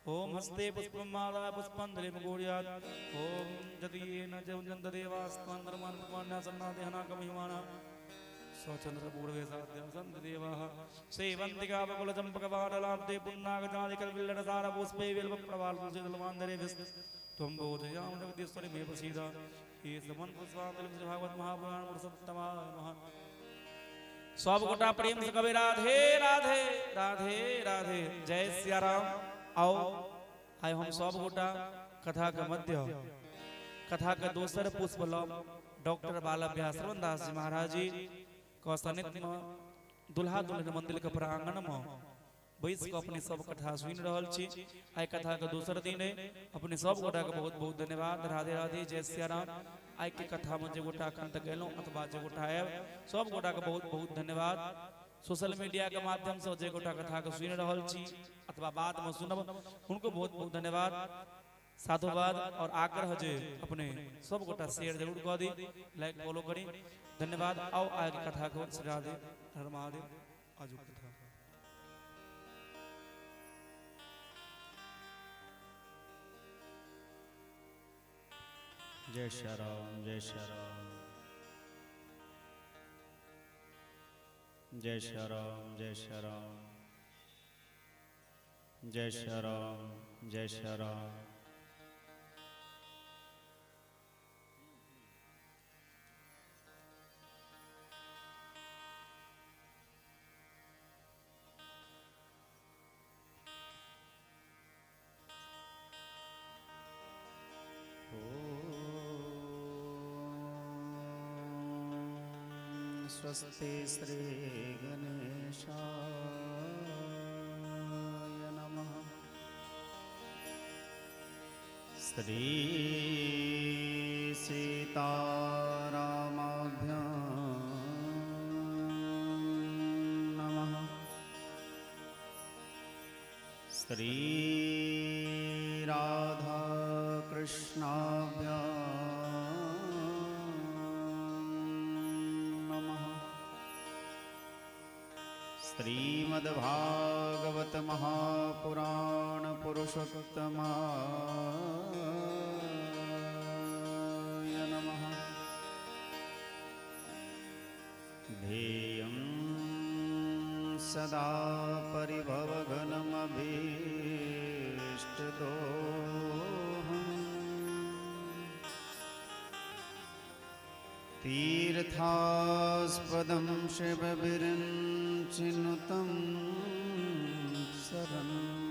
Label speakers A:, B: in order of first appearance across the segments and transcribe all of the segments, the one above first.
A: ओम हस्ते पुष्पमाला पुष्पांजलि मुगोर्यात् ओम जदीयेन जवजन्तदेवास्त्वन्दरमानपमान्यासन्नादेहनाकमहिमाना स्वचन्द्रपूर्वेशाद्यासन्तदेवाः सेवन्तिकावकुलचम्पकवाटलाब्दे पुन्नागजादिकल्विल्लटसारपुष्पे विल्वप्रवालतुलसीदलमान्दरे त्वं बोधयाम जगदीश्वरि मे प्रसीद ये समन्पुष्पाञ्जलिं श्री भागवत महापुराण पुरुषोत्तमा नमः। सब गोटा प्रेम से कभी राधे राधे राधे राधे जय सिया राम। आओ आए हम सब गोटा कथा के मध्य कथा के दोसर पुष्प लव डॉक्टर बाला व्यासवन दास जी महाराज जी का सानिध्य में दुल्हा दुल्हन मंदिर के प्रांगण में बैस के अपनी सब कथा सुन रहल छी। आइ कथा के दोसर दिन है अपने सब गोटा के बहुत बहुत धन्यवाद। राधे राधे जय सिया राम। आई के कथा में जे गोटा अखन तक गेलौं अथवा जे गोटा आयब सब गोटा के बहुत बहुत धन्यवाद। सोशल मीडिया के माध्यम से जे गोटा कथा के सुन रहल छी अथवा बाद में सुनब उनको बहुत बहुत धन्यवाद। साधुवाद और आग्रह जे अपने सब गोटा शेयर जरूर कर दी, लाइक फॉलो करी। धन्यवाद। आओ आगे कथा को सजा दे। हर महादेव। आजू कथा
B: जय श्री राम, जय श्री राम, जय श्री राम, जय श्री राम, जय श्री राम, जय श्री राम। स्वस्ति श्री गणेशाय नमः। श्री सीतारामाभ्यां नमः। श्री राधा कृष्णाभ्यां श्रीमद्भागवत महापुराण पुरुषोत्तमाय नमः। ध्येयं सदा परिभवघनमभीष्टदोहम् तीर्थास्पदं शिवविरञ्चिनुतं शरण्यम्।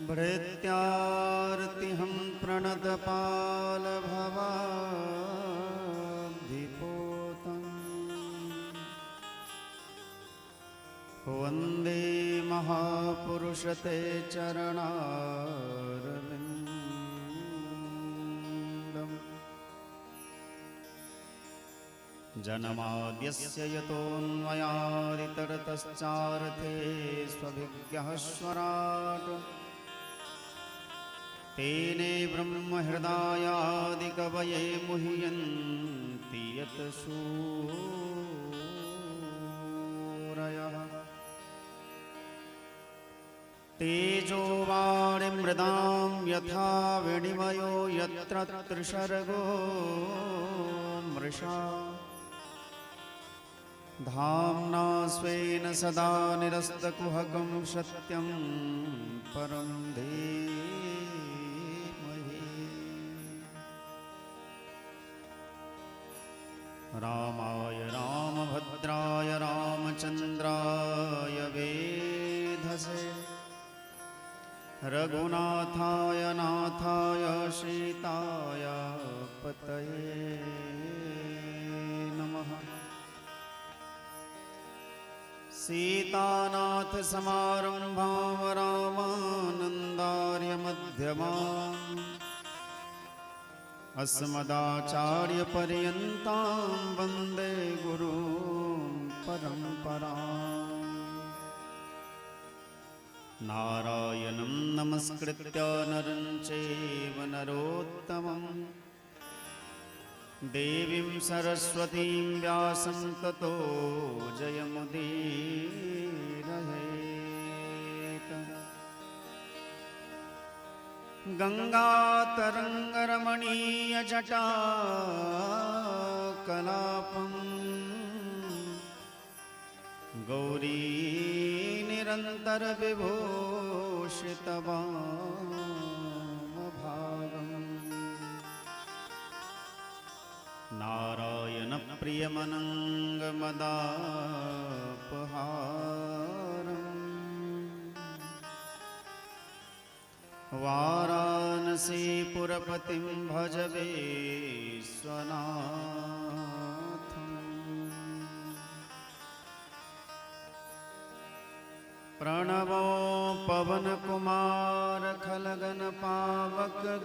B: भृत्यार्तिहं प्रणतपालभवाब्धिपोतम् वन्दे महापुरुषते चरणारविन्दम्। जन्माद्यस्य यतोऽन्वयादितरतश्चार्थे स्वभिज्ञः स्वराट् तेने ब्रह्महृदायादिकवये मुह्यन्ति यत् सूरयः। तेजो वारिमृदां यथा विनिमयो यत्र त्रिसर्गो मृषा धाम्ना स्वेन सदा निरस्तकुहकं सत्यं परं धीमहि। रामाय रामभद्राय रामचन्द्राय वेधसे रघुनाथाय नाथाय सीताय पतये नमः। सीतानाथ समारंभां रामानन्दार्य मध्यमाम् अस्मदाचार्यपर्यन्तां वन्दे गुरुं परम्पराम्। नारायणं नमस्कृत्य नरं चैव नरोत्तमं देवीं सरस्वतीं व्यासं ततो जयमुदीरयेत्। गङ्गातरङ्गरमणीयजटाकलापम् गौरी निरन्तरविभूषितवामभागम् नारायणप्रियमनङ्गमदापहारम् वाराणसीपुरपतिं भज विश्वनाथम्। प्रणवो पवनकुमार खलगन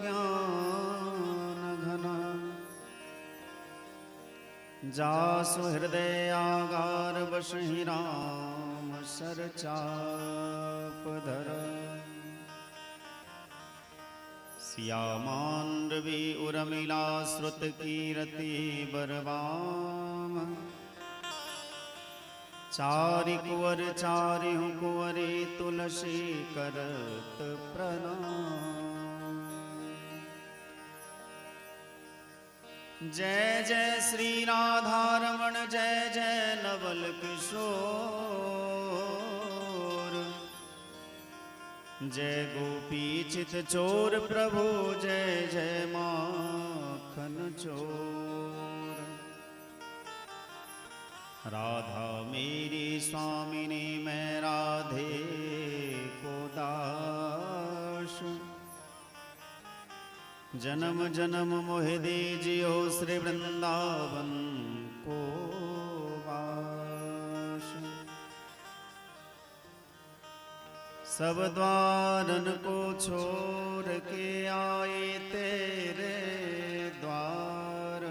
B: ज्ञानघन जासु हृदयागार बसहि राम सरचार। धर श्यामांडवी उर्मिला श्रुत कीरति बरवाम चारि कुंवर चारिहु कुंवरे तुलसी करत प्रणाम। जय जय श्री राधारमण जय जय नवल किशोर जय गोपी चित चोर प्रभु जय जय माखन चोर। राधा मेरी स्वामिनी मैं राधे को दास जन्म जन्म मोह दीजियो श्री वृंदावन को वास। सब द्वारन को छोड़ के आए तेरे द्वार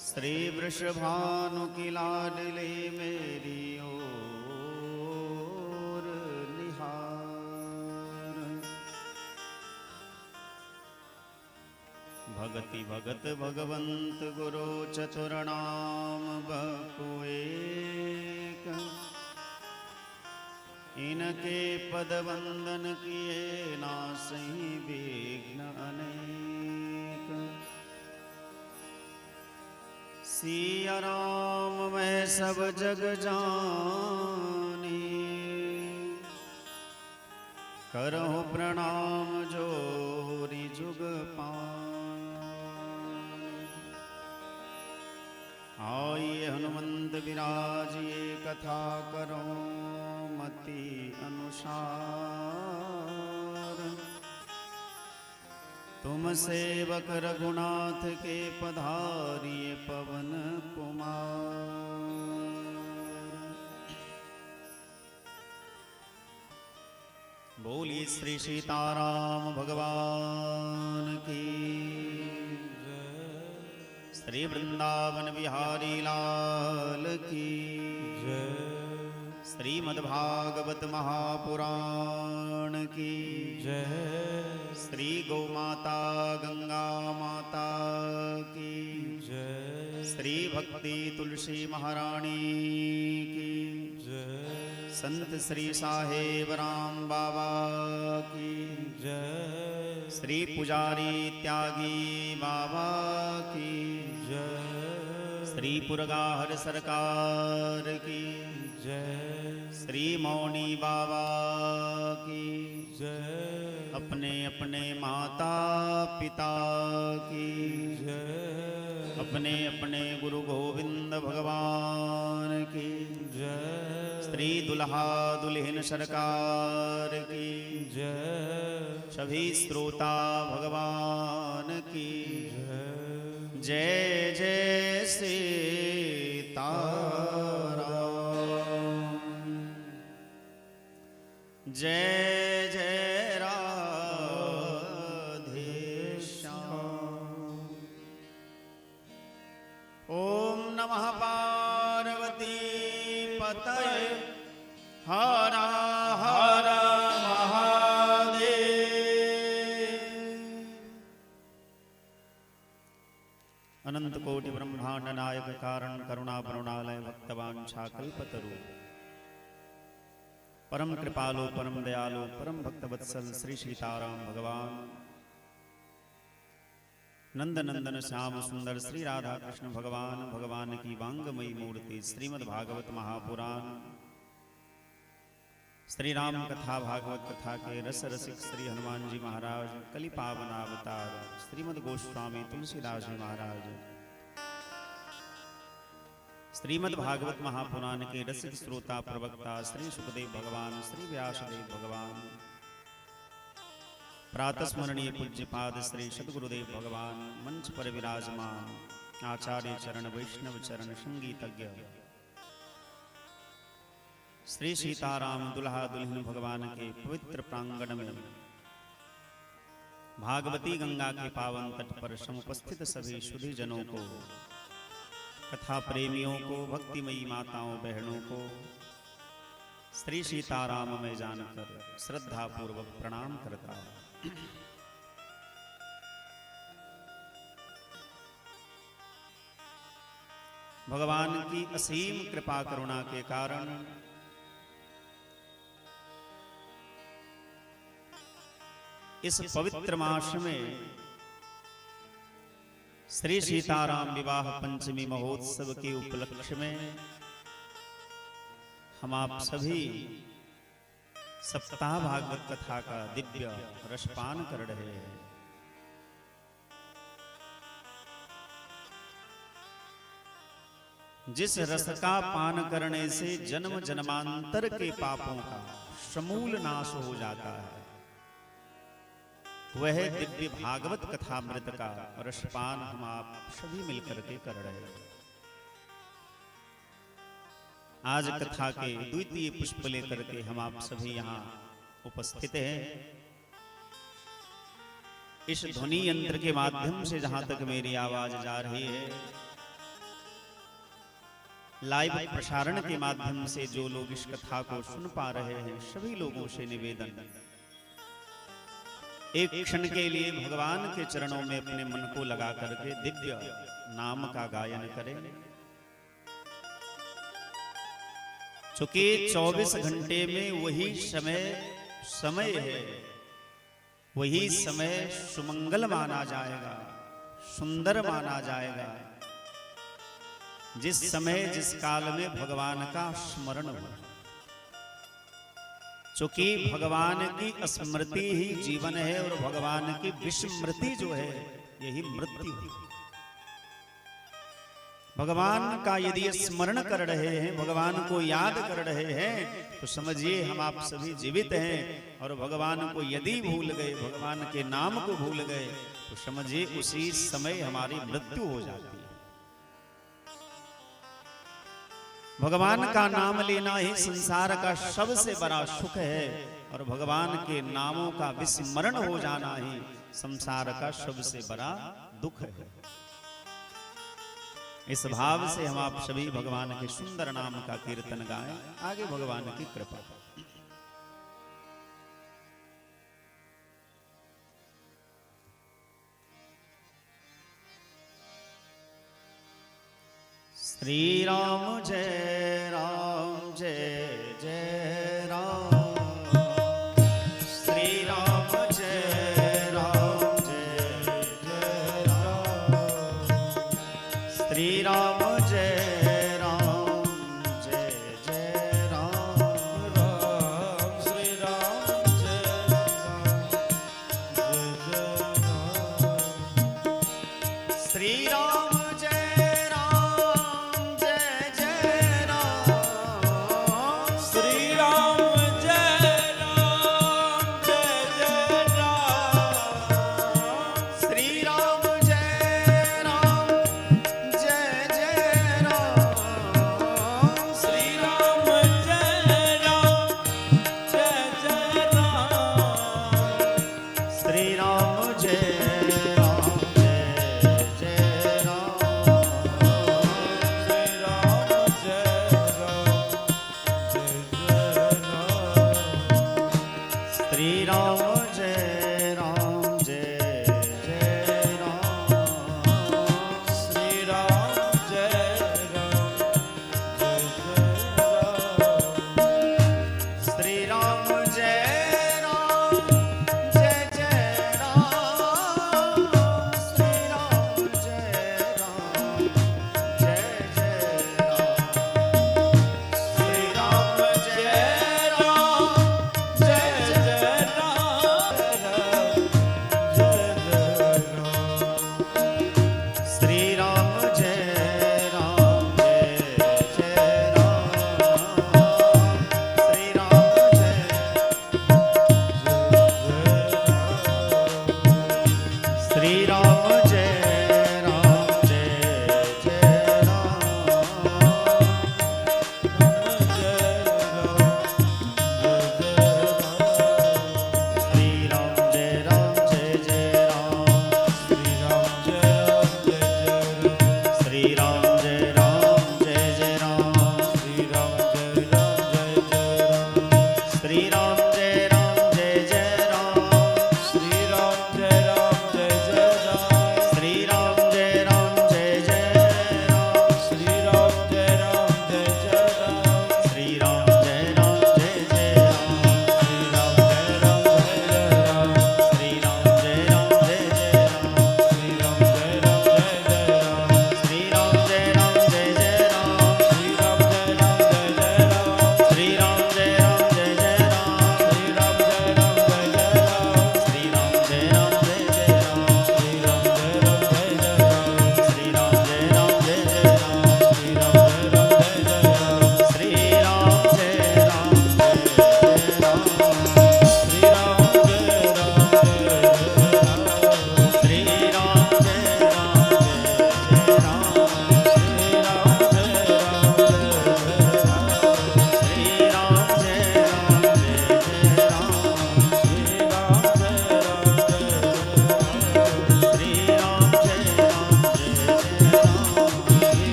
B: श्री वृषभानु की लाडली मेरी ओर निहार। भगति भगत भगवंत गुरु चतुर्नाम बहु एक इनके पद वंदन किए नासहीं विघ्न अनेक। सिया राम मैं सब जग जानी करहु प्रणाम जोरी जुग पानी। आइए हनुमंत विराजिए कथा करो मति अनुसार तुम सेवक रघुनाथ के पधारिए पवन कुमार। बोलिए श्री सीताराम भगवान की श्री वृंदावन बिहारी लाल की श्रीमद्भागवत महापुराण की
A: जय
B: श्री गौ माता गंगा माता की
A: जय
B: श्री भक्ति तुलसी महारानी की
A: जय
B: संत श्री साहेब राम बाबा की
A: जय
B: श्री पुजारी त्यागी बाबा की
A: जय
B: श्री पुरगाहर सरकार की
A: जय
B: श्री मौनी बाबा की
A: जय
B: अपने अपने माता पिता की
A: जय
B: अपने अपने गुरु गोविंद भगवान की
A: जय
B: श्री दुल्हा दुल्हन सरकार की
A: जय
B: सभी श्रोता भगवान की
A: जय
B: जय जय सीताराम जय जय राधेश्याम। ओम नमः पार्वती पतये हर हर महादेव। अनंत कोटि ब्रह्मांड नायक कारण करुणा करुणालय भक्तवांछा कल्पतरु परम कृपालो परम दयालो परम भक्तवत्सल श्री सीताराम भगवान नंद नंदन श्याम सुंदर श्री राधा कृष्ण भगवान भगवान की वांगमयी मूर्ति श्रीमद् भागवत महापुराण श्री राम कथा भागवत कथा के रस रसिक श्री हनुमान जी महाराज कलि पावन अवतार श्रीमद् गोस्वामी तुलसीदास जी महाराज श्रीमद् भागवत महापुराण के रसिक श्रोता प्रवक्ता श्री सुखदेव भगवान श्री व्यासदेव भगवान प्रातस्मरणीय पूज्यपाद श्री सद्गुरुदेव भगवान मंच पर विराजमान आचार्य चरण वैष्णव चरण संगीतज्ञ श्री सीताराम दुल्हा दुल्हन भगवान के पवित्र प्रांगण में भागवती गंगा के पावन तट पर समुपस्थित सभी सुधी जनों को कथा प्रेमियों को भक्तिमयी माताओं बहनों को श्री सीताराम में जानकर श्रद्धा पूर्वक प्रणाम करता हूं। भगवान की असीम कृपा करुणा के कारण इस पवित्र मास में श्री सीताराम विवाह पंचमी महोत्सव के उपलक्ष्य में हम आप सभी सप्ताह भागवत कथा का दिव्य रसपान कर रहे हैं। जिस रस का पान करने से जन्म जन्मांतर के पापों का समूल नाश हो जाता है, वह दिव्य भागवत कथामृत का रसपान हम आप सभी मिलकर के कर रहे हैं। आज कथा के द्वितीय पुष्प लेकर के हम आप सभी यहाँ उपस्थित हैं। इस ध्वनि यंत्र के माध्यम से जहां तक मेरी आवाज जा रही है, लाइव प्रसारण के माध्यम से जो लोग इस कथा को सुन पा रहे हैं, सभी लोगों से निवेदन, एक क्षण के लिए भगवान के चरणों में अपने मन को लगा करके दिव्य नाम का गायन करें। चूंकि 24 घंटे में वही समय है, वही समय सुमंगल माना जाएगा, सुंदर माना जाएगा, जिस समय जिस काल में भगवान का स्मरण हो। चूंकि भगवान की स्मृति ही जीवन है और भगवान की विस्मृति जो है यही मृत्यु है। भगवान का यदि स्मरण कर रहे हैं, भगवान को याद कर रहे हैं, तो समझिए हम आप सभी जीवित हैं। और भगवान को यदि भूल गए, भगवान के नाम को भूल गए, तो समझिए उसी समय हमारी मृत्यु हो जाती है। भगवान का नाम लेना ही संसार का सबसे बड़ा सुख है, और भगवान के नामों का विस्मरण हो जाना ही संसार का सबसे बड़ा दुख है। इस भाव से हम आप सभी भगवान के सुंदर नाम का कीर्तन गाएं। आगे भगवान की कृपा। श्री राम जय राम जय जय राम, श्री राम जय राम जय जय राम, श्री राम जय राम जय जय राम, राम श्री राम जय राम जय जय राम, श्री राम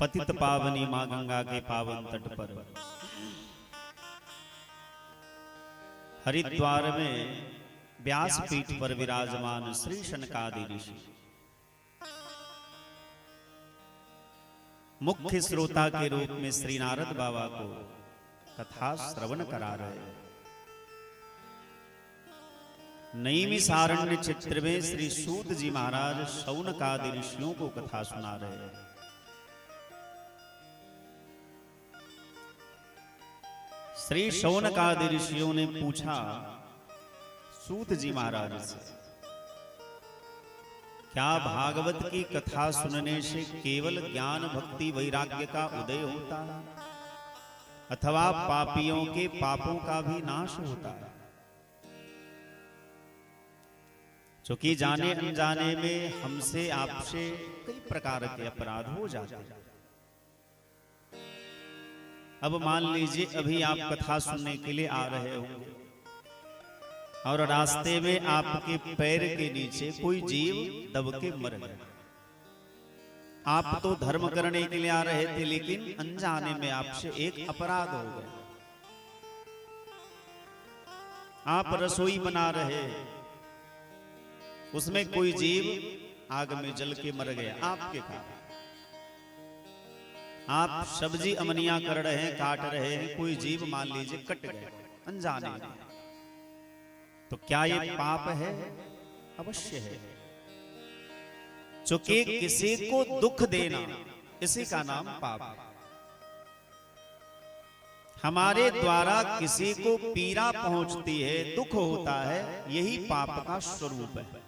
B: पतित पावनी मां गंगा के पावन तट पर हरिद्वार में व्यासपीठ पर विराजमान श्री शनकादि ऋषि मुख्य श्रोता के रूप में श्री नारद बाबा को कथा श्रवण करा रहे हैं। नैमिषारण्य क्षेत्र में श्री सूत जी महाराज शौनकादि ऋषियों को कथा सुना रहे हैं। श्री शौनकादि ऋषियों ने पूछा सूत जी महाराज से, क्या भागवत की कथा सुनने से केवल ज्ञान भक्ति वैराग्य का उदय होता है अथवा पापियों के पापों का भी नाश होता है? क्योंकि जाने अनजाने में हमसे आपसे कई प्रकार के अपराध हो जाते हैं। अब मान लीजिए अभी आप कथा सुनने के लिए आ रहे होंगे और रास्ते में आपके पैर के नीचे कोई जीव दब के मर गया। आप तो धर्म करने के लिए आ रहे थे, लेकिन अनजाने में आपसे एक अपराध हो गया। आप रसोई बना रहे, उसमें कोई जीव आग में जल के मर गया आपके कारण। आप सब्जी अमनिया कर रहे हैं, काट रहे हैं, कोई जीव मान लीजिए कट गया अनजाने में, तो क्या ये पाप है? अवश्य है। चूंकि किसी को दुख देना इसी का नाम पाप है। हमारे द्वारा किसी को पीड़ा पहुंचती है, दुख होता है, यही पाप का स्वरूप है।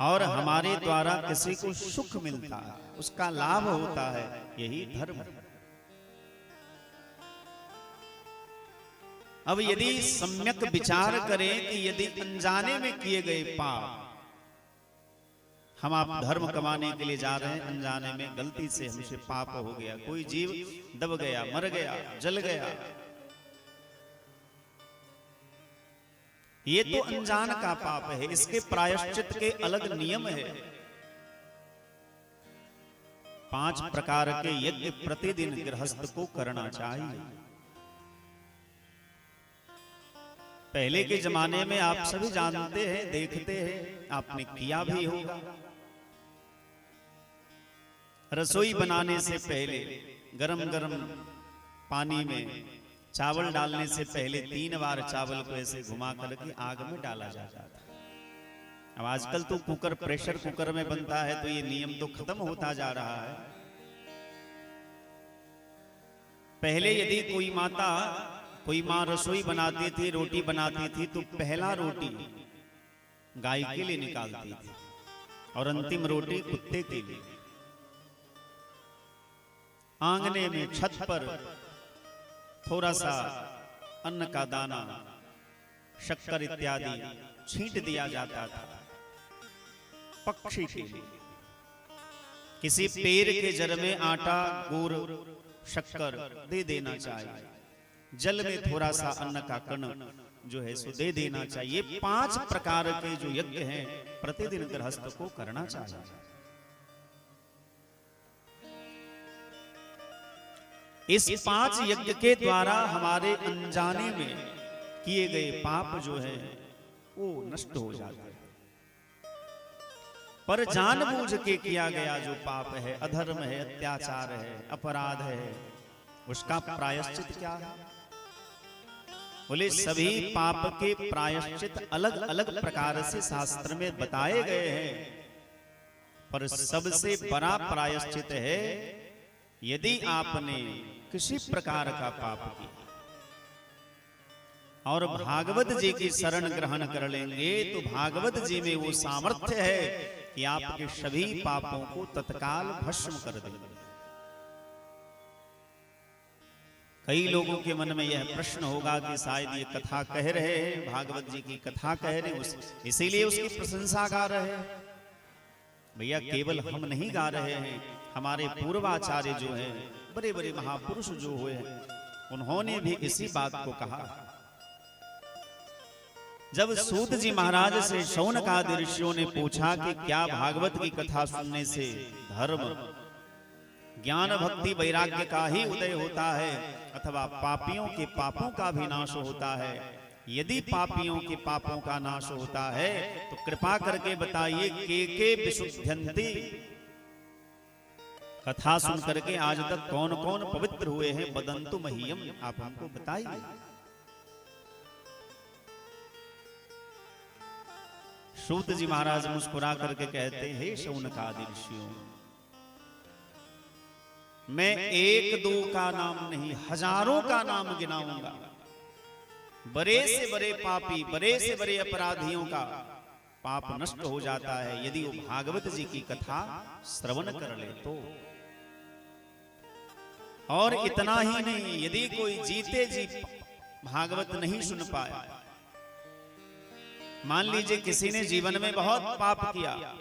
B: और हमारे द्वारा किसी को सुख मिलता है, उसका लाभ होता है, यही धर्म है। अब यदि सम्यक विचार करें कि यदि अनजाने में किए गए पाप, हम आप धर्म कमाने के लिए जा रहे हैं, अनजाने में गलती से हमसे पाप हो गया, कोई जीव दब गया, मर गया, जल गया, ये तो अनजान का पाप है। इसके प्रायश्चित के अलग नियम है। 5 प्रकार के यज्ञ प्रतिदिन गृहस्थ को करना चाहिए। पहले के जमाने में आप सभी जानते हैं, देखते हैं, आपने किया भी होगा। रसोई बनाने से पहले गरम गरम पानी में चावल डालने से पहले 3 बार चावल को ऐसे घुमा करके आग में डाला जाता था। अब आजकल तो कुकर, प्रेशर कुकर में बनता है, तो ये नियम तो खत्म होता जा रहा है। पहले यदि कोई माँ रसोई बनाती थी, रोटी बनाती थी, तो पहला रोटी गाय के लिए निकालती थी और अंतिम रोटी कुत्ते के लिए। आंगने में, छत पर थोड़ा सा अन्न का दाना, शक्कर इत्यादि छींट दिया जाता था पक्षी के लिए। किसी पेड़ के जड़ में आटा, गुड़, शक्कर दे देना चाहिए। जल में थोड़ा सा अन्न का कण जो है सो दे देना चाहिए। 5 प्रकार के जो यज्ञ हैं प्रतिदिन गृहस्थ को करना चाहिए। इस 5 यज्ञ के द्वारा हमारे अनजाने में किए गए पाप जो है वो नष्ट हो जाते हैं। पर जानबूझ के किया गया जो पाप है, अधर्म है, अत्याचार है, अपराध है, उसका प्रायश्चित क्या है? बोले सभी पाप के प्रायश्चित अलग अलग प्रकार से शास्त्र में बताए गए हैं, पर सबसे बड़ा प्रायश्चित है यदि आपने किसी प्रकार का पाप किया और भागवत जी की शरण ग्रहण कर लेंगे, तो भागवत जी में वो सामर्थ्य है कि आपके सभी पापों को तत्काल भस्म कर देंगे। कई लोगों के मन में यह प्रश्न होगा कि शायद ये कथा कह रहे हैं, भागवत जी की कथा कह रहे हैं, इसीलिए उसकी प्रशंसा गा रहे हैं। भैया केवल हम नहीं गा रहे हैं, हमारे पूर्वाचार्य जो हैं, बड़े बड़े महापुरुष जो हुए हैं, उन्होंने भी इसी बात को कहा। जब सूत जी महाराज से शौनकादि ऋषियों ने पूछा कि क्या भागवत की कथा सुनने से धर्म, ज्ञान भक्ति वैराग्य का ही उदय होता है अथवा पापियों के पापों का भी नाश होता है। यदि पापियों के पापों का नाश होता है तो कृपा करके बताइए के विशुद्धयन्ति। कथा सुन करके आज तक कौन कौन पवित्र हुए हैं? वदन्तु मह्यम, आप हमको बताइए। सूत जी महाराज मुस्कुरा करके कहते हैं, हे शौनकादि ऋषियों, मैं एक दो का नाम नहीं, हजारों का नाम गिनाऊंगा। बड़े से बड़े पापी, बड़े से बड़े अपराधियों का पाप नष्ट हो जाता है यदि वो भागवत जी की कथा श्रवण कर ले तो। और इतना ही नहीं, यदि कोई जीते जी भागवत नहीं सुन पाया, मान लीजिए किसी ने जीवन में बहुत पाप किया,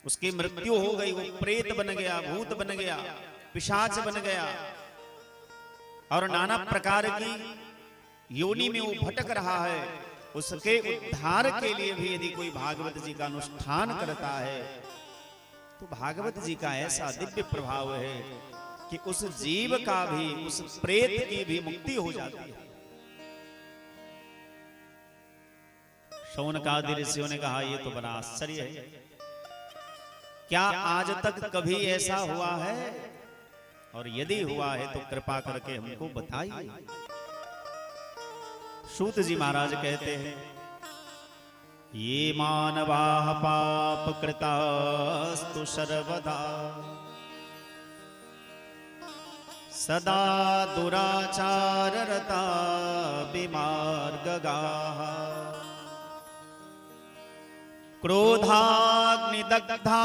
B: उसकी मृत्यु हो गई, वो प्रेत बन गया, भूत बन गया, पिशाच बन गया और नाना प्रकार की योनि में वो भटक रहा है, उसके उद्धार के लिए भी यदि कोई भागवत जी का अनुष्ठान करता है तो भागवत जी का ऐसा दिव्य प्रभाव है कि उस जीव का भी, उस प्रेत की भी मुक्ति हो जाती है। शौनकादि ऋषियों ने कहा, ये तो बड़ा आश्चर्य है, क्या आज तक कभी ऐसा हुआ है? और यदि हुआ है तो कृपा करके हमको बताइए। सूत जी महाराज कहते हैं, ये मानवाः पाप कृतास्तु सर्वदा सदा दुराचाररता विमार्गगाः क्रोधाग्निदग्धा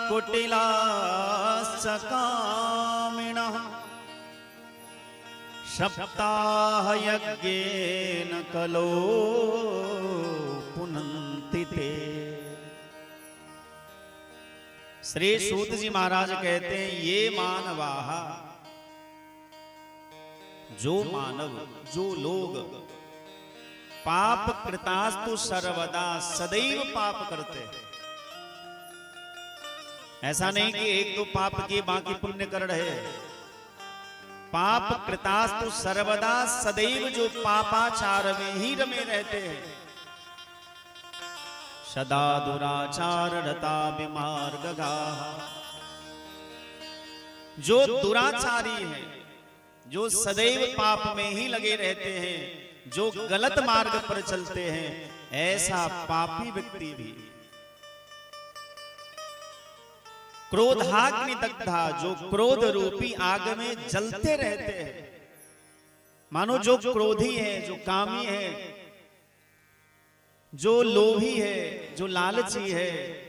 B: कुटिलाश्च कामिनः सप्ताह यज्ञेन कलो पुनन्ति ते। श्री सूत जी महाराज कहते हैं, ये मानवाः, जो मानव, जो लोग पाप कृतास्तु सर्वदा, सदैव पाप करते हैं। ऐसा नहीं कि एक दो पाप किए बाकी पुण्य कर रहे हैं। पाप कृतास्तु सर्वदा, सदैव जो पापाचार में ही रमे रहते हैं। सदा दुराचार रता विमार्गगाः, जो दुराचारी हैं, जो सदैव पाप में ही लगे रहते हैं, जो गलत मार्ग पर चलते हैं, ऐसा पापी व्यक्ति भी क्रोधाग्नि दग्धा, जो क्रोध रूपी आग में जलते रहते हैं। मानो जो क्रोधी है, जो कामी है, जो लोभी है, जो लालची है,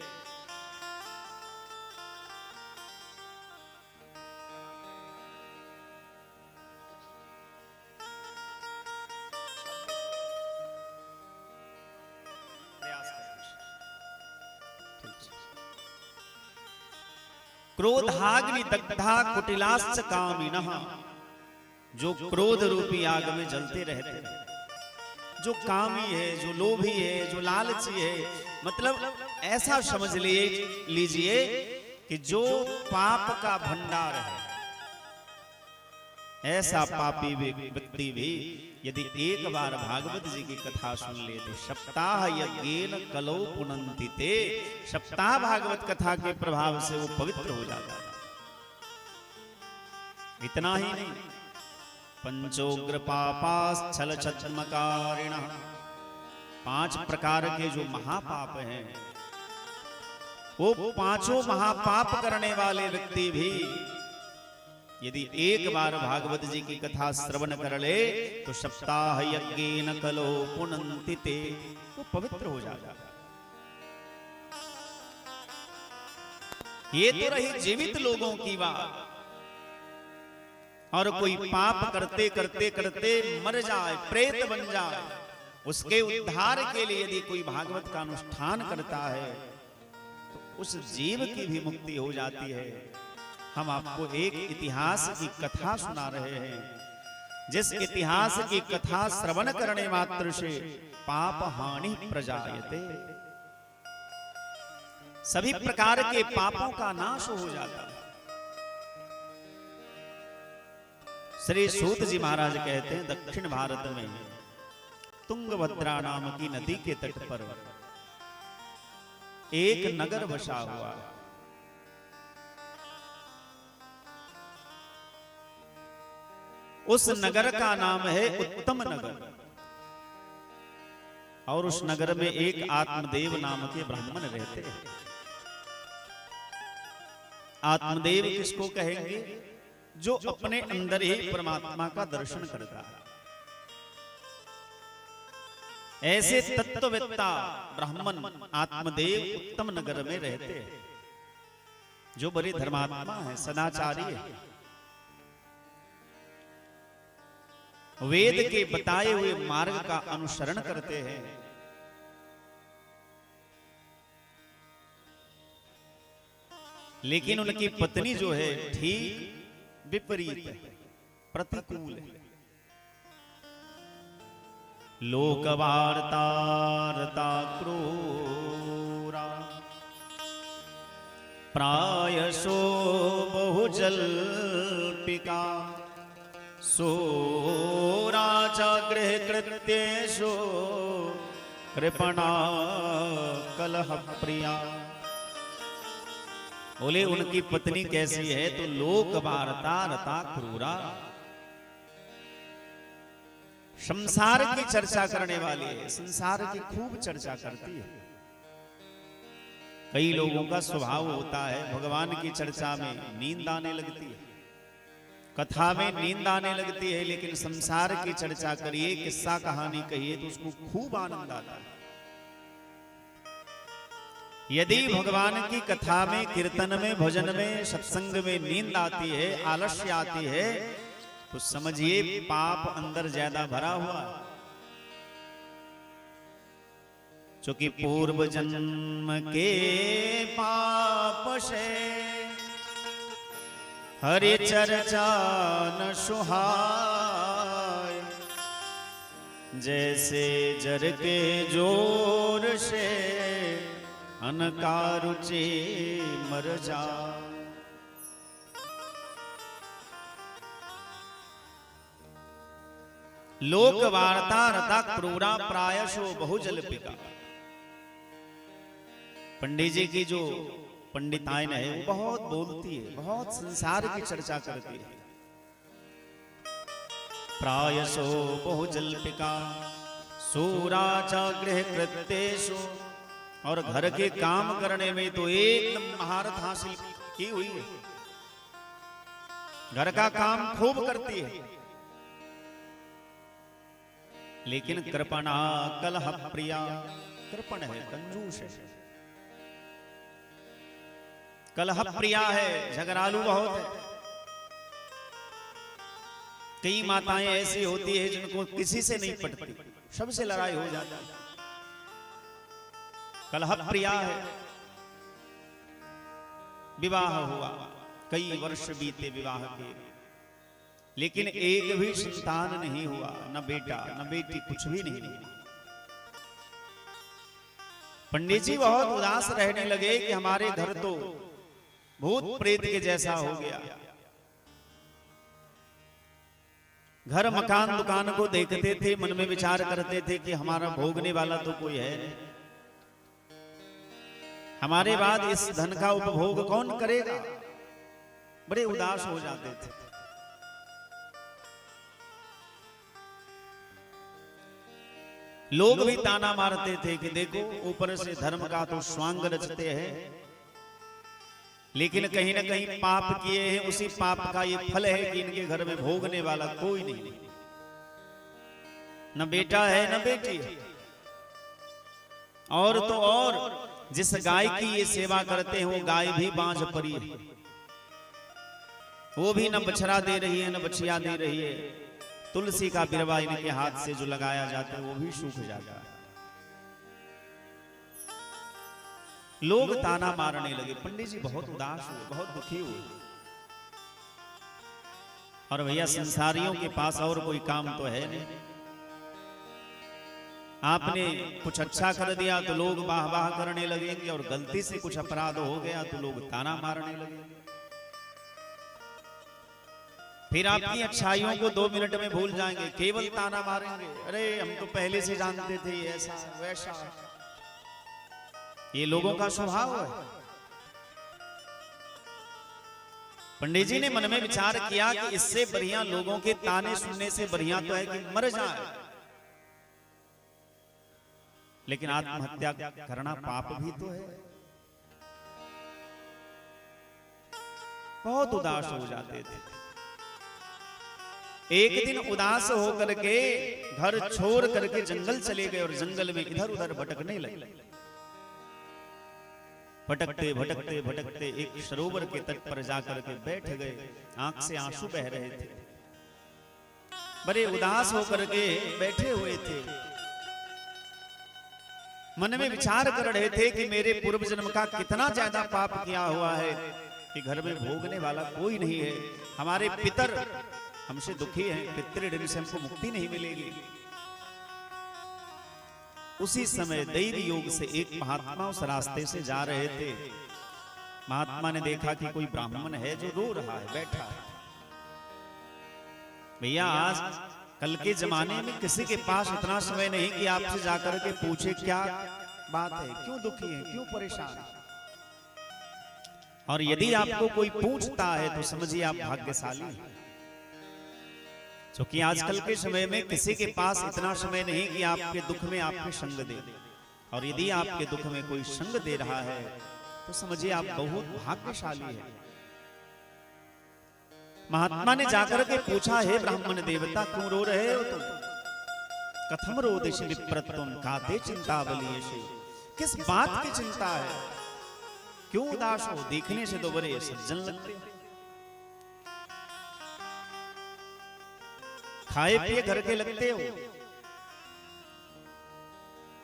B: क्रोधाग्नि दग्धा कुटिलाश्च कामिनः, जो क्रोध रूपी आग में जलते रहते हैं, जो कामी है, जो लोभी है, जो लालची है, मतलब ऐसा समझ लीजिए कि जो पाप का भंडार है, ऐसा पापी व्यक्ति भी यदि एक बार भागवत जी की कथा सुन ले तो सप्ताह यज्ञेन कलो पुनन्ति ते, सप्ताह भागवत कथा के प्रभाव से वो पवित्र हो जाता है। इतना ही नहीं, पंचोग्र पापाश्चल छद्मकारिणः, 5 प्रकार के जो महापाप हैं, वो पांचों महापाप करने वाले व्यक्ति भी यदि एक बार भागवत जी की कथा श्रवण कर ले तो सप्ताह यज्ञेन कलो पुनन्ति ते, वो पवित्र हो जाता है। ये तो रही जीवित लोगों की बात, और कोई पाप करते करते करते मर जाए, प्रेत बन जाए, उसके उद्धार के लिए यदि कोई भागवत का अनुष्ठान करता है तो उस जीव की भी मुक्ति हो जाती है। हम आपको एक इतिहास की कथा सुना रहे हैं, जिस इतिहास की कथा श्रवण करने मात्र से पाप हानि प्रजायते, सभी प्रकार के पापों का नाश हो जाता है। श्री सूत जी महाराज कहते हैं दक्षिण भारत में तुंगभद्रा नाम की नदी के तट पर एक नगर बसा हुआ है। उस नगर का नाम है उत्तम नगर, और उस नगर में एक आत्मदेव नाम के ब्राह्मण रहते हैं। आत्मदेव किसको कहेंगे? जो अपने अंदर ही परमात्मा का दर्शन करता है। ऐसे तत्ववेत्ता ब्राह्मण आत्मदेव उत्तम नगर में रहते हैं, जो बड़े धर्मात्मा है, सदाचारी है, वेद के बताए हुए मार्ग का अनुसरण करते हैं। लेकिन उनकी पत्नी जो है ठीक विपरीत है, प्रतिकूल है। लोकवार्तारता क्रूरा प्रायशो बहुजल्पिका सोराचा गृह कृत्येषु कृपणा कलह प्रिया। बोले उनकी पत्नी कैसी है? तो लोक वार्ता रता क्रूरा, संसार की चर्चा करने वाली है, संसार की खूब चर्चा करती है। कई लोगों का स्वभाव होता है भगवान की चर्चा में नींद आने लगती है, कथा में नींद आने लगती है, लेकिन संसार की चर्चा करिए, किस्सा कहानी कहिए तो उसको खूब आनंद आता है। यदि भगवान की कथा में, कीर्तन में, भजन में, सत्संग में नींद आती है, आलस्य आती है, तो समझिए पाप अंदर ज्यादा भरा हुआ है। क्योंकि पूर्व जन्म के पाप से हरि चर्चा न सुहाय, जैसे जर के जोर से अनकारुचि मर जा। लोक वार्ता रता क्रूरा प्रायशो बहुजल्पिका। पंडित जी की जो पंडिताइन है वो बहुत बोलती है, बहुत संसार की चर्चा करती है। प्रायशो बहुजल्पिका सूराचा गृह कृत्येषु, और घर के काम करने में तो एकदम महारत हासिल की हुई है, घर का काम खूब करती है। लेकिन कृपणा कलह प्रिया, कृपण है, कंजूस है, कलह प्रिया है, झगड़ालू बहुत है। कई माताएं ऐसी होती है जिनको किसी से नहीं पटती, सबसे लड़ाई हो जाती है, कलह प्रिया है। विवाह हुआ, कई वर्ष बीते विवाह के, लेकिन एक भी संतान नहीं हुआ, न बेटा न बेटी, कुछ भी नहीं हुआ। पंडित जी बहुत उदास रहने लगे कि हमारे घर तो भूत प्रेत के जैसा हो गया। घर मकान दुकान को देखते थे, मन में विचार करते थे कि हमारा भोगने वाला तो कोई है नहीं, हमारे बाद इस धन का उपभोग कौन करेगा। बड़े उदास हो जाते थे। लोग भी ताना मारते थे कि देखो ऊपर से धर्म का तो स्वांग रचते हैं, लेकिन कहीं ना कहीं पाप किए हैं, उसी पाप का ये फल है कि इनके घर में भोगने वाला कोई नहीं, न बेटा है न बेटी है। और तो और जिस गाय की ये सेवा करते हैं वो गाय भी बांझ पड़ी है, वो भी न बछड़ा दे रही है न बछिया दे रही है। तुलसी का बिरवा इनके हाथ से जो लगाया जाता है वो भी सूख जाता है। लोग ताना मारने लगे। पंडित जी बहुत उदास हुए, बहुत दुखी हुए। और भैया संसारियों के पास और कोई काम तो है नहीं, आपने कुछ अच्छा कर दिया तो लोग वाह वाह करने लगेंगे, और गलती से कुछ अपराध हो गया तो लोग ताना मारने लगेंगे। फिर आपकी अच्छाइयों को 2 मिनट में भूल जाएंगे, केवल ताना मारेंगे, अरे हम तो पहले से जानते थे ऐसा वैसा। ये लोगों का स्वभाव है। पंडित जी ने मन में विचार किया कि इससे बढ़िया लोगों के ताने सुनने से बढ़िया तो है कि मर जाए, लेकिन आत्महत्या करना पाप भी तो है। बहुत उदास हो जाते थे। एक दिन उदास होकर के घर छोड़ करके जंगल चले गए और जंगल में इधर उधर भटकने लगे। भटकते भटकते भटकते एक सरोवर के तट पर जाकर के बैठ गए। आंख से आंसू बह रहे थे, बड़े उदास होकर के बैठे हुए थे। मन में विचार कर रहे थे कि मेरे पूर्व जन्म का कितना ज्यादा पाप किया हुआ है कि घर में भोगने वाला कोई नहीं है। हमारे पितर हमसे दुखी हैं, पितृ से हमको मुक्ति नहीं मिलेगी। उसी समय दैव योग से एक महात्मा उस रास्ते से जा रहे थे। महात्मा ने देखा कि कोई ब्राह्मण है जो रो रहा है, बैठा है। भैया आज कल के जमाने में किसी के पास इतना समय नहीं कि आपसे जाकर के पूछे क्या बात है, क्यों दुखी है, क्यों परेशान है। और यदि आपको कोई पूछता है तो समझिए आप भाग्यशाली हैं, क्योंकि आजकल के समय में किसी के पास इतना समय नहीं कि आपके दुख में आपके संग दे। और यदि आपके दुख में कोई संग दे रहा है तो समझिए आप बहुत भाग्यशाली हैं। महात्मा ने जाकर के पूछा, हे ब्राह्मण देवता क्यों रो रहे हो तुम? कथम रोदिषि विप्रत्वम काते चिंतावलीयसे। किस बात की चिंता है, क्यों उदास हो? देखने से तो बड़े सज्जन लगते हो, खाए पिए घर के लगते हो।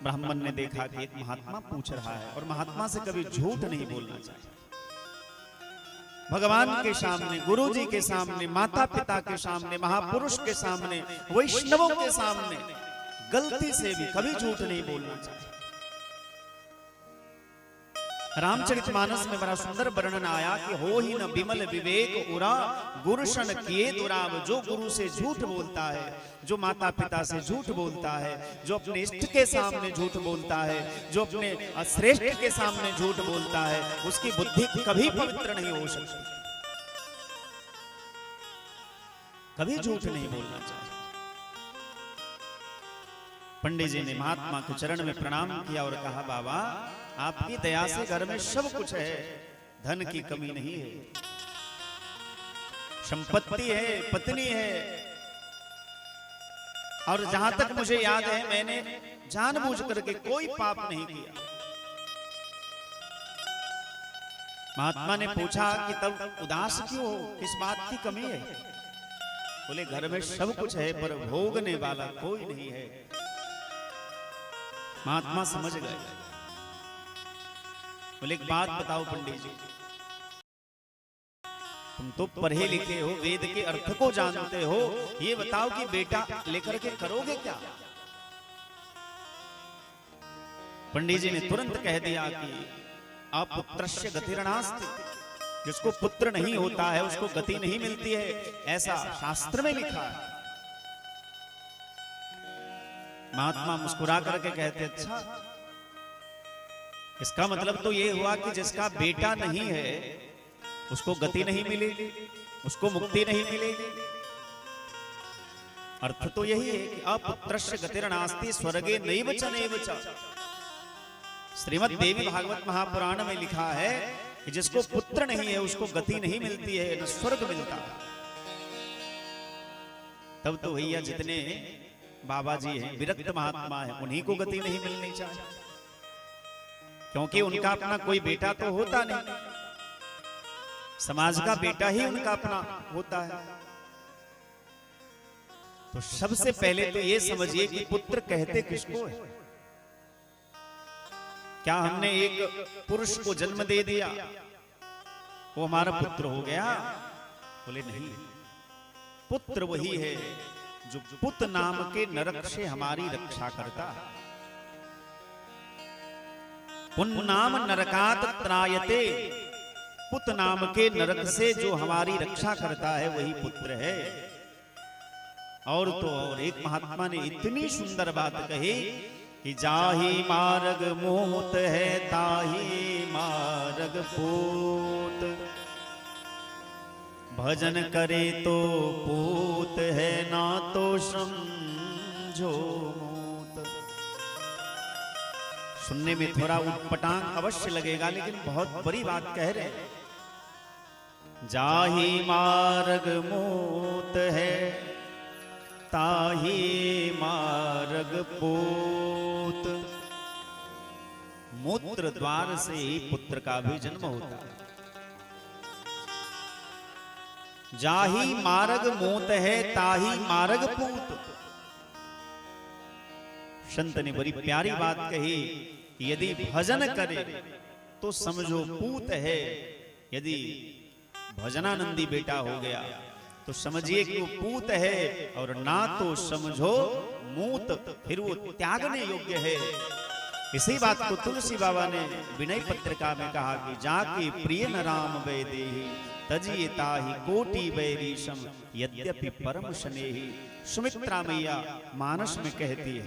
B: ब्राह्मण ने देखा कि एक महात्मा पूछ रहा है और महात्मा से कभी झूठ नहीं बोलना चाहिए। भगवान के सामने, गुरु जी के सामने, माता पिता के सामने, महापुरुष के सामने, वैष्णवों के सामने गलती से भी कभी झूठ नहीं बोलना चाहिए। रामचरितमानस में बड़ा सुंदर वर्णन आया कि हो ही न विमल विवेक उरा गुरुशन किए दुराव। जो गुरु से झूठ बोलता है, जो माता पिता से झूठ बोलता है, जो अपने इष्ट के सामने झूठ बोलता है, जो अपने श्रेष्ठ के सामने झूठ बोलता है, उसकी बुद्धि कभी पवित्र नहीं हो सकती। कभी झूठ नहीं बोलना चाहिए। पंडित जी ने महात्मा के चरण में प्रणाम किया और कहा, बाबा आपकी दया से घर में सब कुछ है, धन की कमी नहीं है, संपत्ति है, पत्नी है, और जहां तक मुझे याद है मैंने जानबूझ करके कोई पाप नहीं किया। महात्मा ने पूछा कि तब उदास क्यों हो, किस बात की कमी है? बोले घर में सब कुछ है पर भोगने वाला कोई नहीं है। महात्मा समझ गए। बोले एक बात बताओ पंडित जी, तुम तो पढ़े लिखे हो, वेद के अर्थ को जानते हो, ये बताओ कि बेटा लेकर के करोगे क्या? पंडित जी ने तुरंत कह दिया कि अपुत्रस्य गतिर्नास्ति। जिसको पुत्र नहीं होता है उसको गति नहीं मिलती है, ऐसा शास्त्र में लिखा है। महात्मा मुस्कुरा करके कहते, अच्छा इसका मतलब तो ये हुआ कि जिसका बेटा नहीं है उसको गति नहीं मिलेगी, उसको मुक्ति नहीं मिलेगी। अर्थ तो यही है कि अपुत्रस्य गतिर्नास्ति स्वर्गे नैव च नैव च। श्रीमद् देवी भागवत महापुराण में लिखा है कि जिसको पुत्र नहीं है उसको गति नहीं मिलती है, न स्वर्ग मिलता है। तब तो भैया जितने बाबा जी हैं, विरक्त महात्मा है, उन्हीं को गति नहीं मिलनी चाहिए, क्योंकि उनका अपना कोई बेटा तो होता नहीं, समाज का बेटा ही उनका अपना होता है। तो सबसे पहले तो ये समझिए कि पुत्र कहते किसको है? क्या हमने एक पुरुष को जन्म दे दिया वो हमारा पुत्र हो गया? बोले नहीं, पुत्र वही है जो पुत नाम के नरक से हमारी रक्षा करता है। पुन्नाम नरकात त्रायते पुत नाम के नरक से जो हमारी रक्षा करता है वही पुत्र है। और तो और एक महात्मा ने इतनी सुंदर बात कही कि जाहि मार्ग मोत है ताहि मार्ग पूत, भजन करे तो पूत है ना तो समझो मूत। सुनने में थोड़ा उटपटांग अवश्य लगेगा, लेकिन बहुत बड़ी बात कह रहे हैं। जाहि मार्ग मूत है ताहि मार्ग पूत। मूत्र द्वार से ही पुत्र का भी जन्म होता है। जाहि मार्ग मूत है ताहि मार्ग पूत। संत ने बड़ी प्यारी बात कही, यदि भजन करे तो समझो पूत है, यदि भजनानंदी बेटा हो गया तो समझिए कि वो पूत है, और ना तो समझो मूत, फिर वो त्यागने योग्य है। इसी बात को तुलसी बाबा ने विनय पत्रिका में कहा कि जाके प्रिय न राम वैदेही तजिए ताहि कोटि वैरीशम यद्यपि परम स्नेही। सुमित्रा मैया मानस में कहती है,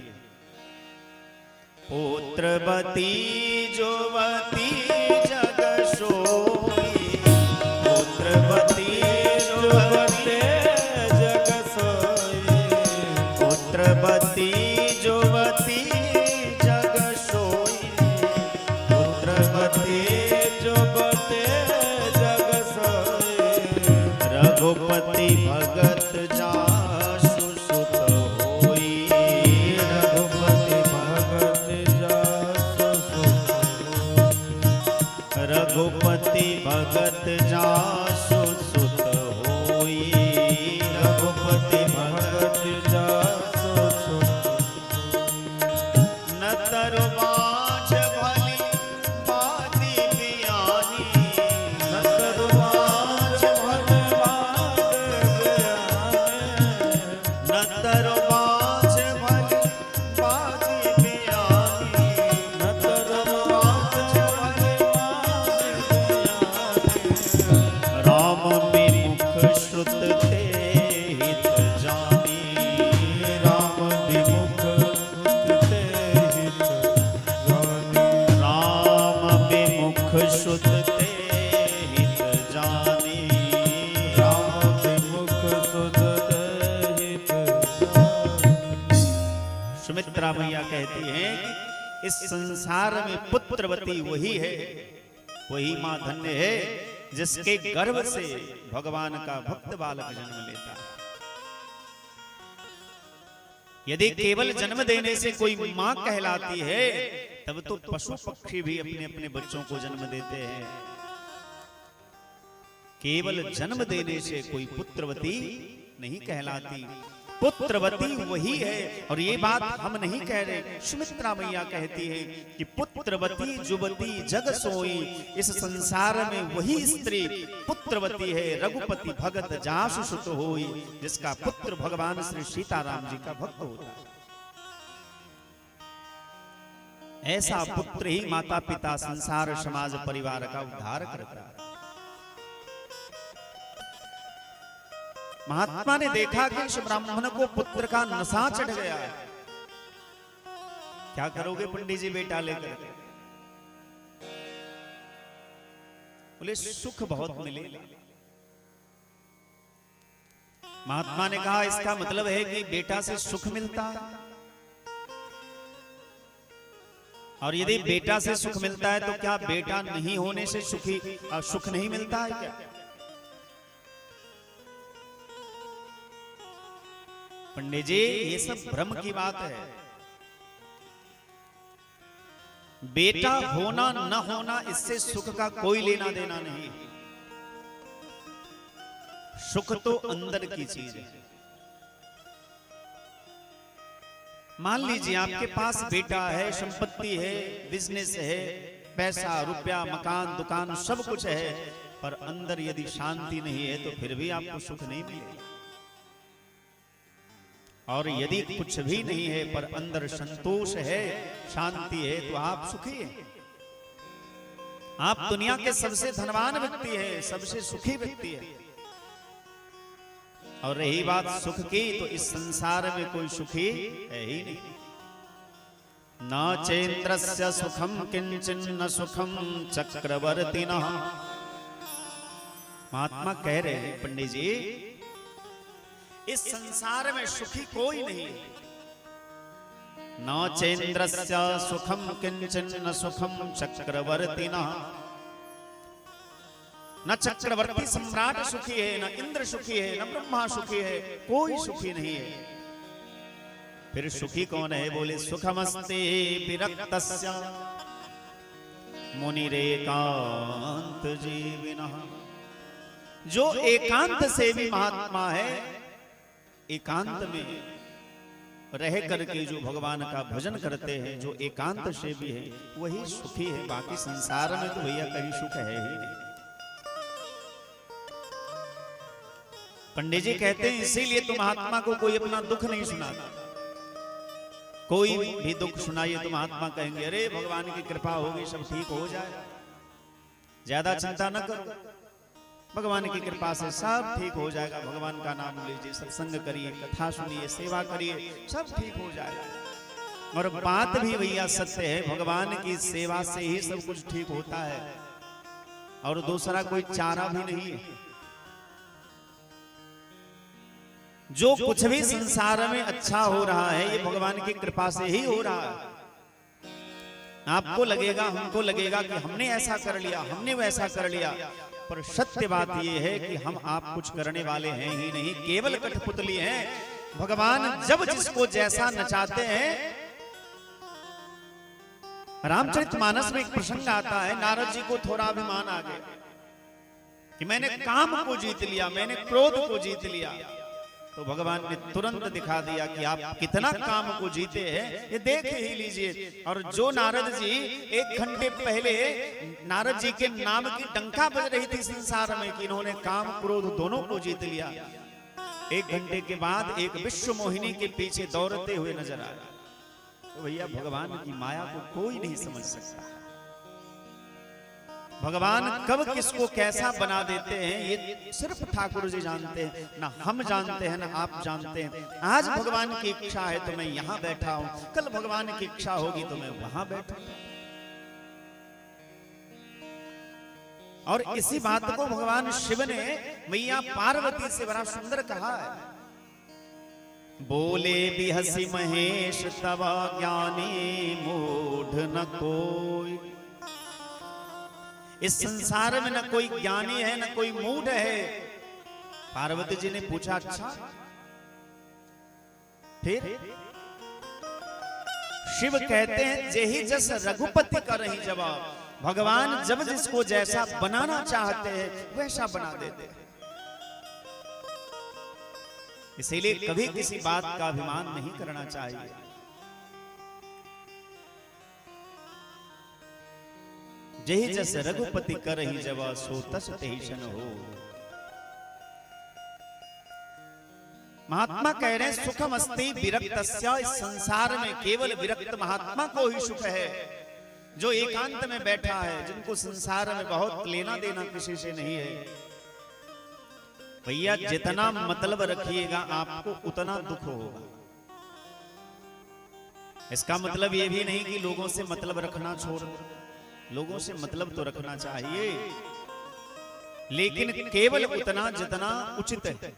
B: पुत्रवती जोवती जग सोई, पुत्रवती जोवती जग सोई, पुत्रवती जोवती जग सोई, पुत्रवती जोवती जग सोई। रघुपति भगत जासु सुत होई, रघुपति रघुपति भगत जासु सुत होई, रघुपति भगत जासु सुत। न तरवाज भली बाती बियानी, न तरवाज भली बाती बियानी, न तरवाज भली बाती बियानी, न तरवाज राम विमुख श्रुत ते हित जानी, राम विमुख श्रुत ते हित जानी, राम विमुख श्रुत ते हित जानी, राम विमुख श्रुत ते हित जानी। सुमित्रा मैया कहती हैं कि इस संसार में पुत्रवती वही है, वही मां धन्य है जिसके गर्भ से भगवान का भक्त बालक जन्म लेता है। यदि केवल जन्म देने से कोई मां कहलाती है, तब तो पशु पक्षी भी अपने अपने बच्चों को जन्म देते हैं। केवल जन्म देने से कोई पुत्रवती नहीं कहलाती। पुत्रवती वही है, और ये बात हम नहीं कह रहे, सुमित्रा मैया कहती है कि पुत्रवती जुवती जग सोई। इस संसार में वही स्त्री पुत्रवती है, रघुपति भगत जासु सुत होई, जिसका पुत्र भगवान श्री सीताराम जी का भक्त होता है। ऐसा पुत्र ही माता पिता संसार समाज परिवार का उद्धार करता है। महात्मा ने देखा कि इस ब्राह्मण को पुत्र का नशा चढ़ गया है। क्या करोगे पंडित जी बेटा लेकर? बोले सुख बहुत मिलेगा। महात्मा ने कहा इसका मतलब है कि बेटा से सुख मिलता है, और यदि बेटा से सुख मिलता है तो क्या बेटा नहीं होने से सुख नहीं मिलता है क्या? पंडित जी ये सब भ्रम की बात है। बेटा होना न होना इससे सुख का कोई लेना देना नहीं। सुख तो अंदर की चीज है। मान लीजिए आपके पास बेटा है, संपत्ति है, बिजनेस है, पैसा रुपया मकान दुकान सब कुछ है, पर अंदर यदि शांति नहीं है तो फिर भी आपको सुख नहीं मिलेगा। और यदि कुछ भी नहीं है पर अंदर संतोष है, शांति है, तो आप सुखी हैं। आप दुनिया के सबसे धनवान व्यक्ति है, सबसे सुखी व्यक्ति है। और रही बात सुख की, तो इस संसार में कोई सुखी है ही नहीं। न चेन्द्रस्य सुखम किंचन न सुखम चक्रवर्तिनः। महात्मा कह रहे हैं पंडित जी, इस संसार में सुखी कोई नहीं। न चेन्द्रस्य सुखम किंचन न सुखम चक्रवर्तिनः। न चक्रवर्ती सम्राट सुखी है, न इंद्र सुखी है, न ब्रह्मा सुखी है, कोई सुखी नहीं है। फिर सुखी कौन है? बोले सुखमस्ते विरक्तस्य मुनिरेकांत जीविनः। जो एकांत से भी महात्मा है, एकांत में रह करके जो भगवान का भजन करते हैं, जो एकांत से भी है, वही सुखी है। बाकी संसार में तो भैया कहीं सुख है ही नहीं। पंडित जी कहते हैं इसीलिए तो महात्मा को कोई अपना दुख नहीं सुनाता। कोई भी दुख सुनाइए तो महात्मा कहेंगे अरे भगवान की कृपा होगी, सब ठीक हो जाए, ज्यादा चिंता न करो, भगवान की कृपा से सब ठीक हो जाएगा। भगवान का नाम लीजिए, सत्संग करिए, कथा सुनिए, सेवा करिए, सब ठीक हो जाएगा। और बात भी भैया सत्य है, भगवान की सेवा से ही सब कुछ ठीक होता है, और दूसरा कोई चारा भी नहीं है। जो कुछ भी संसार में अच्छा हो रहा है, ये भगवान की कृपा से ही हो रहा है। आपको लगेगा, हमको लगेगा कि हमने ऐसा कर लिया, हमने वैसा कर लिया, पर सत्य बात यह है कि हम आप कुछ करने वाले हैं ही नहीं, केवल कठपुतली हैं। भगवान जब जिसको जैसा नचाते हैं। रामचरितमानस में एक प्रसंग आता है, नारद जी को थोड़ा अभिमान आ गया कि मैंने काम को जीत लिया, मैंने क्रोध को जीत लिया। तो भगवान ने तुरंत दिखा दिया कि आप कितना काम को जीते हैं, ये देख ही लीजिए। और जो नारद जी 1 घंटे पहले नारद जी के नाम की डंका बज रही थी संसार में कि इन्होंने काम क्रोध दोनों को जीत लिया, 1 घंटे के बाद एक विश्व मोहिनी के पीछे दौड़ते हुए नजर आया। तो भैया भगवान की माया को कोई नहीं समझ सकता। भगवान कब किसको कैसा बना देते हैं, ये सिर्फ ठाकुर जी जानते हैं, ना हम जानते हैं, ना आप जानते हैं। आज भगवान की इच्छा है तो मैं यहां बैठा हूं, कल भगवान की इच्छा होगी तो मैं वहां बैठूंगा। और इसी बात को भगवान शिव ने मैया पार्वती से बड़ा सुंदर कहा है। बोले बिहसी महेश तब ज्ञानी मूढ़ न कोई। इस संसार में न कोई ज्ञानी है, न कोई मूढ़ है। पार्वती जी ने पूछा अच्छा फिर? शिव कहते हैं जेहि जस रघुपति का रही जवाब। भगवान जब जिसको जैसा बनाना चाहते हैं वैसा बना देते हैं। इसीलिए कभी किसी बात का अभिमान नहीं करना चाहिए। जही जस रघुपति करहि जवा सो तस तेहि सन हो। महात्मा कह रहे हैं सुखमस्ति विरक्तस्य। इस संसार में केवल विरक्त महात्मा को ही सुख है, जो एकांत में बैठा है, जिनको संसार में बहुत लेना देना किसी से नहीं है। भैया जितना मतलब रखिएगा आपको उतना दुख होगा। इसका मतलब ये भी नहीं कि लोगों से मतलब रखना छोड़ दो, लोगों से मतलब तो रखना चाहिए, लेकिन केवल उतना जितना उचित है,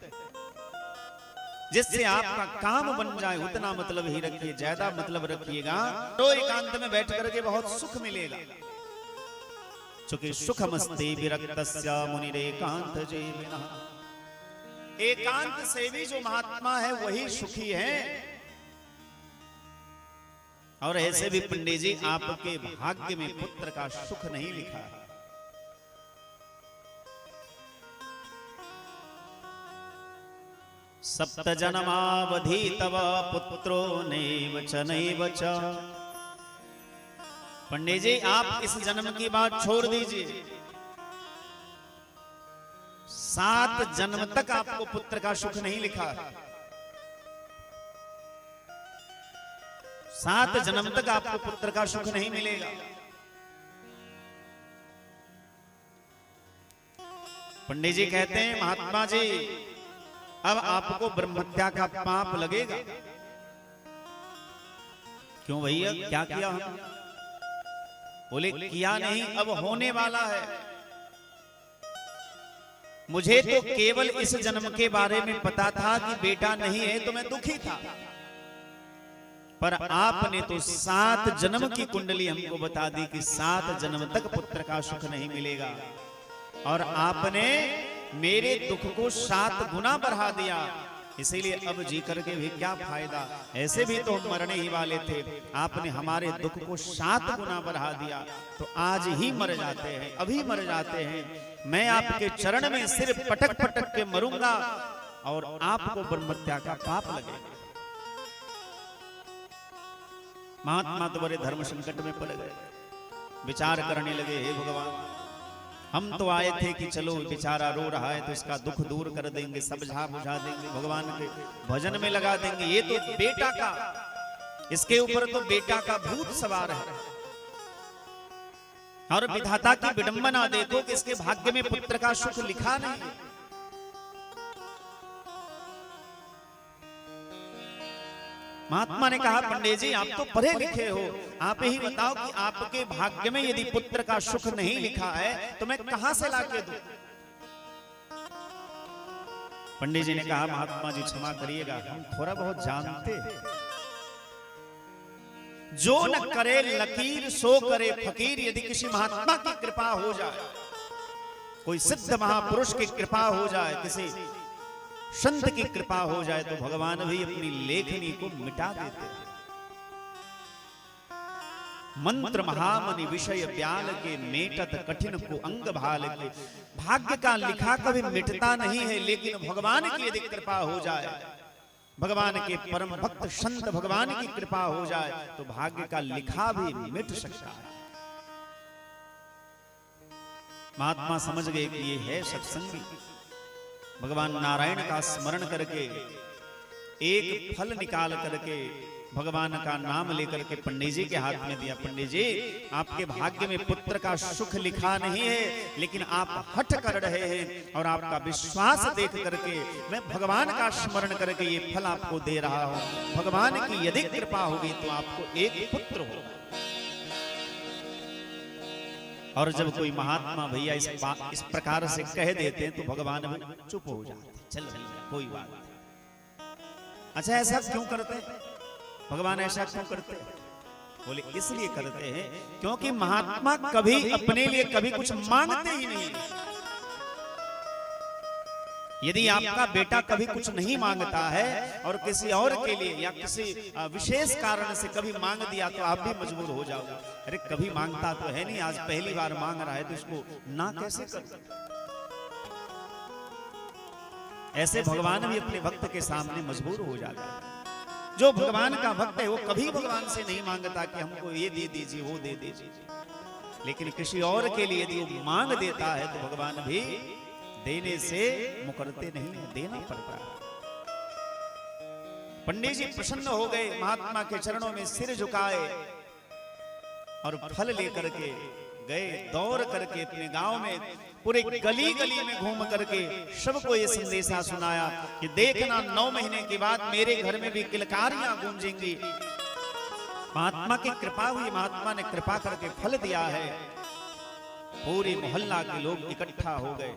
B: जिससे आपका काम बन जाए उतना मतलब ही रखिए। ज्यादा मतलब रखिएगा तो एकांत में बैठ करके बहुत सुख मिलेगा। चूंकि सुखमस्ति विरक्तस्य मुनिरेकांत जीविनः। एकांत से भी जो महात्मा है वही सुखी है। और ऐसे भी पंडित जी आपके भाग्य में पुत्र का सुख नहीं लिखा है। सप्त जन्मावधि तव पुत्रो नैव च। पंडित जी आप इस जन्म की बात छोड़ दीजिए, 7 जन्म तक आपको पुत्र का सुख नहीं लिखा है। 7 जन्म तक आपको पुत्र का सुख नहीं मिलेगा। पंडित जी कहते हैं महात्मा जी अब आपको ब्रह्महत्या का पाप लगेगा। क्यों भैया, क्या किया हम? बोले किया नहीं, अब होने वाला है। मुझे तो केवल इस जन्म के बारे में पता था कि बेटा नहीं है तो मैं दुखी था, पर आपने तो 7 जन्म की कुंडली हमको बता दी कि 7 जन्म तक पुत्र का सुख नहीं मिलेगा, और आपने मेरे दुख को 7 गुना बढ़ा दिया। इसीलिए अब जी करके भी क्या फायदा, ऐसे भी तो हम मरने ही वाले थे, आपने हमारे दुख को 7 गुना बढ़ा दिया, तो आज ही मर जाते हैं, अभी मर जाते हैं। मैं आपके चरण में सिर पटक पटक के मरूंगा और आपको ब्रह्महत्या का पाप लगेगा। महात्मा तो बड़े धर्म संकट में पड़ गए, विचार करने लगे, हे भगवान, हम तो आए थे कि चलो बेचारा रो रहा है तो इसका दुख दूर कर देंगे, समझा बुझा देंगे, भगवान के भजन में लगा देंगे। ये तो बेटा का, इसके ऊपर तो बेटा का भूत सवार है, और विधाता की विडंबना देखो कि इसके भाग्य में पुत्र का सुख लिखा नहीं। महात्मा ने कहा पंडित जी आप तो पढ़े लिखे हो, आप ही बताओ कि आपके भाग्य में यदि पुत्र का सुख नहीं लिखा है तो मैं कहां से लाके दूं? पंडित जी ने कहा महात्मा जी क्षमा करिएगा, हम थोड़ा बहुत जानते हैं। जो न करे लकीर सो करे फकीर। यदि किसी महात्मा की कृपा हो जाए, कोई सिद्ध महापुरुष की कृपा हो जाए, किसी संत की कृपा हो जाए, तो भगवान भी अपनी लेखनी को मिटा देते हैं। मंत्र महामनि विषय ब्याल के मेटत कठिन को अंग भाल के। भाग्य का लिखा कभी मिटता नहीं है, लेकिन भगवान की यदि कृपा हो जाए, भगवान के परम भक्त संत भगवान की कृपा हो जाए, तो भाग्य का लिखा भी मिट सकता है। महात्मा समझ गए कि ये है सत्संगी। भगवान नारायण का स्मरण करके एक फल निकाल करके भगवान का नाम लेकर के पंडित जी के हाथ में दिया। पंडित जी आपके भाग्य में पुत्र का सुख लिखा नहीं है, लेकिन आप हठ कर रहे हैं, और आपका विश्वास देख करके मैं भगवान का स्मरण करके ये फल आपको दे रहा हूं। भगवान की यदि कृपा होगी तो आपको एक पुत्र होगा। और जब कोई महात्मा भैया इस प्रकार से कह देते हैं तो भगवान भी चुप हो जाते हैं, चल कोई बात नहीं। अच्छा ऐसा क्यों करते हैं भगवान, ऐसा क्यों करते हैं? बोले इसलिए करते हैं क्योंकि महात्मा कभी अपने लिए कभी कुछ मांगते ही नहीं। यदि आपका बेटा कभी कुछ नहीं मांगता है और किसी और के लिए या किसी विशेष कारण से कभी मांग दिया तो आप भी मजबूर हो जाओगे, अरे कभी मांगता तो है नहीं, आज पहली बार मांग रहा है तो इसको ना कैसे कर। ऐसे भगवान भी अपने भक्त के सामने मजबूर हो जाता है। जो भगवान का भक्त है वो कभी भगवान से नहीं मांगता कि हमको ये दे दीजिए वो दे दीजिए, लेकिन किसी और के लिए यदि वो मांग देता है तो भगवान भी देने से मुकरते नहीं है, देना पड़ता है। पंडित जी प्रसन्न हो गए, महात्मा के चरणों में सिर झुकाए और फल लेकर के गए। दौड़ करके अपने गांव में पूरे गली गली में घूम करके सबको ये संदेशा सुनाया कि देखना 9 महीने के बाद मेरे घर में भी किलकारियां गूंजेंगी। महात्मा की कृपा हुई, महात्मा ने कृपा करके फल दिया है। पूरे मोहल्ला के लोग इकट्ठा हो गए।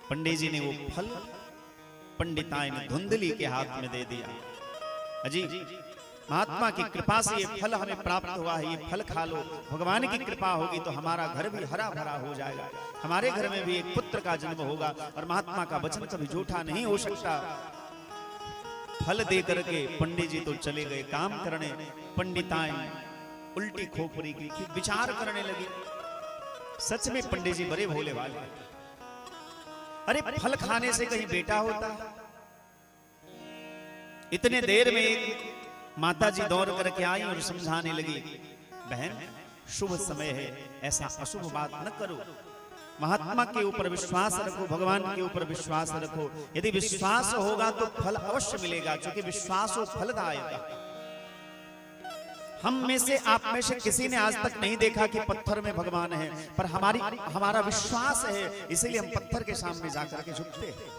B: पंडित जी ने वो फल पंडिताई ने धुंधली के हाथ में दे दिया। अजी महात्मा की कृपा से ये फल हमें प्राप्त हुआ है, ये फल खा लो, भगवान की कृपा होगी तो हमारा घर भी हरा भरा हो जाएगा, हमारे घर में भी एक पुत्र का जन्म होगा, और महात्मा का वचन कभी झूठा नहीं हो सकता। फल दे करके पंडित जी तो चले गए काम करने। पंडिताई उल्टी खोपड़ी की विचार करने लगी। सच में पंडित जी बड़े भोले वाले। अरे फल खाने से कहीं बेटा होता? इतने देर में एक माता जी दौड़ करके आई और समझाने लगी, बहन शुभ समय है, ऐसा अशुभ बात न करो, महात्मा के ऊपर विश्वास रखो, भगवान के ऊपर विश्वास रखो। यदि विश्वास होगा तो फल अवश्य मिलेगा, क्योंकि विश्वास हो फलदायक। हम में से, आप में से किसी ने आज तक नहीं देखा कि पत्थर में भगवान है, पर हमारा विश्वास है, इसीलिए हम पत्थर के सामने जाकर के झुकते हैं।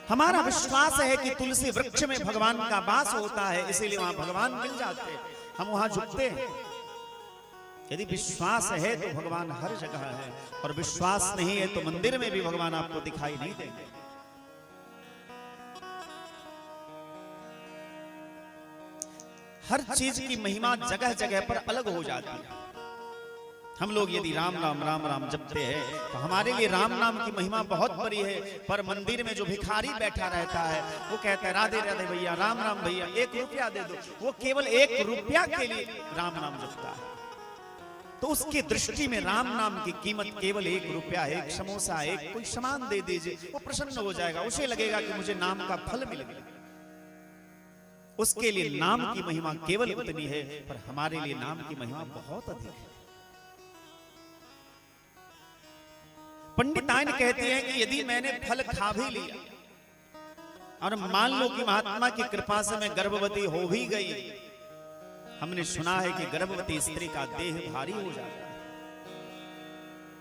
B: हमारा विश्वास है कि तुलसी वृक्ष में भगवान का वास होता है, इसीलिए वहां भगवान मिल जाते हैं, हम वहां झुकते हैं। यदि विश्वास है तो भगवान हर जगह है, और विश्वास नहीं है तो मंदिर में भी भगवान आपको दिखाई नहीं देंगे। हर चीज की महिमा जगह जगह पर अलग हो जाती है। हम लोग यदि राम राम राम राम जपते हैं तो हमारे लिए राम नाम की महिमा बहुत बड़ी है, पर मंदिर में जो भिखारी बैठा रहता है वो कहता है राधे राधे भैया, राम राम भैया, 1 रुपया दे दो। वो केवल 1 रुपया के लिए राम नाम जपता है, तो उसकी दृष्टि में राम नाम की कीमत केवल 1 रुपया है। 1 समोसा, 1 कोई सामान दे दीजिए, वो प्रसन्न हो जाएगा, उसे लगेगा कि मुझे नाम का फल मिल गया। उसके लिए नाम की महिमा केवल उतनी है, पर हमारे लिए नाम की महिमा बहुत अधिक है। पंडिताइन कहते हैं कि यदि मैंने फल खा भी लिया और मान लो कि महात्मा की कृपा से मैं गर्भवती हो भी गई, हमने सुना है कि गर्भवती स्त्री का देह भारी हो जाता है,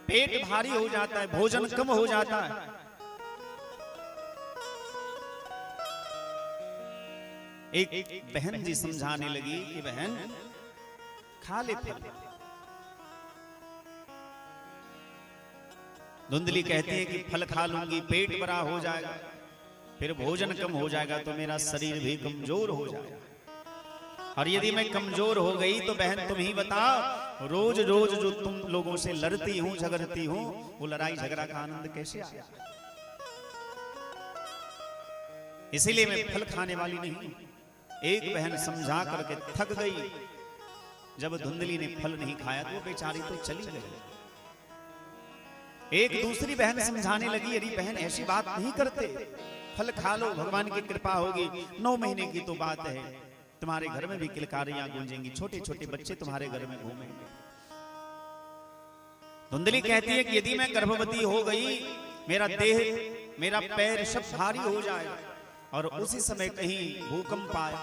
B: पेट भारी हो जाता है, भोजन कम हो जाता है। एक बहन जी समझाने लगी कि बहन खा ले फल। धुंधली कहती है कि फल खा लूंगी पेट बड़ा हो जाएगा, फिर भोजन कम हो जाएगा तो मेरा शरीर भी कमजोर हो जाएगा, और यदि मैं कमजोर हो गई तो बहन तुम ही बताओ, रोज रोज जो तुम लोगों से लड़ती हूं झगड़ती हूं, वो लड़ाई झगड़ा का आनंद कैसे आया। इसीलिए मैं फल खाने वाली नहीं। एक बहन समझा करके थक गई, जब धुंधली ने फल नहीं खाया तो वो बेचारी तो चली गई। एक दूसरी बहन समझाने लगी, अरे बहन ऐसी बात नहीं करते, फल खा लो भगवान की कृपा होगी, 9 महीने की तो बात है, तुम्हारे घर में भी किलकारियां गूंजेंगी, छोटे छोटे बच्चे तुम्हारे घर में घूमेंगे। धुंधली कहती है कि यदि मैं गर्भवती हो गई, मेरा देह, मेरा पैर सब भारी हो जाएगा, और उसी समय कहीं भूकंप आए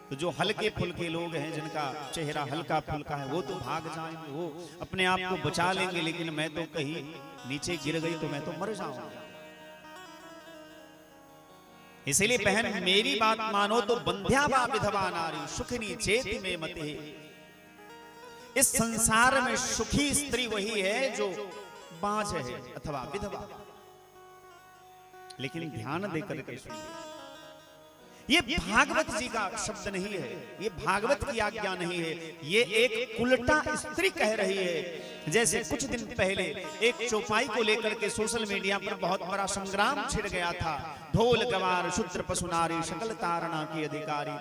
B: तो जो हल्के फुल्के लोग हैं, जिनका चेहरा हल्का फुल्का है, वो तो भाग जाएंगे, वो अपने आप को बचा लेंगे, लेकिन मैं तो कहीं नीचे गिर गई तो मैं तो मर जाऊंगा। इसीलिए बहन मेरी बात मानो तो बंध्या बा विधवा नारी सुखनी चेत में मते। इस संसार में सुखी स्त्री वही है जो बांझ है अथवा विधवा। लेकिन ध्यान देकर के सुनिए, ये भागवत जी का शब्द नहीं है, ये भागवत की आज्ञा नहीं है, ये एक उल्टा स्त्री कह रही है। जैसे कुछ दिन पहले एक चौपाई को लेकर के सोशल मीडिया पर बहुत बड़ा संग्राम छिड़ गया था। ढोल गवार शूद्र पशु नारी सकल तारणा की अधिकारी।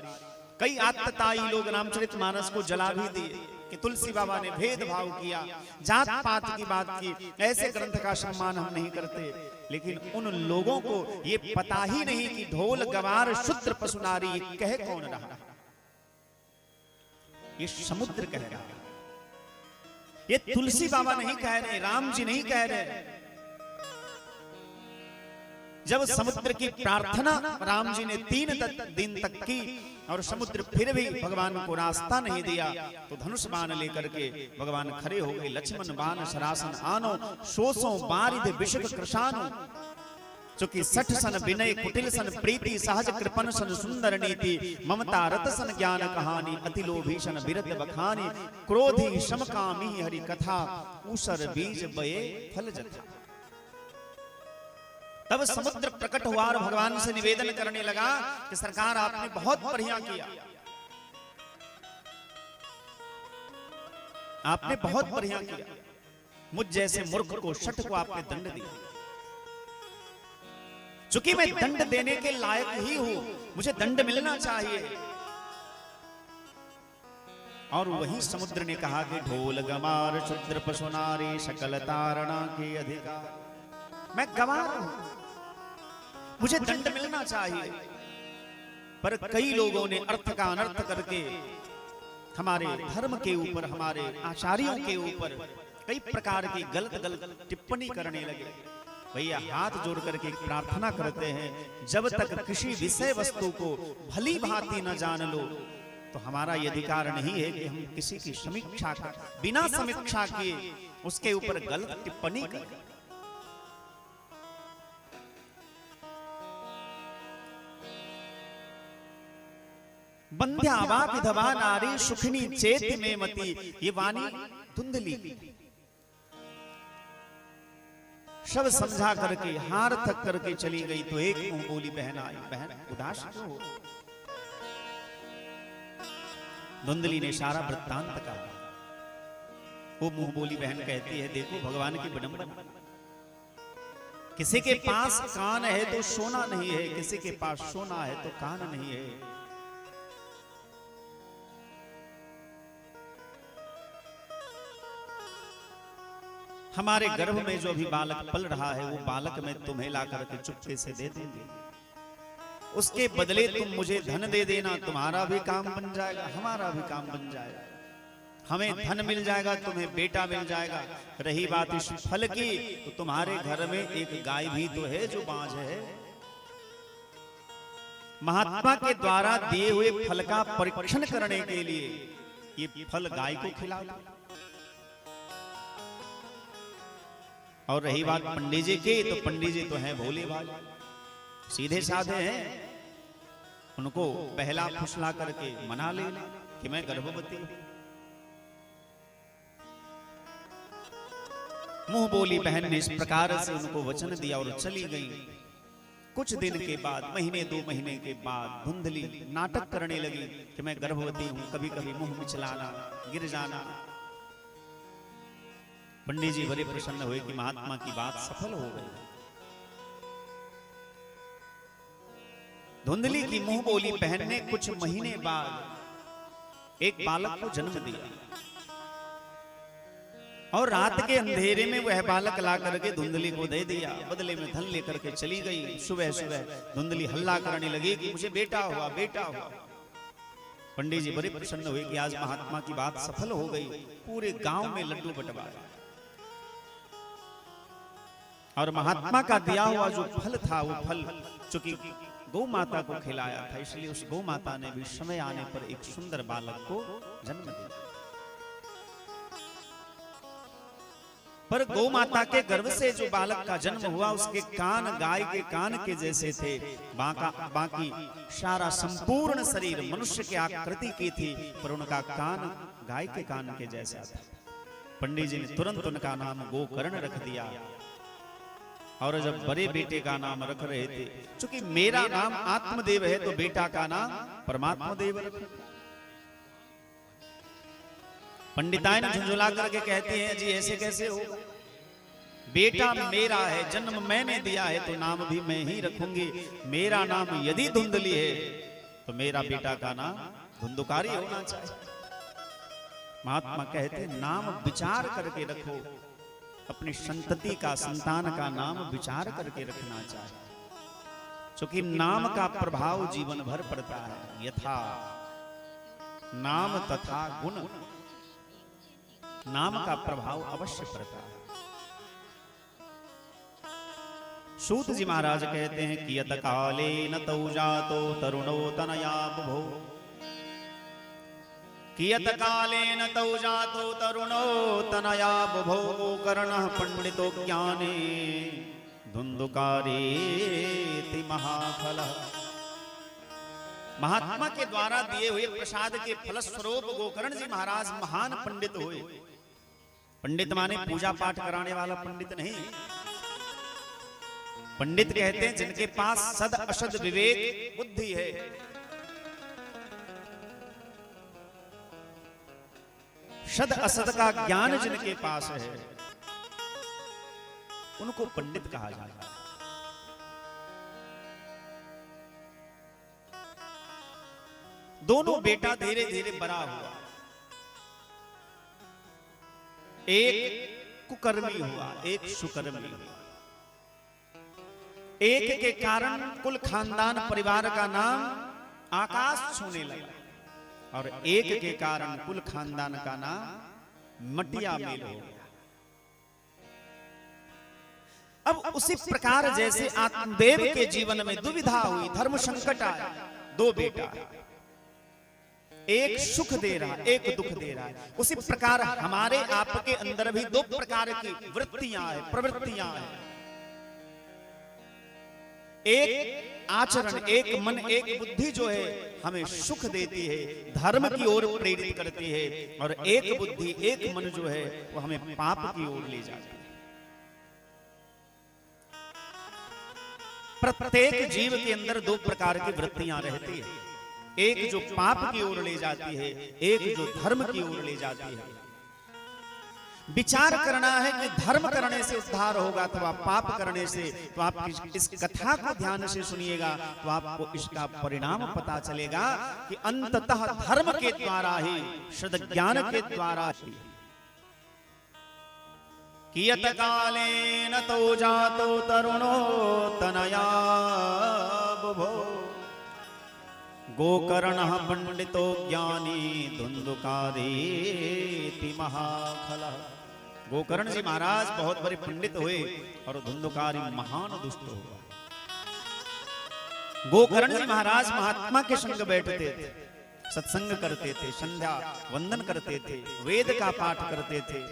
B: कई आत्मताई लोग रामचरितमानस को जला भी दिए कि तुलसी बाबा ने भेदभाव किया, जात पात की बात की, ऐसे ग्रंथ का सम्मान हम नहीं करते। लेकिन उन लोगों को ये पता ही नहीं कि ढोल गवार शूद्र पशु नारी कह कौन रहा, ये समुद्र कह रहा है, ये तुलसी बाबा नहीं कह रहे, राम जी नहीं कह रहे। जब समुद्र की प्रार्थना राम जी ने 3 दिन तक की और समुद्र फिर भी भगवान को रास्ता नहीं दिया, तो धनुष बाण लेकर के भगवान खड़े हो गए। लक्ष्मण बाण सरासन आनो, सोसों बारिद विषक कृषानो। चूंकि 60 सन विनय कुटिल सन प्रीति, सहज कृपन सन सुंदर नीति, ममता रत सन ज्ञान कहानी, अति लोभी सन बिरत बखानी, क्रोधी समकामी हरि कथा, ऊसर बीज बये फल जथा। तब समुद्र प्रकट हुआ और भगवान से निवेदन करने लगा कि सरकार आपने बहुत बढ़िया किया, आपने बहुत बढ़िया किया, मुझ जैसे मूर्ख को शठ को आपने दंड दिया। चूंकि मैं दंड देने के लायक ही हूं, मुझे दंड मिलना चाहिए। और वही समुद्र ने कहा कि ढोल गमार शूद्र पशु नारी सकल तारणा के अधिकार। मैं गवार हूं, मुझे दंड मिलना चाहिए। पर कई लोगों ने अर्थ का अनर्थ करके हमारे धर्म के ऊपर, हमारे आचार्यों के ऊपर कई प्रकार की गलत टिप्पणी करने लगे। भैया हाथ जोड़ करके प्रार्थना करते हैं, जब तक किसी विषय वस्तु को भली भांति न जान लो तो हमारा ये अधिकार नहीं है कि हम किसी की समीक्षा कर, बिना समीक्षा किए उसके ऊपर गलत टिप्पणी करें। बंध्यावा विधवा नारी सुखनी चेत में मती, ये वाणी धुंधली सब समझा करके हार थक करके चली गई तो एक मुंह बोली बहन आई, बहन उदास क्यों हो? धुंधली ने सारा वृत्तांत कहा। वो मुंह बोली बहन कहती है, देखो भगवान की विडंबना, किसी के पास कान है तो सोना नहीं है, किसी के पास सोना है तो कान नहीं है। हमारे गर्भ में जो भी बालक पल रहा है वो बालक मैं तुम्हें ला करके चुपके से दे दूंगी, उसके बदले तुम मुझे धन दे देना, तुम्हारा भी काम बन जाएगा हमारा भी काम बन जाएगा, हमें धन मिल जाएगा तुम्हें बेटा मिल जाएगा। रही बात इस फल की तो तुम्हारे घर में एक गाय भी तो है जो बांझ है, महात्मा के द्वारा दिए हुए फल का परीक्षण करने के लिए ये फल गाय को खिला दो। और रही बात पंडित जी की, तो पंडित जी तो हैं भोले भाले, सीधे साधे हैं, उनको पहला फुसला करके मना ले कि मैं गर्भवती हूं। मुंह बोली बहन ने इस प्रकार से उनको वचन दिया और चली गई। कुछ दिन के बाद, महीने 2 महीने के बाद धुंधली नाटक करने लगी कि मैं गर्भवती हूं, कभी कभी मुंह मिचलाना, गिर जाना। पंडित जी बड़े प्रसन्न हुए कि महात्मा की बात सफल हो गई। धुंधली की मुंह बोली बहन ने कुछ महीने बाद एक बालक को जन्म दिया और रात के अंधेरे में वह बालक ला करके धुंधली को दे दिया, बदले में धन लेकर के चली गई। सुबह सुबह धुंधली हल्ला करने लगी कि मुझे बेटा हुआ बेटा हुआ। पंडित जी बड़े प्रसन्न हुए कि आज महात्मा की बात सफल हो गई। पूरे गांव में लड्डू बंटवाए और महात्मा का दिया हुआ जो फल था वो फल चूंकि गौ माता को खिलाया था, इसलिए उस गौ माता ने भी समय आने पर एक सुंदर बालक को जन्म दिया। पर गौ माता के गर्भ से जो बालक का जन्म हुआ उसके कान गाय के कान के जैसे थे, बाकी सारा संपूर्ण शरीर मनुष्य की आकृति की थी, पर उनका कान गाय के कान के जैसा था। पंडित जी ने तुरंत उनका नाम गोकर्ण रख दिया। और जब बड़े बेटे का नाम रख रहे थे, चूंकि मेरा नाम आत्मदेव है तो बेटा का नाम परमात्मा देव रख। पंडिताइन झुंझुला करके कहते हैं, जी ऐसे कैसे होगा, बेटा मेरा है, जन्म मैंने दिया है तो नाम भी मैं ही रखूंगी। मेरा नाम यदि धुंधली है तो मेरा बेटा का नाम धुंधुकारी होना चाहिए। महात्मा कहते नाम विचार करके रखो, अपनी संतति का संतान का नाम विचार करके रखना चाहिए, क्योंकि नाम का प्रभाव जीवन भर पड़ता है। यथा नाम तथा गुण, नाम का प्रभाव अवश्य पड़ता है। सूत जी महाराज कहते हैं कि यत काले न तौ जातो तरुणो तनया बुभो, कियत कालेन तौ जातो तरुणो तनया बुभो, गोकर्णः पंडितो ज्ञाने धुंधुकारेति महाफलः। महात्मा के द्वारा दिए हुए प्रसाद के फलस्वरूप गोकर्ण जी महाराज महान पंडित हुए। पंडित माने पूजा पाठ कराने वाला पंडित नहीं, पंडित कहते हैं जिनके पास सद असद विवेक बुद्धि है। सद असद का ज्ञान जिनके पास है उनको पंडित कहा जाता है। दोनों बेटा धीरे धीरे बड़ा हुआ, एक कुकर्मी हुआ, एक सुकर्मी हुआ। एक के कारण कुल खानदान परिवार का नाम आकाश छूने लगा और एक के कारण कुल खानदान का नाम मटिया मेल हो गया। अब उसी प्रकार जैसे आत्मदेव के जीवन में दुविधा हुई, धर्म संकट आया, दो बेटा, एक सुख दे रहा, एक दुख दे रहा है, उसी प्रकार हमारे आपके अंदर भी दो प्रकार की वृत्तियां हैं, प्रवृत्तियां हैं। एक आचरण, एक मन, एक बुद्धि जो है हमें सुख देती है, धर्म की ओर प्रेरित करती है, और एक बुद्धि, एक मन जो है वो हमें पाप की ओर ले जाती है। प्रत्येक जीव के अंदर दो प्रकार की वृत्तियां रहती है, एक जो पाप की ओर ले जाती है, एक जो धर्म की ओर ले जाती है। विचार करना है कि धर्म करने से उद्धार होगा अथवा पाप करने से, तो आप इस कथा को ध्यान से सुनिएगा तो आपको इसका परिणाम पता चलेगा कि अंततः धर्म के द्वारा ही, सद्ज्ञान के द्वारा ही। कियत कालेन तो जातो तरुणो तनया बुभो, गोकर्णः पंडितो ज्ञानी धुंधुकारेति महाखलः। गोकर्ण जी महाराज बहुत बड़े पंडित हुए और धुंधुकारी महान दुष्ट हुआ। गोकर्ण जी महाराज महात्मा के संग बैठते थे, सत्संग करते थे, संध्या वंदन करते थे, वेद का पाठ करते थे,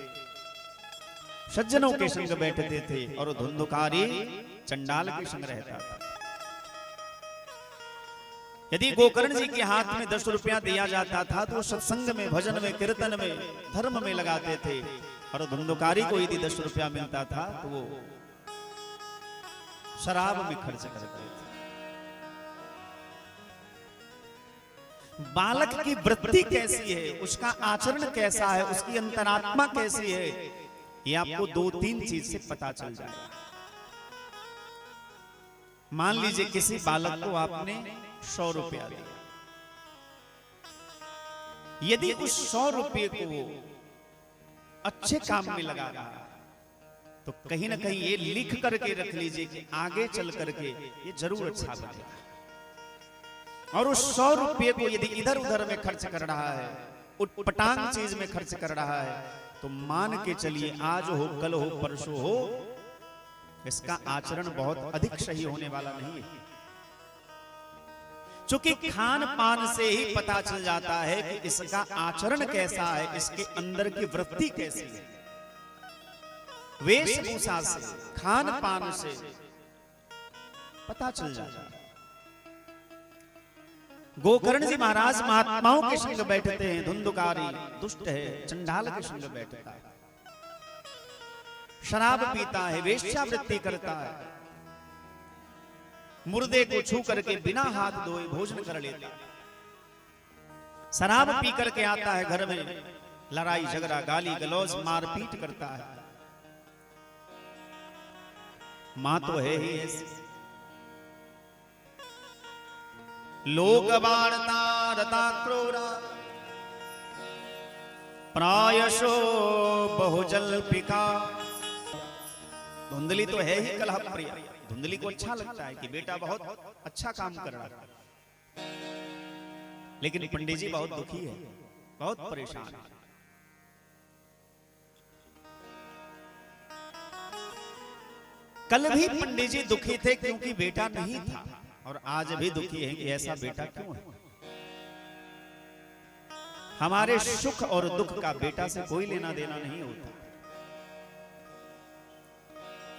B: सज्जनों के संग बैठते थे, और धुंधुकारी चंडाल के संग रहता था। यदि गोकर्ण जी के हाथ में 10 रुपया दिया जाता था तो वो सत्संग में, भजन में, कीर्तन में, धर्म में लगाते थे, और धुंधुकारी को यदि 10 रुपया मिलता था तो वो शराब में खर्च करते थे। बालक की वृत्ति कैसी है, उसका आचरण कैसा है, उसकी अंतरात्मा कैसी है, ये आपको 2-3 चीज से पता चल जाएगा। मान लीजिए किसी बालक को आपने 100 रुपया दिया, यदि उस 100 रुपये को वो अच्छे काम में लगा रहा है तो कहीं ना कहीं ये लिख करके रख लीजिए कि आगे चल करके ये जरूर अच्छा बनेगा। और उस 100 रुपये को यदि इधर उधर में खर्च कर रहा है, उटपटांग चीज में खर्च कर रहा है, तो मान के चलिए आज हो, कल हो, परसों हो, इसका आचरण बहुत अधिक सही होने वाला नहीं है। चूंकि खान पान से ही पता चल जाता है कि इसका आचरण कैसा है, इसके अंदर की वृत्ति कैसी है। वेशभूषा से, खान पान से पता चल जाता है। गोकर्ण जी महाराज महात्माओं के संग बैठते हैं, धुंधुकारी दुष्ट है, चंडाल के संग बैठता है, शराब पीता है, वेश्यावृत्ति करता है, मुर्दे को छू करके बिना हाथ धोए भोजन कर लेता है, शराब पी करके आता है घर में, लड़ाई झगड़ा, गाली गलौज, मारपीट करता है। मां तो है ही ऐसी। लोक बाणता रता क्रूरा प्रायशो बहुजल्पिका। धुंधली तो है ही कलह प्रिया, धुंधली को अच्छा लगता है कि बेटा बहुत अच्छा काम कर रहा है, लेकिन पंडित जी बहुत दुखी है, बहुत परेशान है। कल भी पंडित जी दुखी थे क्योंकि बेटा नहीं था, और आज भी दुखी है कि ऐसा बेटा क्यों है। हमारे सुख और दुख का बेटा से कोई लेना देना नहीं होता।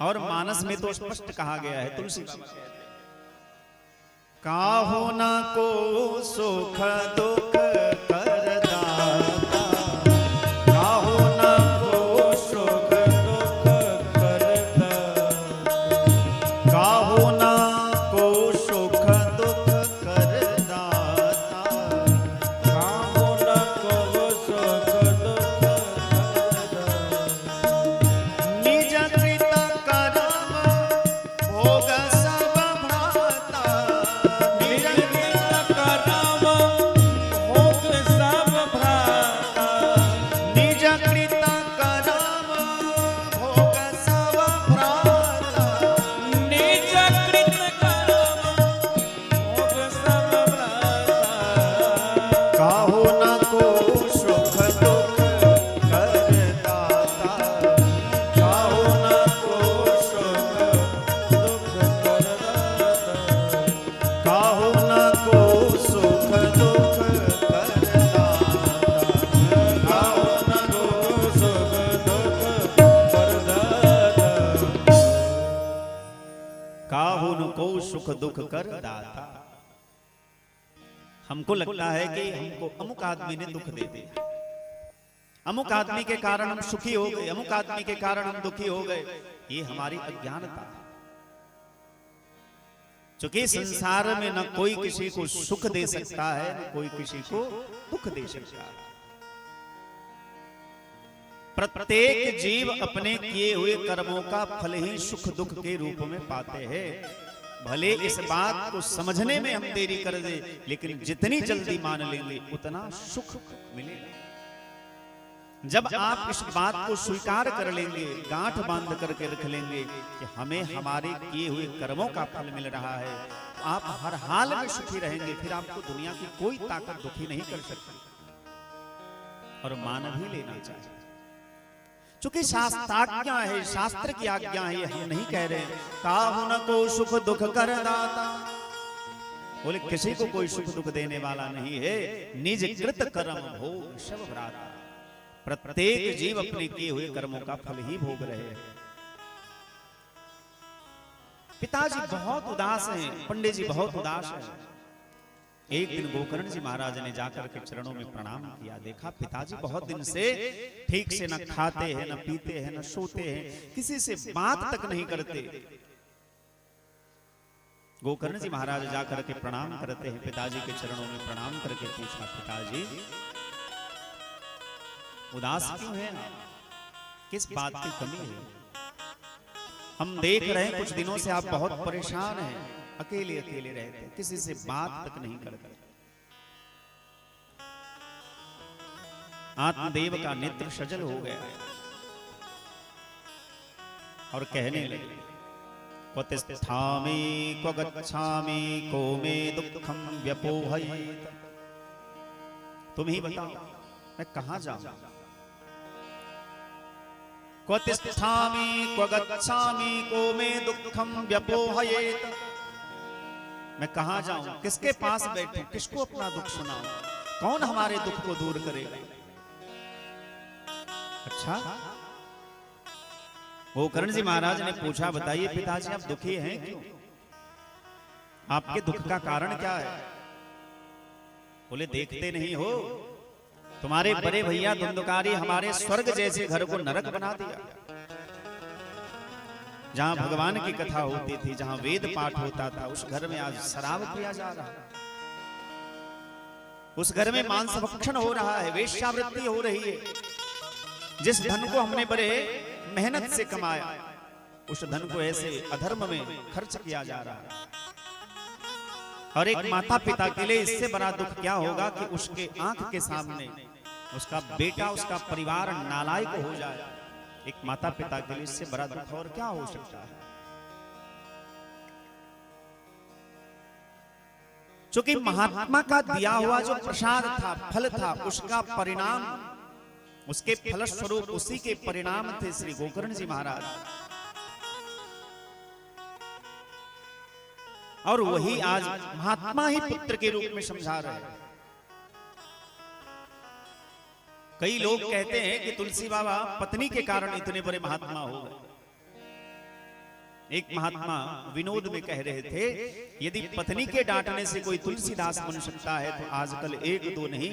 B: और मानस में तो स्पष्ट कहा गया है, तुलसी काहो न को सुख दुख करदाता, काहो न को सुख दुख करदाता, काहो न को सुख दुख करदाता, काहो न को सुख दुख करदाता। निज कृत कर्म भोग सब भ्राता, निज कृत कर्म उनको सुख दुख कर दाता। हमको लगता है कि हमको अमुक आदमी ने दुख दे दिया, अमुक आदमी के कारण हम सुखी हो गए, अमुक आदमी के कारण हम दुखी हो गए। ये हमारी अज्ञानता है। चूंकि संसार में न कोई किसी को सुख दे सकता है, न कोई किसी को दुख दे सकता है। प्रत्येक जीव अपने किए हुए कर्मों का फल ही सुख दुख के रूप में पाते हैं। भले इस बात को समझने में हम देरी कर दे, लेकिन जितनी जल्दी मान लेंगे उतना सुख मिलेगा। जब आप इस बात को स्वीकार कर लेंगे, गांठ बांध करके रख लेंगे कि हमें हमारे किए हुए कर्मों का फल मिल रहा है, तो आप हर हाल में सुखी रहेंगे। फिर आपको दुनिया की कोई ताकत दुखी नहीं कर सकती, और मान भी लेना चाहिए। चूंकि शास्त्राज्ञा है, शास्त्र की आज्ञा है, हम नहीं कह रहे हैं काहु न को सुख दुख कर दाता। बोले किसी को कोई सुख दुख देने वाला नहीं है। निज कृत कर्म भोग सब भ्राता। प्रत्येक जीव अपने किए हुए कर्मों का फल ही भोग रहे हैं। पिताजी बहुत उदास हैं, पंडित जी बहुत उदास हैं। एक दिन गोकर्ण जी महाराज ने जाकर के चरणों में प्रणाम किया। देखा पिताजी बहुत दिन से ठीक से न खाते हैं, न पीते हैं, न सोते हैं, किसी से बात तक नहीं करते। गोकर्ण जी महाराज जाकर के प्रणाम करते हैं, पिताजी के चरणों में प्रणाम करके पूछा, पिताजी उदास क्यों है, किस बात की कमी है? हम देख रहे हैं कुछ दिनों से आप बहुत परेशान हैं, अकेले अकेले रहते हैं, किसी से बात तक नहीं करते। आत्मदेव का नेत्र सजल हो गया और कहने लगे, क्व तिष्ठामि क्व गच्छामि को मे दुःखं व्यपोहयेत्। तुम ही बताओ मैं कहां जाऊं? क्व तिष्ठामि क्व गच्छामि को मे दुःखं व्यपोहयेत्। मैं कहां जाऊं, किसके पास बैठूं, किसको अपना दुख सुनाऊं, कौन हमारे दुख को दूर करेगा? अच्छा, गोकर्ण जी महाराज ने पूछा, बताइए पिताजी आप दुखी हैं क्यों? आपके दुख का कारण क्या है? बोले देखते नहीं हो, तुम्हारे बड़े भैया धुंधकारी हमारे स्वर्ग जैसे घर को नरक बना दिया। जहां भगवान की कथा होती थी, जहां वेद पाठ होता था, उस घर में आज शराब पिया जा रहा है, उस घर में मांस भक्षण हो रहा है, वेश्यावृत्ति हो रही है। जिस धन को हमने बड़े मेहनत से कमाया, उस धन को ऐसे अधर्म में खर्च किया जा रहा है। और एक माता पिता के लिए इससे बड़ा दुख क्या होगा कि उसके आंख के सामने उसका बेटा, उसका परिवार नालायक हो जाए। एक माता पिता के लिए इससे बड़ा दुख और क्या हो सकता है? क्योंकि महात्मा का दिया हुआ जो प्रसाद था, फल था, उसका परिणाम, उसके फलस्वरूप उसी के परिणाम थे श्री गोकर्ण जी महाराज। और वही आज महात्मा ही पुत्र के रूप में समझा रहे हैं। कई लोग कहते हैं कि तुलसी बाबा पत्नी के कारण इतने बड़े महात्मा हो गए। एक महात्मा विनोद में कह रहे थे, यदि पत्नी के डांटने से कोई तुलसीदास बन सकता है तो आजकल एक दो नहीं,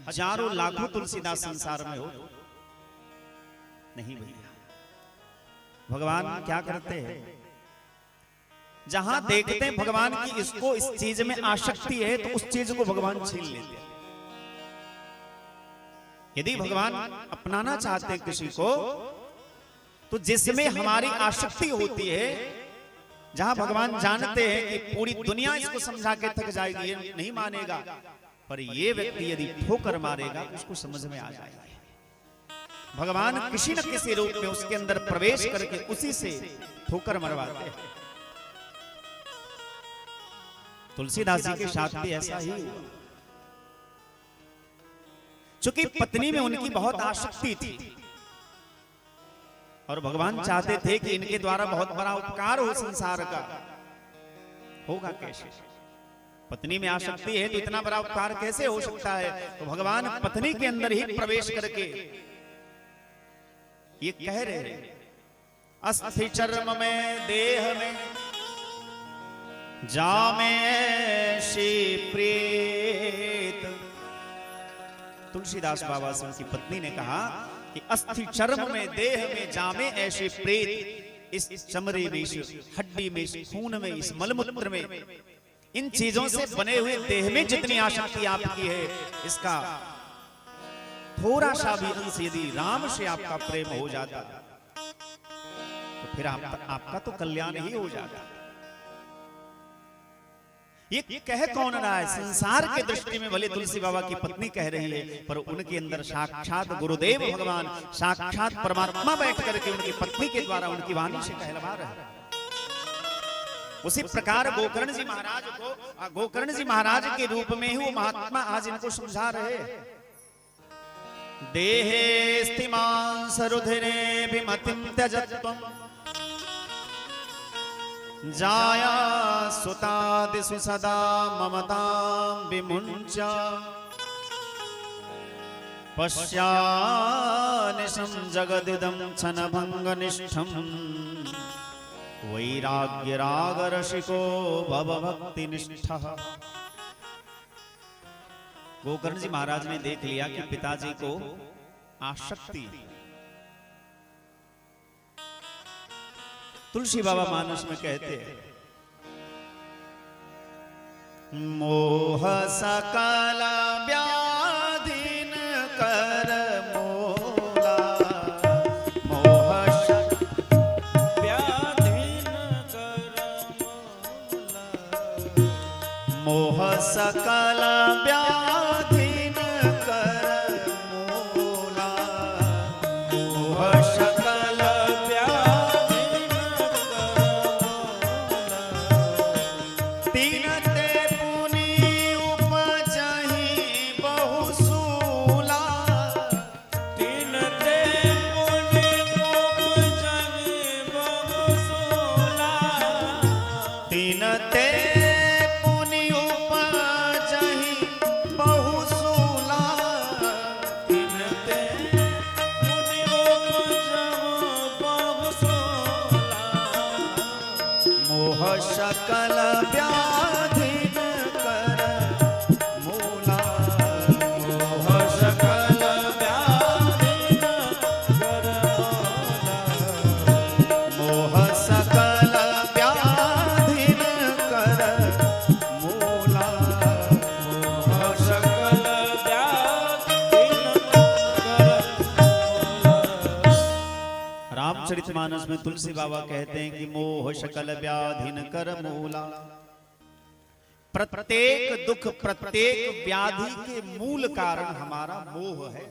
B: हजारों लाखों तुलसीदास संसार में हो। नहीं भैया, भगवान क्या करते हैं, जहां देखते हैं भगवान की इसको इस चीज में आसक्ति है तो उस चीज को भगवान छीन लेते हैं। यदि भगवान अपनाना चाहते हैं किसी को, तो जिसमें हमारी आसक्ति होती है, जहां भगवान जानते हैं कि पूरी दुनिया इसको समझा के थक जाएगी, ये नहीं मानेगा, पर ये व्यक्ति यदि ठोकर मारेगा तो उसको समझ में आ जाएगा। भगवान किसी न किसी रूप में उसके अंदर प्रवेश करके उसी से ठोकर मरवाते हैं। तुलसीदास जी के साथ भी ऐसा ही हुआ। चूंकि पत्नी में उनकी बहुत आसक्ति थी और भगवान चाहते थे कि इनके द्वारा बहुत बड़ा उपकार हो संसार का। होगा कैसे? पत्नी में आसक्ति है तो इतना बड़ा उपकार कैसे हो सकता है? तो भगवान पत्नी के अंदर ही प्रवेश करके ये कह रहे हैं, अस्थि चर्म में देह में जामे ऐसी प्रीत। तुलसीदास बाबा से उनकी पत्नी ने कहा कि अस्थि चर्म में देह में जामे ऐसी प्रीत, इस चमड़े में, इस हड्डी में, इस खून में, इस मलमूत्र में, इन चीजों से बने हुए देह में जितनी आसक्ति आपकी है, इसका थोड़ा सा भी अंश यदि राम से आपका प्रेम हो जाता तो फिर आपका तो कल्याण ही हो जाता। ये कह कौन रहा है? संसार के दृष्टि में भले तुलसी बाबा की पत्नी कह रही है, पर उनके अंदर साक्षात गुरुदेव भगवान, साक्षात परमात्मा बैठ करके उनकी पत्नी के द्वारा उनकी वाणी से कहलवा रहे हैं। उसी प्रकार गोकर्ण जी महाराज को, गोकर्ण जी महाराज के रूप में ही वो महात्मा आज इनको समझा रहे। देहे स्थिमां सरुधिरे विमतिं त्यजत्वं, जाया सुतादिषु सदा ममतां विमुञ्च, पश्यानिशं जगदिदं क्षणभङ्गनिष्ठं, वैराग्यरागरसिको भवभक्तिनिष्ठः। गोकर्ण जी महाराज ने देख लिया कि पिताजी को आसक्ति। तुलसी बाबा मानस में कहते हैं, मोह सकल व्याधिन कर मोला, मोह
A: व्याधिन कर मोला,
B: मोह सकल व्याधिन कर मोला, मोह सकल सकल व्याधिन कर मूला, मोह सकल व्याधिन कर मूला, मोह सकल व्याधिन कर मूला, मोह सकल व्याधिन कर। रामचरितमानस में तुलसी बाबा कहते हैं कि मोह सकल व्याधिन कर मूला। प्रत्येक दुख, प्रत्येक व्याधि के मूल कारण हमारा मोह है।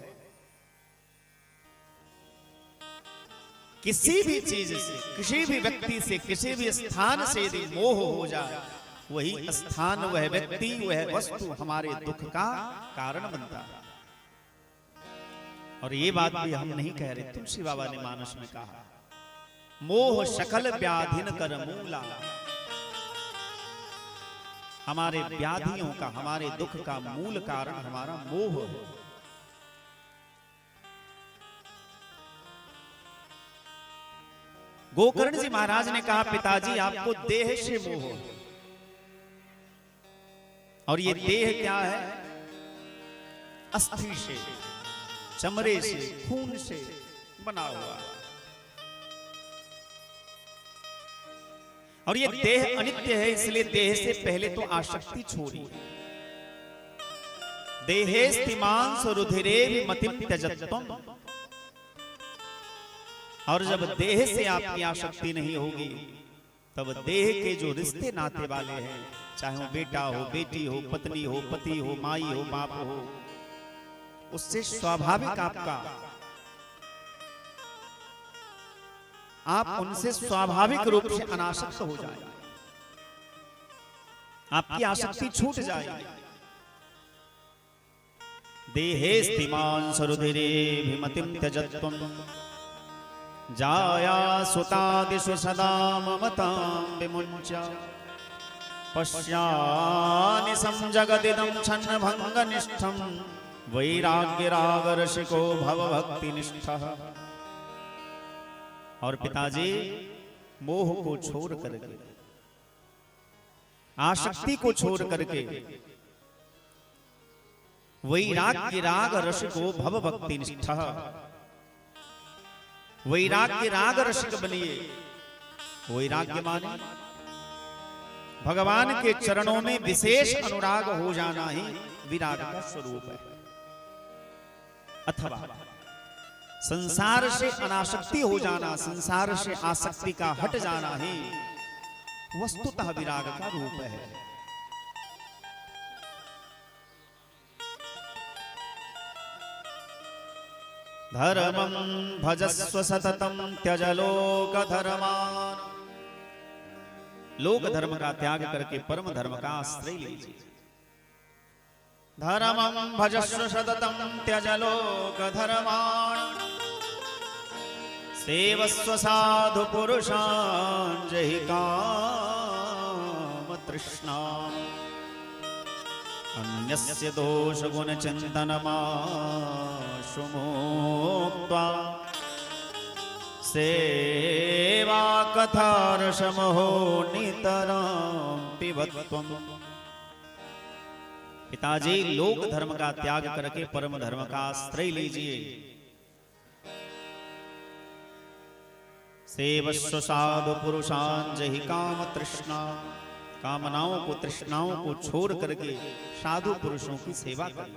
B: किसी भी चीज से, किसी भी व्यक्ति से, किसी भी स्थान से यदि मोह हो जाए, वही स्थान, वह व्यक्ति, वह वस्तु हमारे दुख का कारण बनता है। और ये बात भी हम नहीं कह रहे, तुलसी बाबा ने मानस में कहा, मोह सकल व्याधिन कर मूला। हमारे व्याधियों का, हमारे दुख का मूल कारण हमारा मोह है। गोकर्ण जी महाराज ने कहा, पिताजी आपको देह से मोह है। और ये देह क्या है? अस्थि से, चमड़े से, खून से बना हुआ है। और ये देह अनित्य है, इसलिए देह से पहले तो आसक्ति छोड़ी। देहेस्तिमांस रुधिरे विमतिं त्यजत्वम्। और जब देह से आपकी आसक्ति नहीं होगी, तब देह के जो रिश्ते नाते वाले हैं, चाहे वो बेटा हो, बेटी हो, पत्नी हो, पति हो, माई हो, बाप हो, उससे स्वाभाविक आप उनसे स्वाभाविक रूप से अनासक्त हो जाए, आपकी आसक्ति छूट जाएगी। देहेस्तिमांस रुधिरे विमतिं त्यजत्वम्, जाया सुतादिषु सदा ममतां विमुञ्च, पश्यानिशं जगदिदं छन्नभङ्गनिष्ठं, वैराग्यरागरसिको भवभक्तिनिष्ठः। और पिताजी मोह को छोड़ करके आसक्ति को छोड़ करके वैराग्य राग रस को भव भक्ति निष्ठा, वैराग्य राग रसिक बनिए। वैराग्य माने भगवान के चरणों में विशेष अनुराग हो जाना ही विराग का स्वरूप है। अथवा संसार से अनासक्ति हो जाना, संसार से आसक्ति का हट जाना ही वस्तुतः विराग का रूप है। धर्मं भजस्व सततं त्यज लोक धर्मान। लोक धर्म का त्याग करके परम धर्म का आश्रय लीजिए। धर्मं भजस्व सततं त्यज लोक धर्मान, सेवस्व साधु पुरुषान् जहि काम तृष्णाम्। अन्यस्य दोष गुण चिंतनमाशु मुक्त्वा, सेवा कथारसमहो नितरां पिबत्वम्। पिताजी, लोक धर्म का त्याग करके परम धर्म का आश्रय लीजिए। सेवस्व साधु पुरुषान् जहि काम तृष्णा, कामनाओं को तृष्णाओं को छोड़ करके साधु पुरुषों की सेवा करें।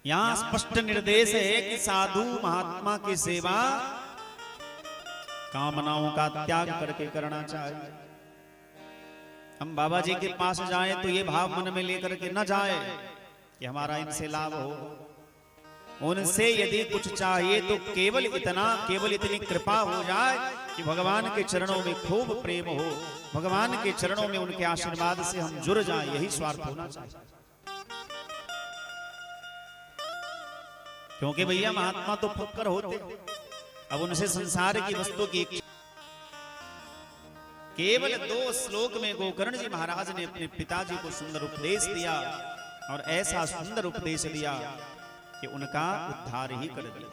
B: यहां स्पष्ट निर्देश है कि साधु महात्मा की सेवा कामनाओं का त्याग करके करना चाहिए। हम बाबा जी के पास जाएं तो ये भाव मन में लेकर के न जाए कि हमारा इनसे लाभ हो। उनसे यदि कुछ चाहिए तो केवल इतनी कृपा हो जाए कि भगवान के चरणों में खूब प्रेम हो, भगवान के चरणों में उनके आशीर्वाद से हम जुड़ जाएं, यही स्वार्थ होना चाहिए। क्योंकि भैया महात्मा तो फक्कर होते, अब उनसे संसार की वस्तु की केवल 2 श्लोक में गोकर्ण जी महाराज ने अपने पिताजी को सुंदर उपदेश दिया, और ऐसा सुंदर उपदेश दिया कि उनका उद्धार ही कर दिया।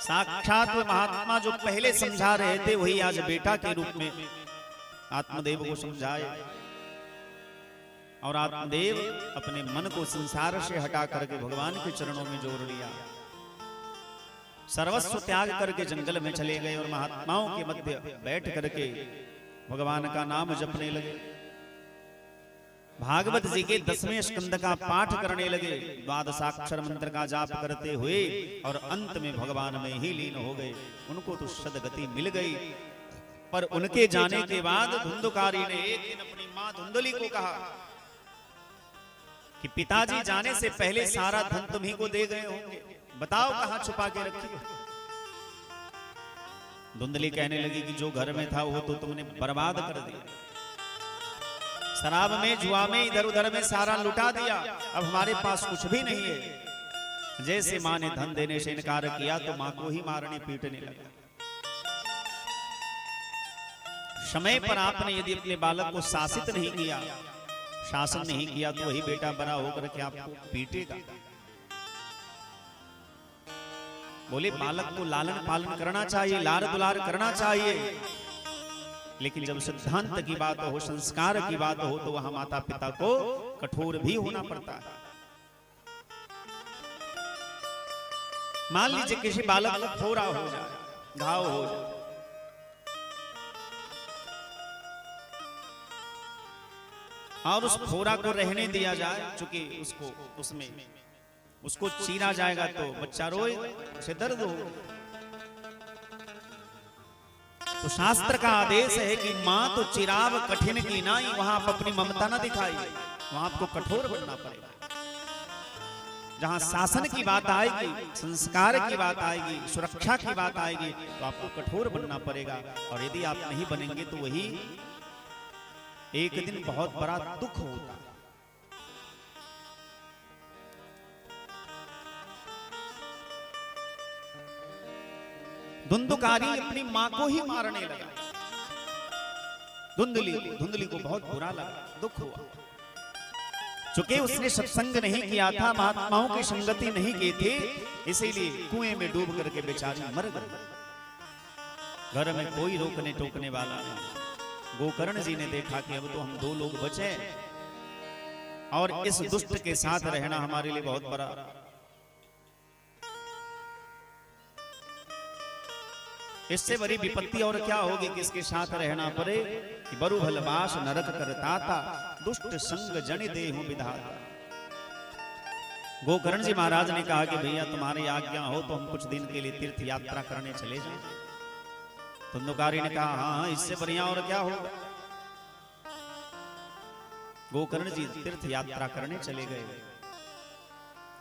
B: साक्षात महात्मा जो पहले समझा रहे थे वही आज बेटा के रूप में आत्मदेव को समझाए, और आत्मदेव अपने मन को संसार से हटा करके भगवान के चरणों में जोड़ लिया। सर्वस्व त्याग करके जंगल में चले गए और महात्माओं के मध्य बैठ करके भगवान का नाम जपने लगे। भागवत जी के 10वें स्कंद का पाठ करने लगे, 12 मंत्र का जाप करते हुए, और अंत में भगवान में ही लीन हो गए। उनको तो सदगति मिल गई। पर उनके जाने के बाद धुंधुकारी ने एक दिन अपनी मां धुंधली को कहा कि पिताजी जाने से पहले सारा धन तुम्ही को दे गए होंगे, बताओ कहां छुपा के रखी हो। धुंधली कहने लगी कि जो घर में था वो तो तुमने बर्बाद कर दिया, शराब में जुआ में इधर उधर में सारा लुटा दिया, अब हमारे पास कुछ भी नहीं है। जैसे मां ने धन देने से इनकार किया तो मां को ही मारने पीटने लगा। समय पर आपने यदि अपने बालक को शासित नहीं किया, शासन नहीं किया, तो वही बेटा बड़ा होकर के आपको पीटेगा। बोले बालक को लालन पालन करना चाहिए, लाड़ दुलार करना चाहिए, लेकिन जब सिद्धांत की बात हो, संस्कार की बात हो, तो वहां माता पिता को कठोर भी होना पड़ता है। मान लीजिए किसी बालक को फोड़ा हो जाए, घाव हो जाए, और उस फोड़ा को रहने दिया जाए, चूंकि उसको चीरा जाएगा तो बच्चा रोए, उसे दर्द हो। तो शास्त्र का आदेश है कि मां तो चिराव कठिन की नाई, वहां आप अपनी ममता ना दिखाई, वहां आपको कठोर बनना पड़ेगा। जहां शासन की बात आएगी, संस्कार की बात आएगी, सुरक्षा की बात आएगी, तो आपको कठोर बनना पड़ेगा। और यदि आप नहीं बनेंगे तो वही एक दिन बहुत बड़ा दुख होता है। धुंधुकारी अपनी मां को ही मारने लगा। धुंधली को बहुत बुरा लगा, दुख हुआ। चूंकि उसने सत्संग नहीं किया था, महात्माओं की संगति नहीं की थी, इसीलिए कुएं में डूब करके बेचारी मर गई। घर में कोई रोकने टोकने वाला नहीं। गोकर्ण जी ने देखा कि अब तो हम दो लोग बचे और इस दुष्ट के साथ रहना हमारे लिए बहुत बड़ा। इससे बड़ी विपत्ति और क्या होगी कि इसके साथ रहना पड़े कि बरु भलवास नरक करता था, दुष्ट संग जनि देहु विधाता। गोकर्ण जी महाराज ने कहा कि भैया तुम्हारी आज्ञा हो तो हम कुछ दिन के लिए तीर्थ यात्रा करने चले जाएं। धुंधुकारी ने कहा हाँ, इससे बढ़िया और क्या होगा। गोकर्ण जी तीर्थ यात्रा करने चले गए।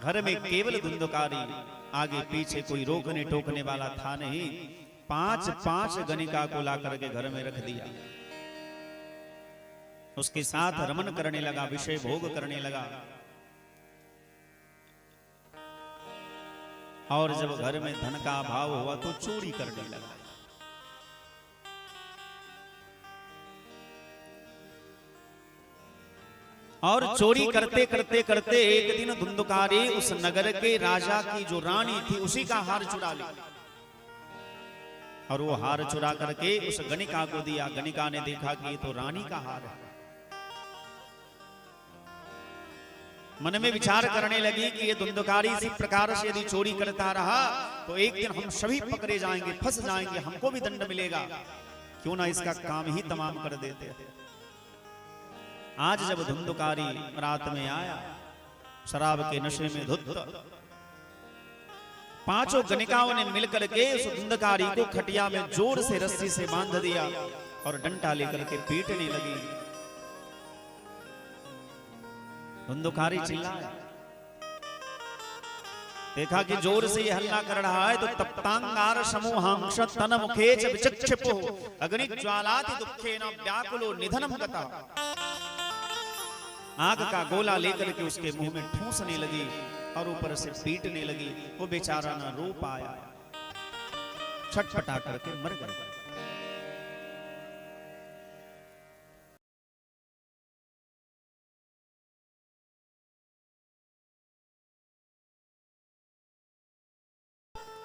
B: घर में केवल धुंधुकारी, आगे पीछे कोई रोकने टोकने वाला था नहीं। 5-5 गणिका को ला करके घर में रख दिया। उसके साथ रमन करने लगा, विषय भोग करने लगा। और जब घर में धन का अभाव हुआ तो चोरी करने लगा। और चोरी करते करते करते एक दिन धुंधुकारी उस नगर के राजा की जो रानी थी उसी का हार चुरा लिया। और वो हार चुरा करके उस गणिका को दिया। गणिका ने देखा कि ये तो रानी का हार है। मन में विचार करने लगी कि ये धुंधुकारी इसी प्रकार से यदि चोरी करता रहा तो एक दिन हम सभी पकड़े जाएंगे, फंस जाएंगे, हमको भी दंड मिलेगा। क्यों ना इसका काम ही तमाम कर देते। आज जब धुंधुकारी रात में आया, शराब के नशे में धुत, 5 गणिकाओं ने मिलकर के उस धुंधुकारी को खटिया में जोर से रस्सी से बांध दिया और डंडा लेकर के पीटने लगी। धुंधुकारी चिल्लाया, देखा कि जोर से ये हल्ला कर रहा है तो तप्तांगार समूहांश तन मुखे च विचक्षिपो अग्नि ज्वालाति दुखेन व्याकुलो निधनम गता। आग का गोला लेकर के उसके मुंह में ठूंसने लगी और ऊपर से पीटने लगी। वो बेचारा ना रो पाया, छटपटा करके मर गया।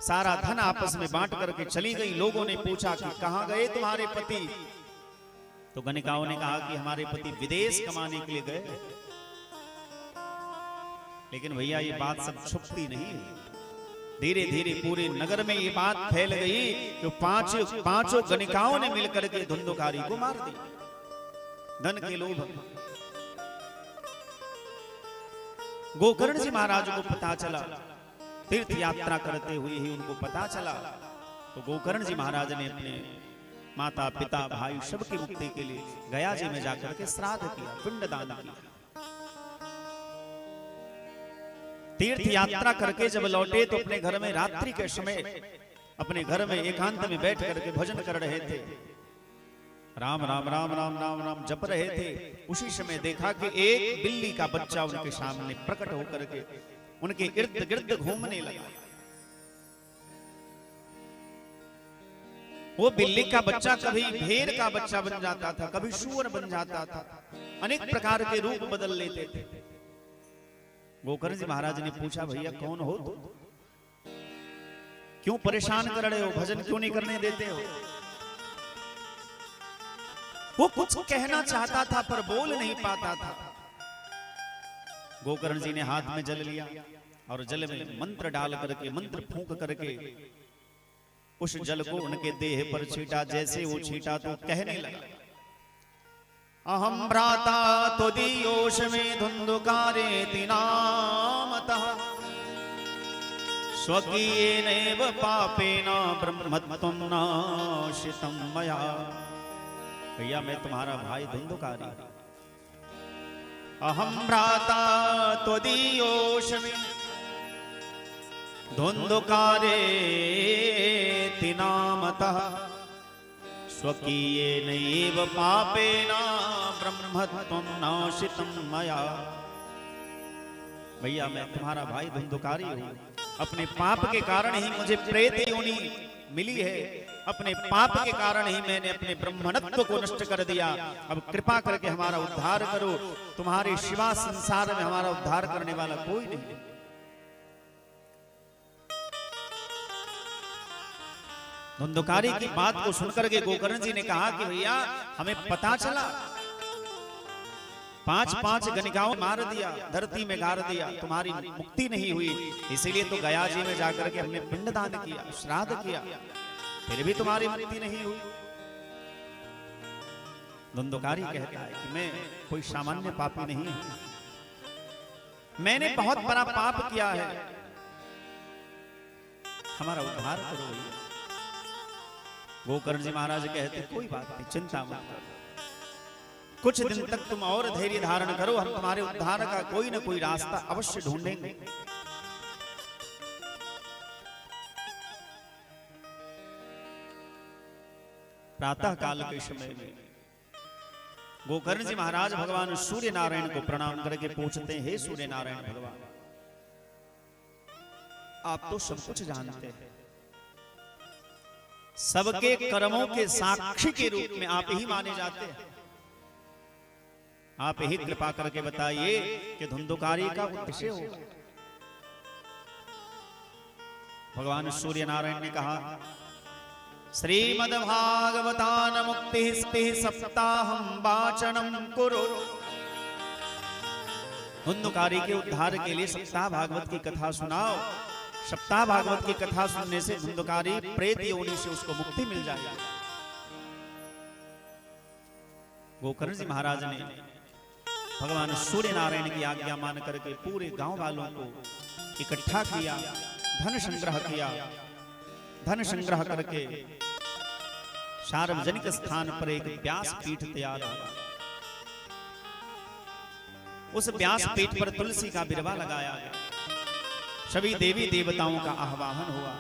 B: सारा धन आपस में बांट करके चली गई। लोगों ने पूछा कि कहां गए तुम्हारे पति? तो गणिकाओं ने कहा कि हमारे पति विदेश कमाने के लिए गए। लेकिन भैया ये बात सब छुपती नहीं। धीरे धीरे पूरे नगर में ये बात फैल गई कि पांचों गणिकाओं ने मिलकर के धुंधुकारी को मार दिया धन के लोभ। गोकर्ण जी महाराज को पता चला, तीर्थ यात्रा करते हुए ही उनको पता चला। तो गोकर्ण जी महाराज ने अपने माता पिता भाई सबकी मुक्ति के लिए गया जी में जाकर के श्राद्ध किया, पिंडदान किया। तीर्थ यात्रा करके जब लौटे तो अपने घर में रात्रि के समय अपने घर में एकांत में बैठ करके भजन कर रहे थे। राम राम राम राम राम राम जप रहे थे। उसी समय देखा कि एक बिल्ली का बच्चा उनके सामने प्रकट होकर के उनके इर्द गिर्द घूमने लगा। वो बिल्ली का बच्चा कभी भेड़ का बच्चा बन जाता था, कभी सूअर बन जाता था, अनेक प्रकार के रूप बदल लेते थे। गोकर्ण जी महाराज ने पूछा, भैया कौन हो तुम? क्यों परेशान कर रहे हो? भजन क्यों नहीं करने देते हो? वो कुछ कहना चाहता था पर बोल नहीं पाता था। गोकर्ण जी ने हाथ में जल लिया और जल में मंत्र डाल करके, मंत्र फूंक करके उस जल को उनके देह पर छीटा। जैसे वो छीटा तो कहने लगा, अहम भ्राता त्वदीयोष में धुंधुकारेति नामतः स्वकीयेनैव पापेन ब्रह्मत्वं नाशितं मया। भैया मैं तुम्हारा भाई धुंधुकारी। अहम भ्राता त्वदीयोष में धुंधुकारेति नामतः स्वकीयेनैव पापेन ब्रह्मत्वं नाशितं मया। भैया मैं तुम्हारा भाई धुंधुकारी हूं। अपने पाप के कारण ही मुझे प्रेत योनि मिली है। अपने पाप के कारण ही मैंने अपने ब्रह्मणत्व को नष्ट कर दिया। अब कृपा करके हमारा उद्धार करो। तुम्हारे शिवा संसार में हमारा उद्धार करने वाला कोई नहीं। धुंधुकारी की बात को सुनकर के गोकर्ण जी ने कहा कि भैया हमें पता चला 5-5 गणिकाओं मार दिया, धरती में गाड़ दिया, तुम्हारी मुक्ति नहीं हुई, इसीलिए तो गया जी में जाकर के हमने पिंडदान किया, श्राद्ध किया, फिर भी तुम्हारी मुक्ति नहीं हुई। धुंधुकारी कहता है कि मैं कोई सामान्य पापी नहीं हूं, मैंने बहुत बड़ा पाप किया है, हमारा उद्धार करो। गोकर्ण जी महाराज कहते कोई बात नहीं, चिंता मत करो, कुछ दिन तक तुम और धैर्य धारण करो, हम तुम्हारे उद्धार का कोई न कोई रास्ता अवश्य ढूंढेंगे। प्रातः काल के समय में गोकर्ण जी महाराज भगवान सूर्य नारायण को प्रणाम करके पूछते हैं, हे सूर्य नारायण भगवान, आप तो सब कुछ जानते हैं, सबके कर्मों के साक्षी के रूप में आप ही माने जाते हैं, आप ही कृपा करके बताइए कि धुंधुकारी का उद्देश्य होगा। भगवान सूर्य नारायण ने कहा, श्रीमद्भागवतान मुक्ति सप्ताहम वाचनम कुरु। धुंधुकारी के उद्धार के लिए सप्ताह भागवत की कथा सुनाओ, सप्ताह भागवत की कथा सुनने से धुंधुकारी प्रेत योनि से उसको मुक्ति मिल जाएगी। गोकर्ण जी महाराज ने भगवान सूर्य नारायण की आज्ञा मान करके पूरे गांव वालों को इकट्ठा किया, धन संग्रह किया, धन संग्रह करके सार्वजनिक स्थान पर एक व्यास पीठ तैयार हुआ, उस व्यास पीठ पर तुलसी का बिरवा लगाया गया, सभी देवी देवताओं का आह्वान हुआ,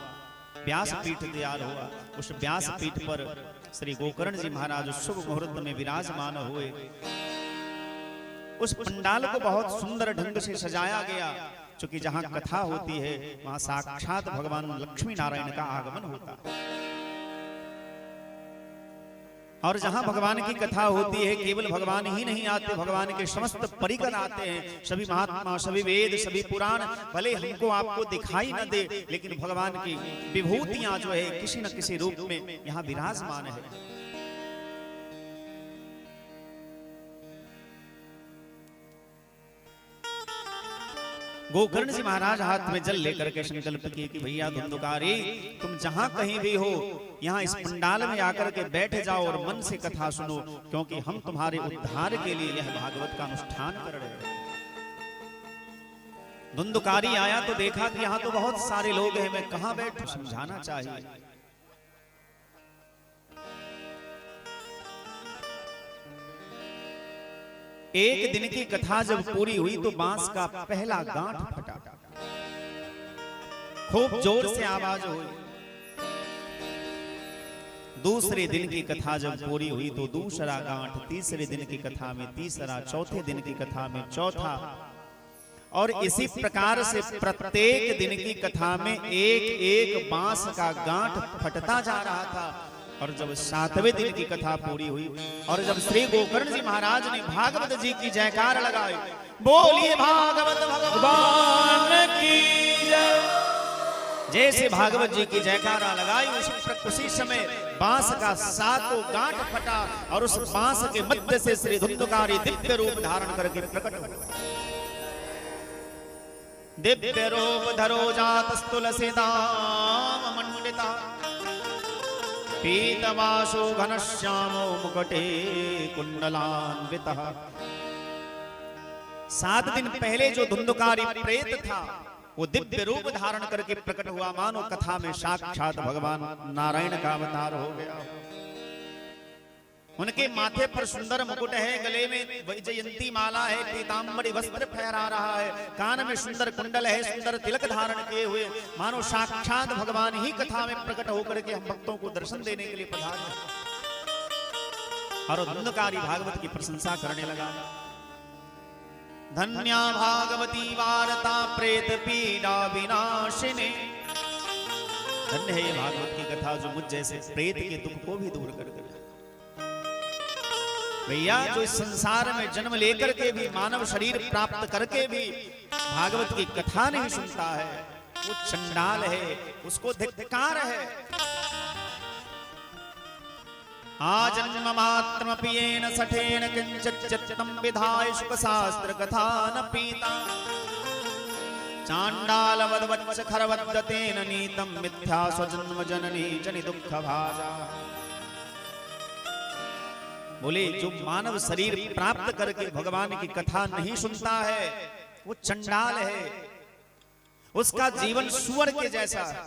B: व्यास पीठ तैयार हुआ। उस व्यास पीठ पर श्री गोकर्ण जी महाराज शुभ मुहूर्त में विराजमान हुए। उस पंडाल को बहुत सुंदर ढंग से सजाया गया, क्योंकि जहां कथा होती है वहां साक्षात भगवान लक्ष्मी नारायण का आगमन होता है, और जहां भगवान की कथा होती है केवल भगवान ही नहीं आते, भगवान के समस्त परिकर आते हैं, सभी महात्मा, सभी वेद, सभी पुराण, भले हमको आपको दिखाई न दे, लेकिन भगवान की विभूतियां जो है किसी न किसी रूप में यहां विराजमान है। गोकर्ण जी महाराज हाथ में जल लेकर के संकल्प किए कि भैया धुंधुकारी, तुम जहां कहीं भी हो यहां इस पंडाल में आकर के बैठ जाओ और मन से कथा सुनो, क्योंकि हम तुम्हारे उद्धार के लिए यह भागवत का अनुष्ठान कर रहे हैं। धुंधुकारी आया तो देखा कि यहां तो बहुत सारे लोग हैं, मैं कहां बैठूं, समझाना चाहिए। एक दिन की कथा जब पूरी हुई तो बांस का पहला गांठ फटा, खूब जोर से आवाज हुई। दूसरे दिन की कथा जब पूरी हुई तो दूसरा गांठ, तीसरे दिन की कथा में तीसरा, चौथे दिन की कथा में चौथा, और इसी प्रकार से प्रत्येक दिन की कथा में एक एक बांस का गांठ फटता जा रहा था। और जब 7वें दिन की कथा पूरी हुई और जब श्री गोकर्ण जी महाराज ने भागवत जी की जयकार लगाई, बोलिए भागवत भगवान की जय, जैसे भागवत जी की जयकारा लगाई उसी समय बांस का 7 गांठ फटा और उस बांस के मध्य से श्री धुंधुकारी दिव्य रूप धारण करके प्रकट हुआ। दिव्य रूप धरो जातस्तुलसीदाम मंडिता, पीतवासो घनश्यामो मुकुटे कुंडलान्वितः। 7 दिन पहले जो धुंधुकारी प्रेत था वो दिव्य रूप धारण करके प्रकट हुआ, मानो कथा में साक्षात भगवान नारायण का अवतार हो गया। उनके माथे पर सुंदर मुकुट है, गले में वैजयंती माला है, पीतांबरी वस्त्र फहरा रहा है, कान में सुंदर कुंडल है, सुंदर तिलक धारण किए हुए, मानो साक्षात भगवान ही कथा में प्रकट होकर के हम भक्तों को दर्शन देने के लिए पधारे। और धुंधुकारी भागवत की प्रशंसा करने लगा, धन्या भागवती वार्ता प्रेत पीड़ा विनाशिनी। धन्य है ये भागवत की कथा जो मुझ जैसे प्रेत के दुख को भी दूर कर देगा। भैया जो इस संसार में जन्म लेकर के भी, मानव शरीर प्राप्त करके भी भागवत की कथा नहीं सुनता है, वो चंडाल है, उसको धिक्कार है। आजन्म मात्रमपि येन सठेन किंचित् चित्तं विधाय शुकशास्त्र कथा न पीता चांडालवद्वच्च खरवद्दतेन नीतं मिथ्या स्वजन्म जननी जनि दुःख भाजा। बोले जो मानव शरीर प्राप्त करके भगवान की कथा नहीं सुनता है वो चंडाल है, उसका जीवन सुअर के जैसा है,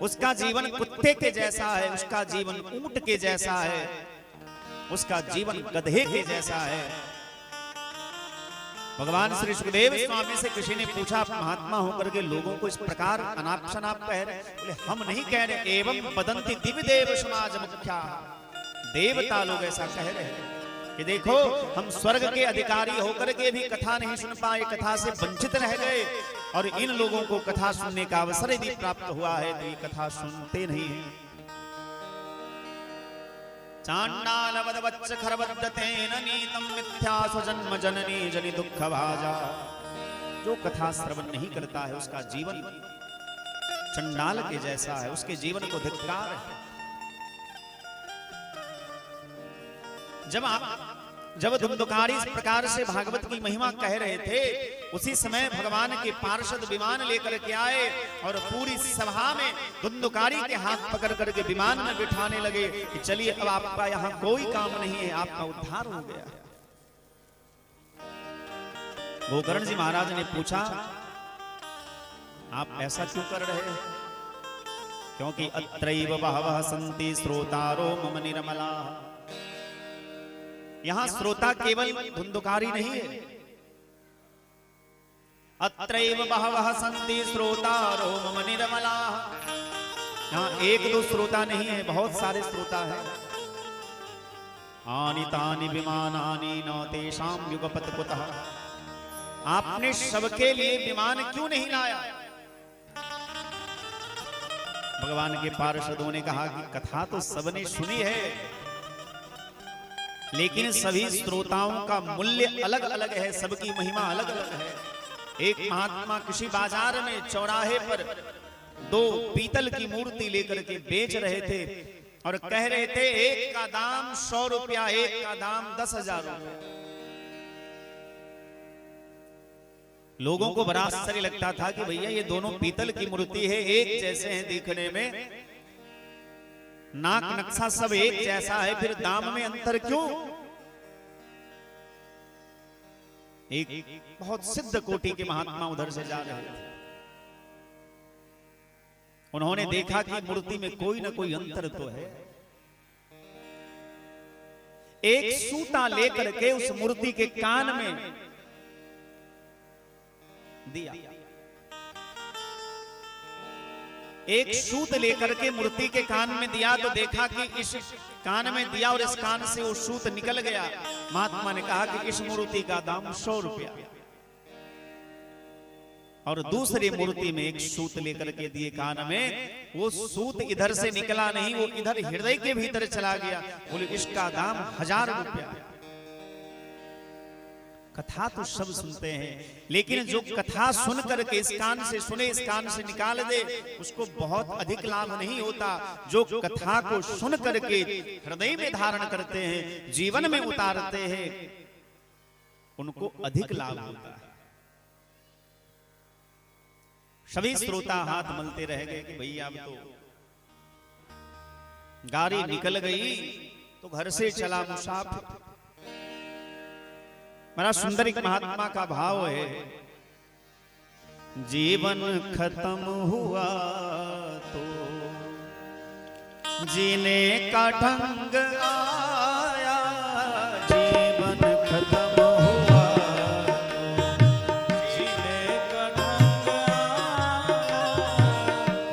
B: उसका जीवन कुत्ते के जैसा है, उसका जीवन ऊंट के जैसा है, उसका जीवन गधे के जैसा है। भगवान श्री सुखदेव स्वामी से किसी ने पूछा, आप महात्मा होकर के लोगों को इस प्रकार अनाप शनाप कह रहे? बोले हम नहीं कह रहे, एवं वदंति दिव्य देव समाज मुख्या, देवता लोग ऐसा कह रहे हैं कि देखो हम स्वर्ग के अधिकारी होकर के भी कथा नहीं सुन पाए, कथा से वंचित रह गए, और इन लोगों को कथा सुनने का अवसर यदि प्राप्त हुआ है तो ये कथा सुनते नहीं है। चांडालवद्वच्च खरवद्दतेन नीतं मिथ्या स्वजन्म जननी जनि दुःख भाजा। जो कथा श्रवण नहीं करता है उसका जीवन चंडाल के जैसा है, उसके जीवन को धिक्कार है। जब धुंधुकारी इस प्रकार से भागवत की महिमा कह रहे थे, उसी समय भगवान के पार्षद विमान लेकर के आए और पूरी सभा में धुंधुकारी के हाथ पकड़ करके विमान में बिठाने लगे कि चलिए अब आपका यहाँ कोई काम नहीं है, आपका उद्धार हो गया। गोकर्ण जी महाराज ने पूछा, आप ऐसा क्यों कर रहे हैं? क्योंकि अत्रैव बहवः सन्ति श्रोतारो मम निर्मला। यहां श्रोता केवल धुंधुकारी नहीं है, अत्रैव बहवः सन्ति श्रोतारो मम निर्मला। यहां एक दो श्रोता नहीं है, बहुत सारे श्रोता है। आनितानि विमानानि न तेषां युगपत् कुतः। आपने सबके लिए विमान क्यों नहीं लाया? भगवान के पार्षदों ने कहा कि कथा तो सबने सुनी है, लेकिन सभी श्रोताओं का मूल्य अलग अलग है, सबकी महिमा अलग अलग है। एक महात्मा किसी बाजार में चौराहे पर 2 पीतल की मूर्ति लेकर के बेच रहे थे और कह रहे थे एक का दाम 100 रुपया, एक का दाम 10,000 रुपया। लोगों को बड़ा आश्चर्य लगता था कि भैया ये दोनों पीतल की मूर्ति है, एक जैसे हैं दिखने में, नाक नक्शा सब एक जैसा है, फिर दाम में अंतर क्यों? एक बहुत सिद्ध कोटि के महात्मा उधर से जा रहे थे, उन्होंने देखा कि मूर्ति में कोई ना कोई अंतर तो है। एक सूता लेकर के उस मूर्ति के कान में दिया, एक सूत लेकर के मूर्ति के कान में दिया तो देखा कि इस कान में दिया और इस कान से वो सूत निकल गया। महात्मा ने कहा कि इस मूर्ति का दाम 100 रुपया। और दूसरी मूर्ति में एक सूत लेकर के दिए कान में, वो सूत इधर से निकला नहीं, वो इधर हृदय के भीतर चला गया। बोले इसका दाम 1000 रुपया। कथा तो सब सुनते हैं, लेकिन जो कथा सुन करके इस कान से सुने इस कान से निकाल दे, उसको बहुत अधिक लाभ नहीं होता। जो कथा को सुन करके हृदय में धारण करते हैं, जीवन में उतारते हैं, उनको अधिक लाभ होता है। सभी श्रोता हाथ मलते रह गए कि भैया अब तो गाड़ी निकल गई तो घर से चला मुसाफिर। बड़ा सुंदर एक महात्मा का भाव है, जीवन खत्म हुआ तो जीने का ढंग आया, जीवन खत्म हुआ तो जीने का ढंग आया,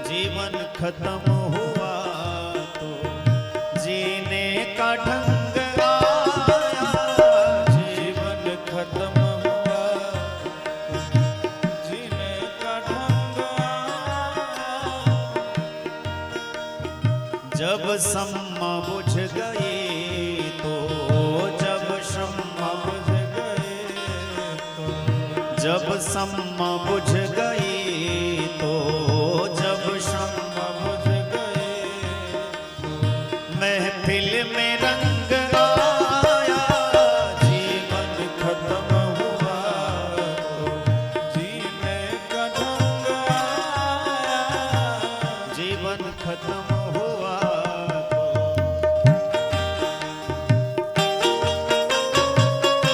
B: जीवन खत्म हुआ तो जीने का ढंग जब सम्मा बुझ गए तो, जब सम्मा बुझ गए तो, जब सम्मा बुझ गए तो, जब सम्मा बुझ गए तो मैं महफिल में रंग आया,
A: जीवन खत्म हुआ तो जीने का ढंग आया,
B: जीवन खत्म हुआ तो।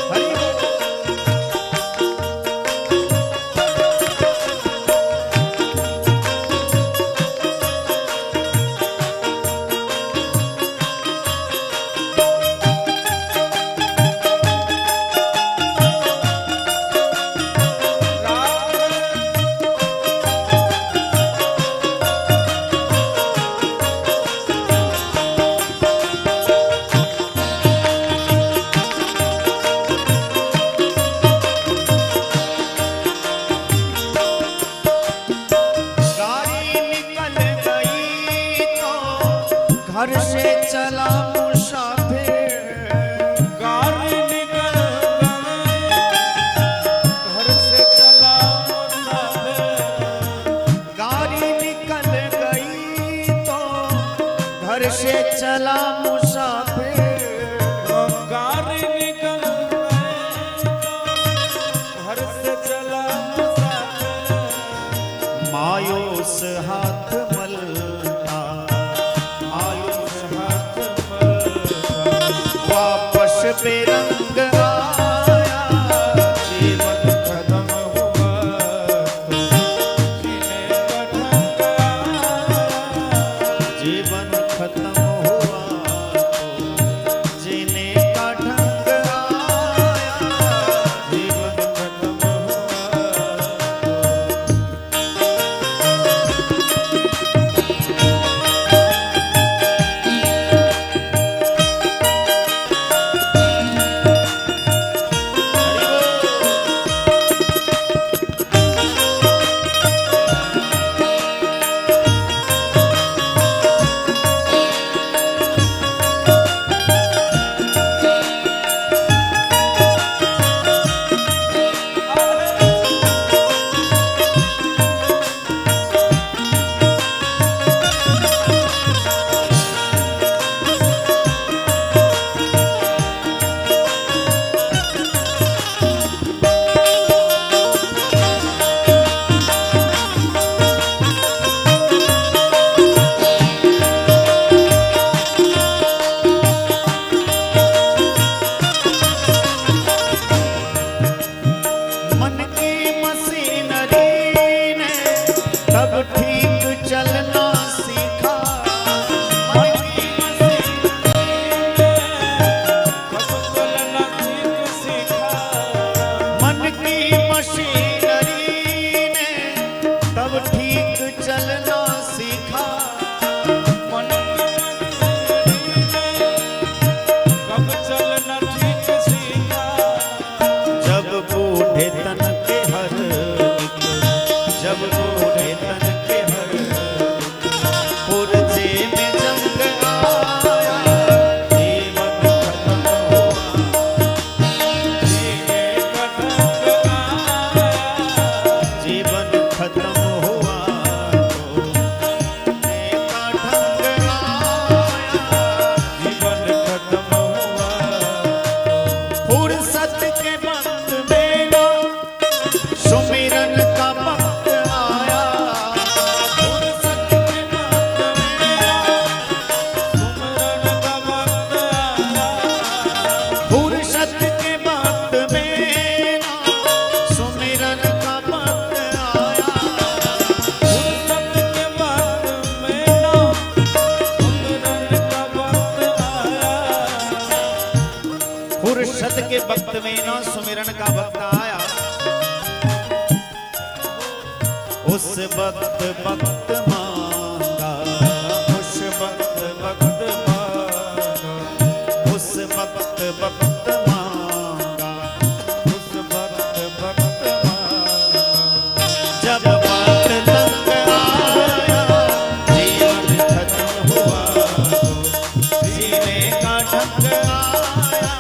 B: हरि बोल। घर से चला मुसाफिर,
A: गाड़ी निकल गई, घर से चला मुसाफिर,
B: गाड़ी निकल गई तो घर से चला मुसाफिर,
A: गाड़ी निकल गई तो घर से चला मुसाफिर,
B: मायूस हाथ मलता,
A: आयुष हाथ मलता,
B: वापस बेरंग आया,
A: जीवन खत्म हुआ तो जीने का ढंग आया,
B: जीवन खत्म हुआ तो जीने का ढंग आया,
A: जीवन खत्म हुआ
B: मन की मशीनरी ने तब ठीक चलना सीखा, मन की
A: चलना सीखा,
B: मन की मशीनरी ने तब ठीक चलना सीखा,
A: मन कब चलना ठीक सीखा,
B: जब बूढ़े तन के हर एक, जब बूढ़े तन के हर एक पुरजे में जंग आया, जीवन खत्म हुआ,
A: जीने का ढंग आया,
B: जीवन खत्म हुआ तो जीने का ढंग आया,
A: जीवन खत्म हुआ
B: फुर्सत के वक्त में ना सुमिरन का वक्त आया,
A: फुर्सत के वक्त में सुमरन का वक्त आया,
B: फुर्सत के वक्त में ना सुमिरन का वक्त आया,
A: फुर्सत के वक्त में सुमरन का वक्त आया,
B: फुर्सत के वक्त में ना सुमिरन का वक्त आया, उस वक्त वक्त मांगा,
A: उस वक्त वक्त मांगा,
B: उस वक्त वक्त मांगा,
A: उस वक्त वक्त मांगा,
B: जब वक्त लग आया, जीवन खत्म हुआ तो जीने का ढंग आया,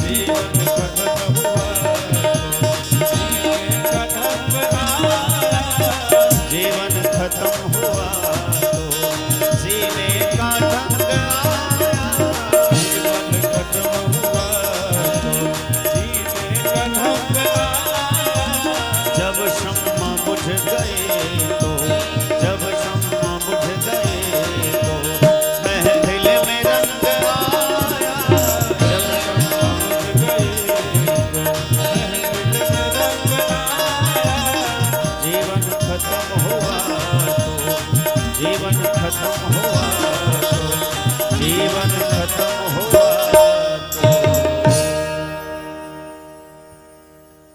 A: जीवन खत्म हुआ तो जीने का ढंग आया,
B: जीवन खत्म हुआ हुआ तो जीवन खत्म हुआ तो।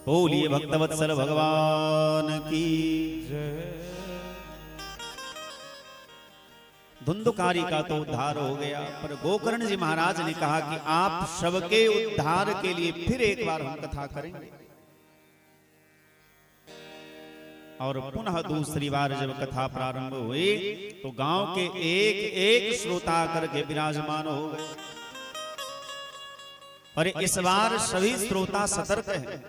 B: बोलिए भक्तवत्सल भगवान की
A: जय।
B: धुंधुकारी का तो उद्धार हो गया, पर गोकर्ण जी महाराज ने कहा कि आप सबके उद्धार के लिए फिर एक बार हम कथा करेंगे। और पुनः दूसरी बार जब कथा प्रारंभ हुई तो गांव के एक एक श्रोता करके विराजमान हो गए। और इस बार सभी श्रोता सतर्क हैं,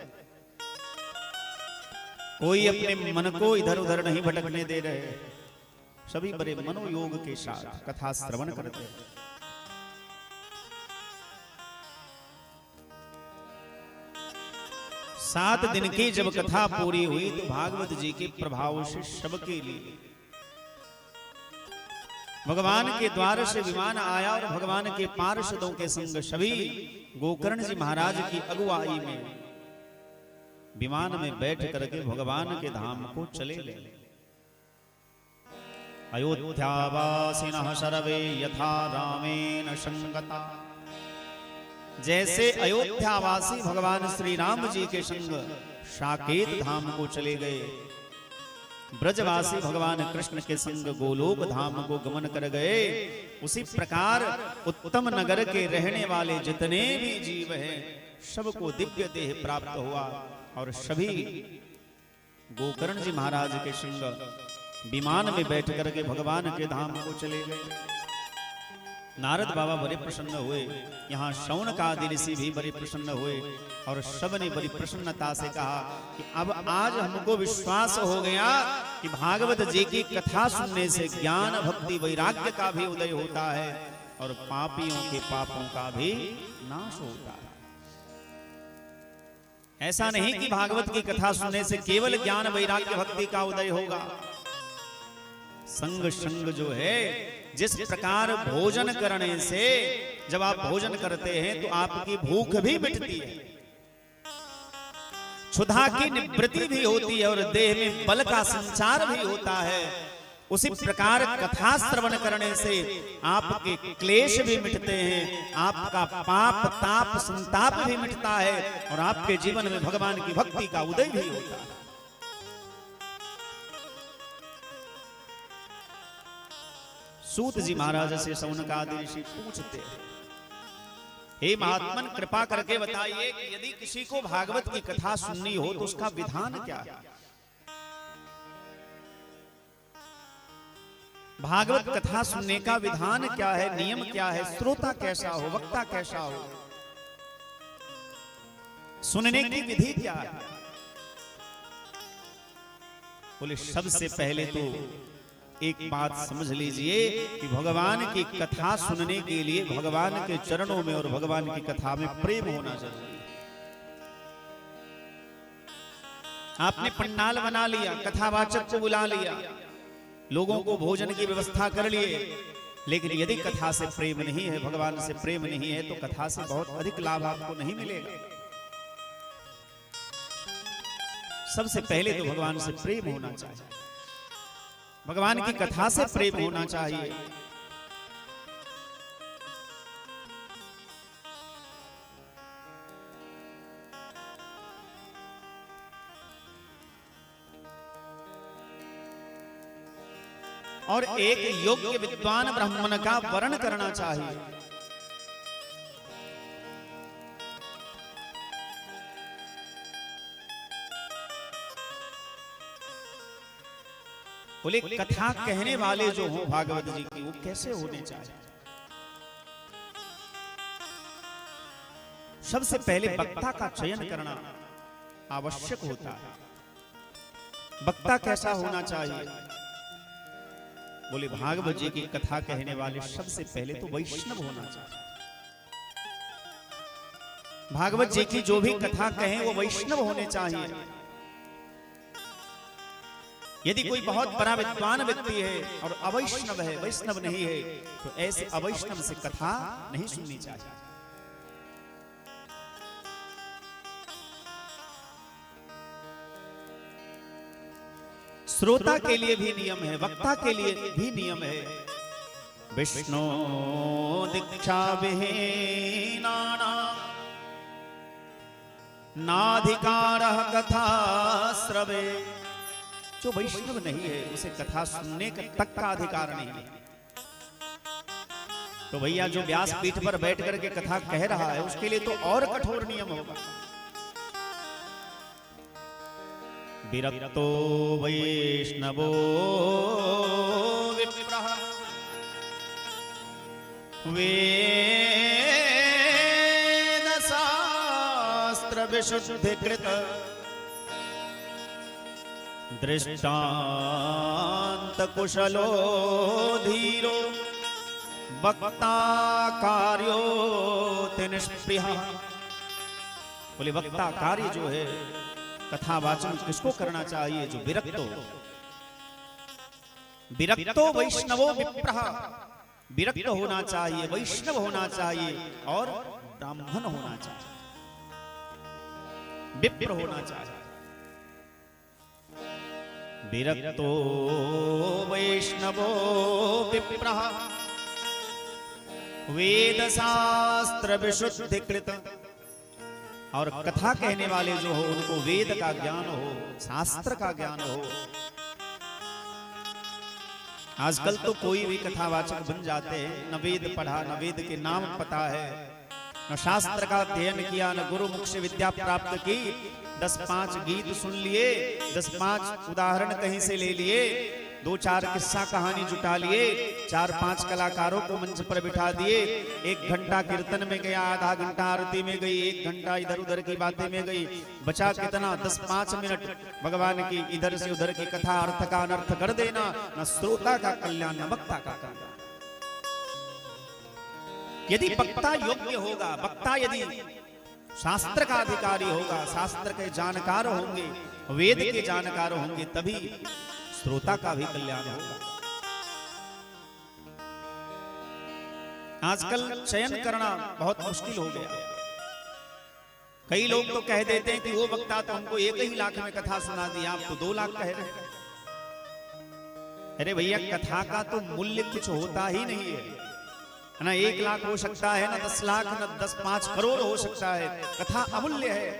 B: कोई अपने मन को इधर उधर नहीं भटकने दे रहे, सभी बड़े मनोयोग के साथ कथा श्रवण करते हैं। सात दिन की जब कथा पूरी हुई तो भागवत जी के प्रभाव से सबके लिए भगवान के द्वार से विमान आया और भगवान के पार्षदों के संग सभी गोकर्ण जी महाराज की अगुवाई में विमान में बैठ करके भगवान के धाम को चले गए। अयोध्यावासिनः सर्वे यथा रामेण संगता, जैसे अयोध्यावासी भगवान श्री राम जी के संग साकेत धाम को चले गए, ब्रजवासी भगवान कृष्ण के संग गोलोक धाम को गमन कर गए, उसी प्रकार उत्तम नगर के रहने वाले जितने भी जीव हैं सबको दिव्य देह प्राप्त हुआ और सभी गोकर्ण जी महाराज के संग विमान में बैठ करके भगवान के धाम को चले गए। नारद बाबा बड़े प्रसन्न हुए, यहाँ शौनक आदि ऋषि भी बड़े प्रसन्न हुए और सबने बड़ी प्रसन्नता से कहा कि अब आज हमको विश्वास हो गया कि भागवत जी की कथा सुनने से ज्ञान भक्ति वैराग्य का भी उदय होता है और पापियों के पापों का भी नाश होता है। ऐसा नहीं कि भागवत की कथा सुनने से केवल ज्ञान वैराग्य भक्ति का उदय होगा। संग संग जो है, जिस प्रकार भोजन करने से जब आप भोजन करते हैं तो आपकी भूख भी मिटती है, क्षुधा की निवृत्ति भी होती है और देह में बल का संचार भी होता है, उसी प्रकार कथा श्रवण करने से आपके क्लेश भी मिटते हैं, आपका पाप ताप संताप भी मिटता है और आपके जीवन में भगवान की भक्ति का उदय भी होता है। सूत जी महाराज से शौनक आदि ऋषि पूछते हैं, हे महात्मन कृपा करके बताइए कि यदि किसी को भागवत की कथा सुननी हो तो उसका विधान क्या है? भागवत कथा सुनने का विधान क्या है, नियम क्या है, श्रोता कैसा हो, वक्ता कैसा हो, सुनने की विधि क्या है? बोले सबसे पहले तो एक बात समझ लीजिए कि भगवान की कथा सुनने के लिए भगवान के चरणों में और भगवान की कथा में प्रेम होना जरूरी है। आपने पंडाल बना लिया, कथावाचक को बुला लिया, लोगों को भोजन की व्यवस्था कर लिए, लेकिन यदि कथा से प्रेम नहीं है, भगवान से प्रेम नहीं है, तो कथा से बहुत अधिक लाभ आपको नहीं मिलेगा। सबसे पहले तो भगवान से प्रेम होना चाहिए, भगवान की कथा से प्रेम होना चाहिए। और एक योग्य विद्वान ब्राह्मण का वर्ण करना चाहिए। बोले कथा कहने वाले जो हो भागवत जी की, वो कैसे होने चाहिए? सबसे पहले वक्ता का चयन करना आवश्यक होता है। वक्ता कैसा होना चाहिए? बोले भागवत जी की कथा कहने वाले सबसे पहले तो वैष्णव होना चाहिए। भागवत जी की जो भी कथा कहें वो वैष्णव होने चाहिए। यदि कोई बहुत बड़ा विद्वान व्यक्ति है और अवैष्णव है, वैष्णव नहीं है, तो ऐसे अवैष्णव से कथा नहीं सुननी चाहिए। श्रोता के लिए भी नियम है, वक्ता के लिए भी नियम है विष्णु दीक्षा विहीनानां नाधिकारः कथा श्रवे। जो वैष्णव नहीं है उसे कथा सुनने तक का अधिकार नहीं है। तो भैया जो व्यास पीठ पर बैठ करके कथा कह रहा है उसके लिए तो और कठोर नियम होगा। विरक्तो वैष्णवो विप्रः वेद शास्त्र विशुद्धिकृत दृष्टांत कुशलो धीरो वक्ता कार्यो निष्प्रिय। बोले वक्ता कार्य जो है कथा वाचन किसको करना चाहिए? जो विरक्तो विरक्तो वैष्णवो विप्रः, विरक्त होना चाहिए, वैष्णव होना चाहिए और ब्राह्मण होना चाहिए, विप्र होना चाहिए। विरक्तो वैष्णवो विप्रः वेद शास्त्र विशुद्धिकृत। और कथा कहने वाले जो हो उनको वेद का ज्ञान हो, शास्त्र का ज्ञान हो। आजकल तो कोई भी कथावाचक बन जाते हैं, न वेद पढ़ा, न वेद के नाम पता है, न शास्त्र का अध्ययन किया, न गुरु मुख से विद्या प्राप्त की। 10-5 गीत सुन लिए, 10-5 उदाहरण कहीं से ले लिए, 2-4 किस्सा कहानी जुटा लिए, 4-5 कलाकारों को मंच पर बिठा दिए, 1 घंटा कीर्तन में गया, आधा घंटा आरती में गई, 1 घंटा इधर उधर की बातें में गई। बचा कितना? 10-5 मिनट भगवान की इधर से उधर की कथा अर्थ का अनर्थ कर देना। न श्रोता का कल्याण न वक्ता का कल्याण। यदि वक्ता योग्य होगा, वक्ता यदि शास्त्र का अधिकारी होगा, शास्त्र के जानकार होंगे, वेद के जानकार होंगे, तभी श्रोता का भी कल्याण होगा। आजकल चयन करना बहुत मुश्किल हो गया। कई लोग तो कह देते हैं कि वो वक्ता तो हमको 1 ही लाख में कथा सुना दिया, आप तो 2 लाख कह रहे हैं। अरे भैया कथा का तो मूल्य कुछ होता ही नहीं है ना। 1 लाख हो सकता है, ना 10 लाख, ना 10-5 करोड़ हो सकता है। कथा अमूल्य है,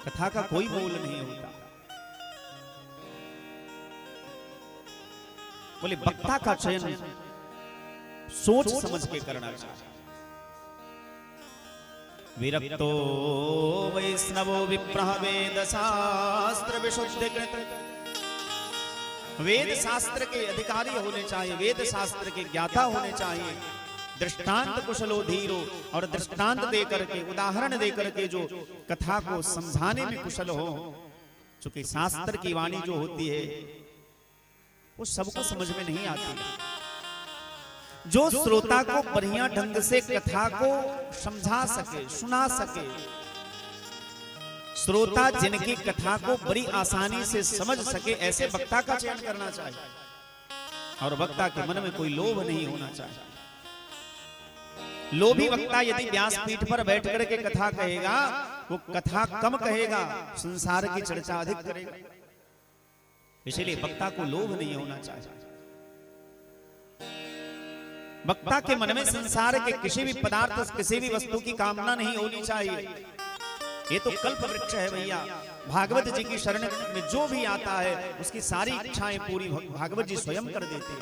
B: कथा का कोई मोल नहीं होता। बोले वक्ता का चयन सोच समझ के करना चाहिए। विरक्तो वैष्णवो विप्रः वेद शास्त्र विशुद्धिकृत। वेद शास्त्र के अधिकारी होने चाहिए, वेद शास्त्र के ज्ञाता होने चाहिए, दृष्टांत कुशलो धीरो। और दृष्टांत देकर के, उदाहरण देकर के जो कथा को समझाने में कुशल हो। चूंकि शास्त्र की वाणी जो होती है वो सबको समझ में नहीं आती। जो श्रोता को बढ़िया ढंग से कथा को समझा सके, सुना सके, श्रोता जिनकी कथा को बड़ी आसानी से समझ सके, ऐसे वक्ता का चयन करना चाहिए। और वक्ता के मन में कोई लोभ नहीं होना चाहिए। लोभी वक्ता यदि व्यासपीठ पर बैठ करके कथा कहेगा, वो कथा कम कहेगा, संसार की चर्चा अधिक करेगा। इसलिए वक्ता को लोभ नहीं होना चाहिए। वक्ता के मन में संसार के किसी भी पदार्थ, किसी भी वस्तु की कामना नहीं होनी चाहिए। ये तो कल्प वृक्ष है भैया। भागवत जी की शरण में जो भी आता है उसकी सारी इच्छाएं पूरी भागवत जी स्वयं कर देते हैं।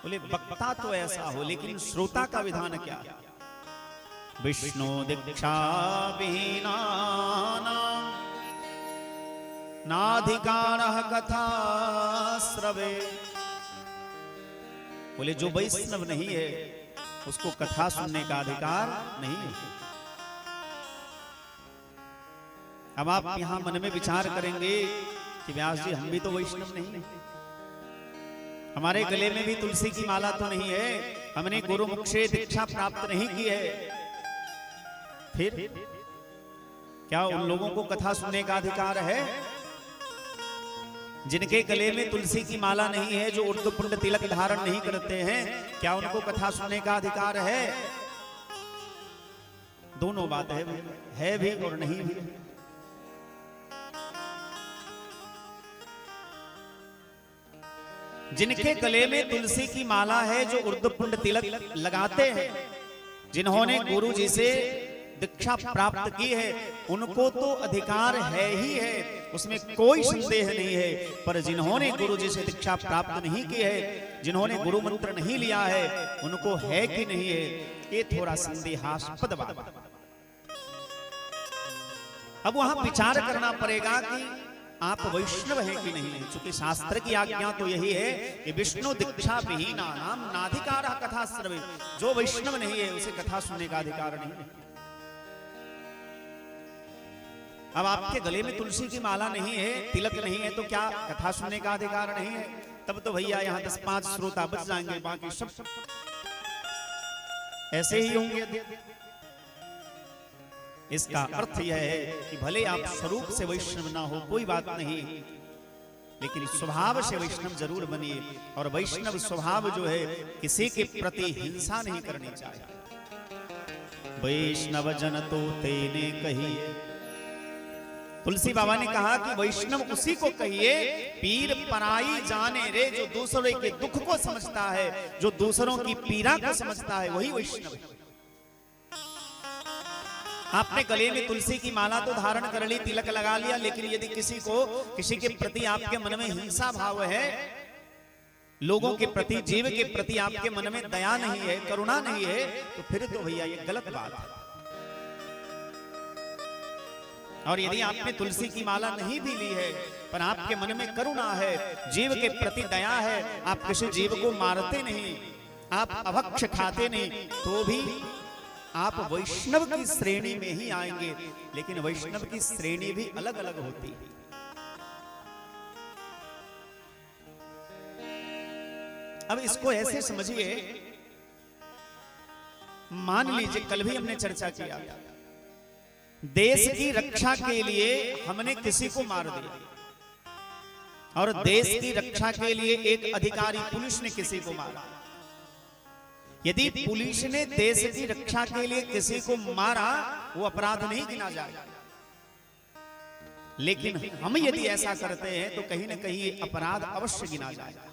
B: बोले वक्ता तो ऐसा हो, लेकिन श्रोता का विधान क्या? विष्णु दीक्षा विहीनानां नाधिकारः कथा श्रवे। बोले जो वैष्णव नहीं है उसको कथा सुनने का अधिकार नहीं है। अब आप यहां मन में विचार करेंगे कि व्यास जी हम भी तो वैष्णव नहीं है, हमारे गले में भी तुलसी की माला तो नहीं है, हमने गुरु मुख से दीक्षा प्राप्त नहीं की है। फिर क्या उन लोगों को कथा सुनने का अधिकार है? जिनके गले में तुलसी की माला नहीं है, जो उर्द पुंड तिलक धारण नहीं करते हैं, क्या उनको कथा सुनने का अधिकार है? दोनों बात है भी और नहीं भी। जिनके गले में तुलसी की माला है, जो उर्धपुंड तिलक लगाते हैं, जिन्होंने गुरु जी से दीक्षा प्राप्त की है, उनको तो अधिकार है ही है, उसमें कोई संदेह नहीं है। पर जिन्होंने गुरु जी से दीक्षा प्राप्त नहीं की है, जिन्होंने गुरु मंत्र नहीं लिया है, उनको है कि नहीं है, ये थोड़ा संदेहास्पद बात। अब वहां विचार करना पड़ेगा कि आप वैष्णव हैं कि नहीं है। चूंकि शास्त्र की आज्ञा तो यही है कि विष्णु दीक्षा विहीना नाम नाधिकार कथा श्रवे। जो वैष्णव नहीं है उसे कथा सुनने का अधिकार नहीं है। अब आपके गले में तुलसी की माला नहीं है, तिलक नहीं है, तो क्या कथा सुनने का अधिकार नहीं है? तब तो भैया यहाँ 10-5 श्रोता बच जाएंगे, बाकी सब ऐसे ही होंगे। इसका अर्थ यह है कि भले आप स्वरूप से वैष्णव ना हो, कोई बात नहीं, लेकिन स्वभाव से वैष्णव जरूर बनिए। और वैष्णव स्वभाव जो है, किसी के प्रति हिंसा नहीं करनी चाहिए। वैष्णव जन तो तेने कहिए, तुलसी बाबा ने कहा कि वैष्णव उसी को कहिए पीर पराई जाने रे, जो दूसरों के दुख को समझता है, जो दूसरों की पीड़ा को समझता है, वही वैष्णव है। आपने गले में तुलसी की माला तो धारण कर ली, तिलक लगा लिया, लेकिन यदि किसी के प्रति आपके मन में हिंसा भाव है, लोगों के प्रति, जीव के प्रति आपके मन में दया नहीं है, करुणा नहीं है, तो फिर तो भैया ये गलत बात है। और यदि आपने तुलसी की माला नहीं भी ली है, पर आपके मन में करुणा है, जीव के प्रति दया है, आप किसी जीव को मारते नहीं, आप अभक्ष खाते नहीं, तो भी आप वैष्णव की श्रेणी में ही आएंगे। लेकिन वैष्णव की श्रेणी भी अलग अलग होती है। अब इसको ऐसे समझिए, मान लीजिए कल भी हमने चर्चा किया, देश की रक्षा के लिए हमने किसी को मार दिया, और देश की रक्षा के लिए एक अधिकारी पुलिस ने किसी को मारा। यदि पुलिस ने देश की रक्षा के लिए किसी को मारा, वो अपराध नहीं गिना जाएगा। लेकिन हम यदि ऐसा करते हैं तो कहीं ना कहीं अपराध अवश्य गिना जाएगा।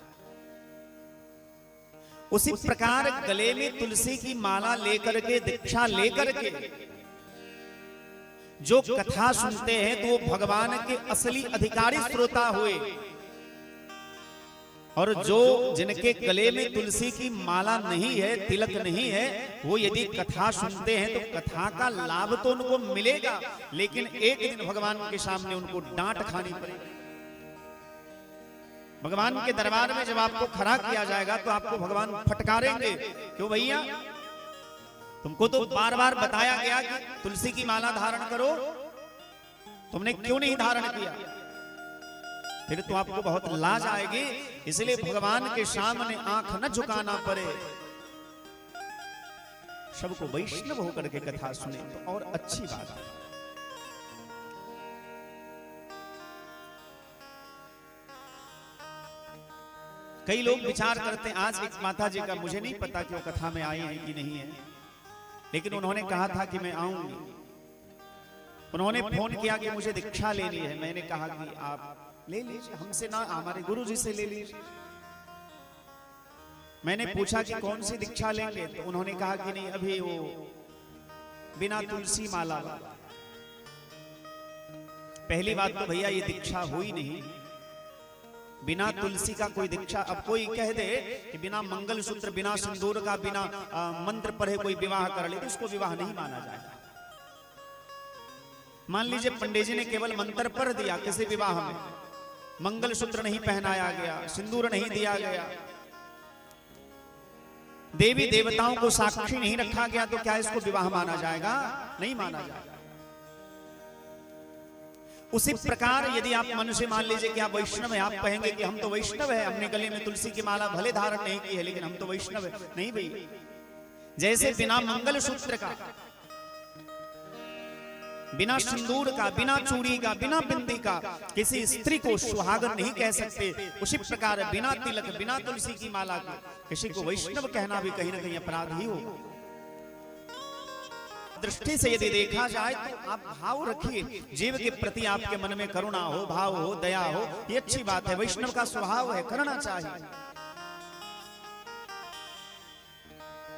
B: उसी प्रकार गले में तुलसी की माला लेकर के, दीक्षा लेकर के जो कथा सुनते हैं, तो वो भगवान के असली अधिकारी श्रोता हुए। और जो जिनके गले में तुलसी की माला नहीं है, तिलक नहीं है, वो यदि कथा सुनते हैं तो कथा का लाभ तो उनको मिलेगा, लेकिन एक दिन भगवान के सामने उनको डांट खानी पड़ेगी। भगवान के दरबार में जब आपको खड़ा किया जाएगा तो आपको भगवान फटकारेंगे, क्यों भैया, तुमको तो बार बार बताया गया कि तुलसी की माला धारण करो, तुमने क्यों नहीं धारण किया? फिर तो आपको बहुत लाज आएगी। इसलिए भगवान के सामने आंख न झुकाना पड़े, सबको वैष्णव होकर के कथा सुने तो और अच्छी बात है। कई लोग विचार करते हैं, आज एक माता जी का, मुझे नहीं पता कि वो कथा में आए हैं कि नहीं है, लेकिन उन्होंने कहा था कि मैं आऊंगी। उन्होंने फोन किया कि मुझे दीक्षा लेनी है। मैंने कहा कि आप ले लीजिए, हमसे ना, हमारे गुरु जी से ले लीजिए। मैंने पूछा कि कौन सी दीक्षा लेंगे, तो उन्होंने कहा कि नहीं, अभी वो बिना तुलसी माला। पहली बात तो भैया ये दीक्षा हुई नहीं, बिना तुलसी का कोई दीक्षा। अब कोई कह दे कि बिना मंगलसूत्र, बिना सिंदूर का, बिना मंत्र पढ़े कोई विवाह कर ले, तो उसको विवाह नहीं माना जाएगा। मान लीजिए पंडित जी ने केवल मंत्र पढ़ दिया, किसी विवाह में मंगलसूत्र नहीं पहनाया गया, सिंदूर नहीं दिया गया, देवी देवताओं को साक्षी नहीं रखा गया, तो क्या इसको विवाह माना जाएगा? नहीं माना जाएगा। उसी प्रकार यदि आप मन से मान लीजिए कि आप वैष्णव हैं, आप कहेंगे कि हम तो वैष्णव है, हमने गले में तुलसी की माला भले धारण नहीं की है, लेकिन हम तो वैष्णव है। नहीं भाई, जैसे बिना मंगलसूत्र का, बिना सिंदूर का, बिना चूड़ी का, बिना बिंदी का किसी स्त्री को सुहागन नहीं कह सकते, उसी प्रकार बिना तिलक, बिना तुलसी की माला का किसी को वैष्णव कहना भी कहीं ना कहीं अपराध ही होगा। दृष्टि से यदि देखा जाए तो आप भाव रखिए, जीव के प्रति आपके मन में करुणा हो, भाव हो, दया हो, ये अच्छी बात है, वैष्णव का स्वभाव है, करना चाहिए।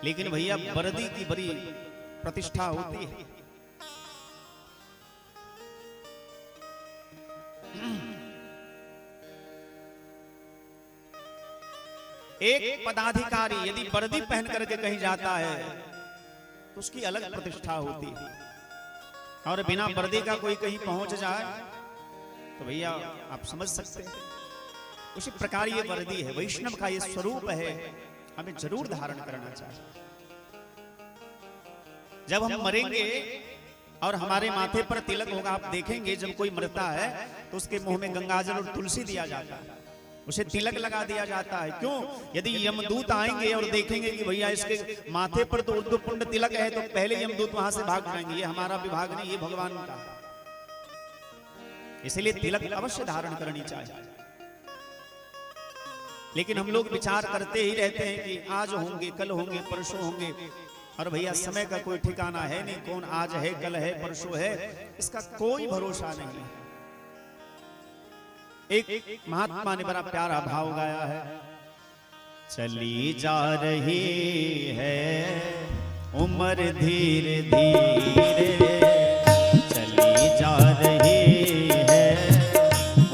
B: लेकिन भैया बरदी की बड़ी प्रतिष्ठा होती है। एक पदाधिकारी यदि वर्दी पहन करके कहीं जाता है तो उसकी अलग प्रतिष्ठा होती है, और बिना वर्दी का कोई कहीं पहुंच जाए तो भैया आप समझ सकते हैं। उसी प्रकार ये वर्दी है, वैष्णव का ये स्वरूप है, हमें जरूर धारण करना चाहिए। जब हम मरेंगे और हमारे माथे पर तिलक होगा, आप देखेंगे जब कोई मरता है तो उसके मुंह में गंगाजल और तुलसी दिया जाता है, उसे तिलक लगा दिया जाता है। क्यों? यदि यमदूत आएंगे और देखेंगे कि भैया इसके माथे पर तो ऊर्ध्वपुंड तिलक है, तो पहले यमदूत वहां से भाग जाएंगे, ये हमारा विभाग नहीं, ये भगवान का। इसलिए तिलक अवश्य धारण करनी चाहिए। लेकिन हम लोग विचार करते ही रहते हैं कि आज होंगे, कल होंगे, परसों होंगे, और भैया समय का कोई ठिकाना है नहीं, कौन आज है, कल है, परसों है, इसका कोई भरोसा नहीं है। एक महात्मा ने बड़ा प्यारा भाव गाया है, चली जा रही है उम्र धीरे धीरे, चली जा रही है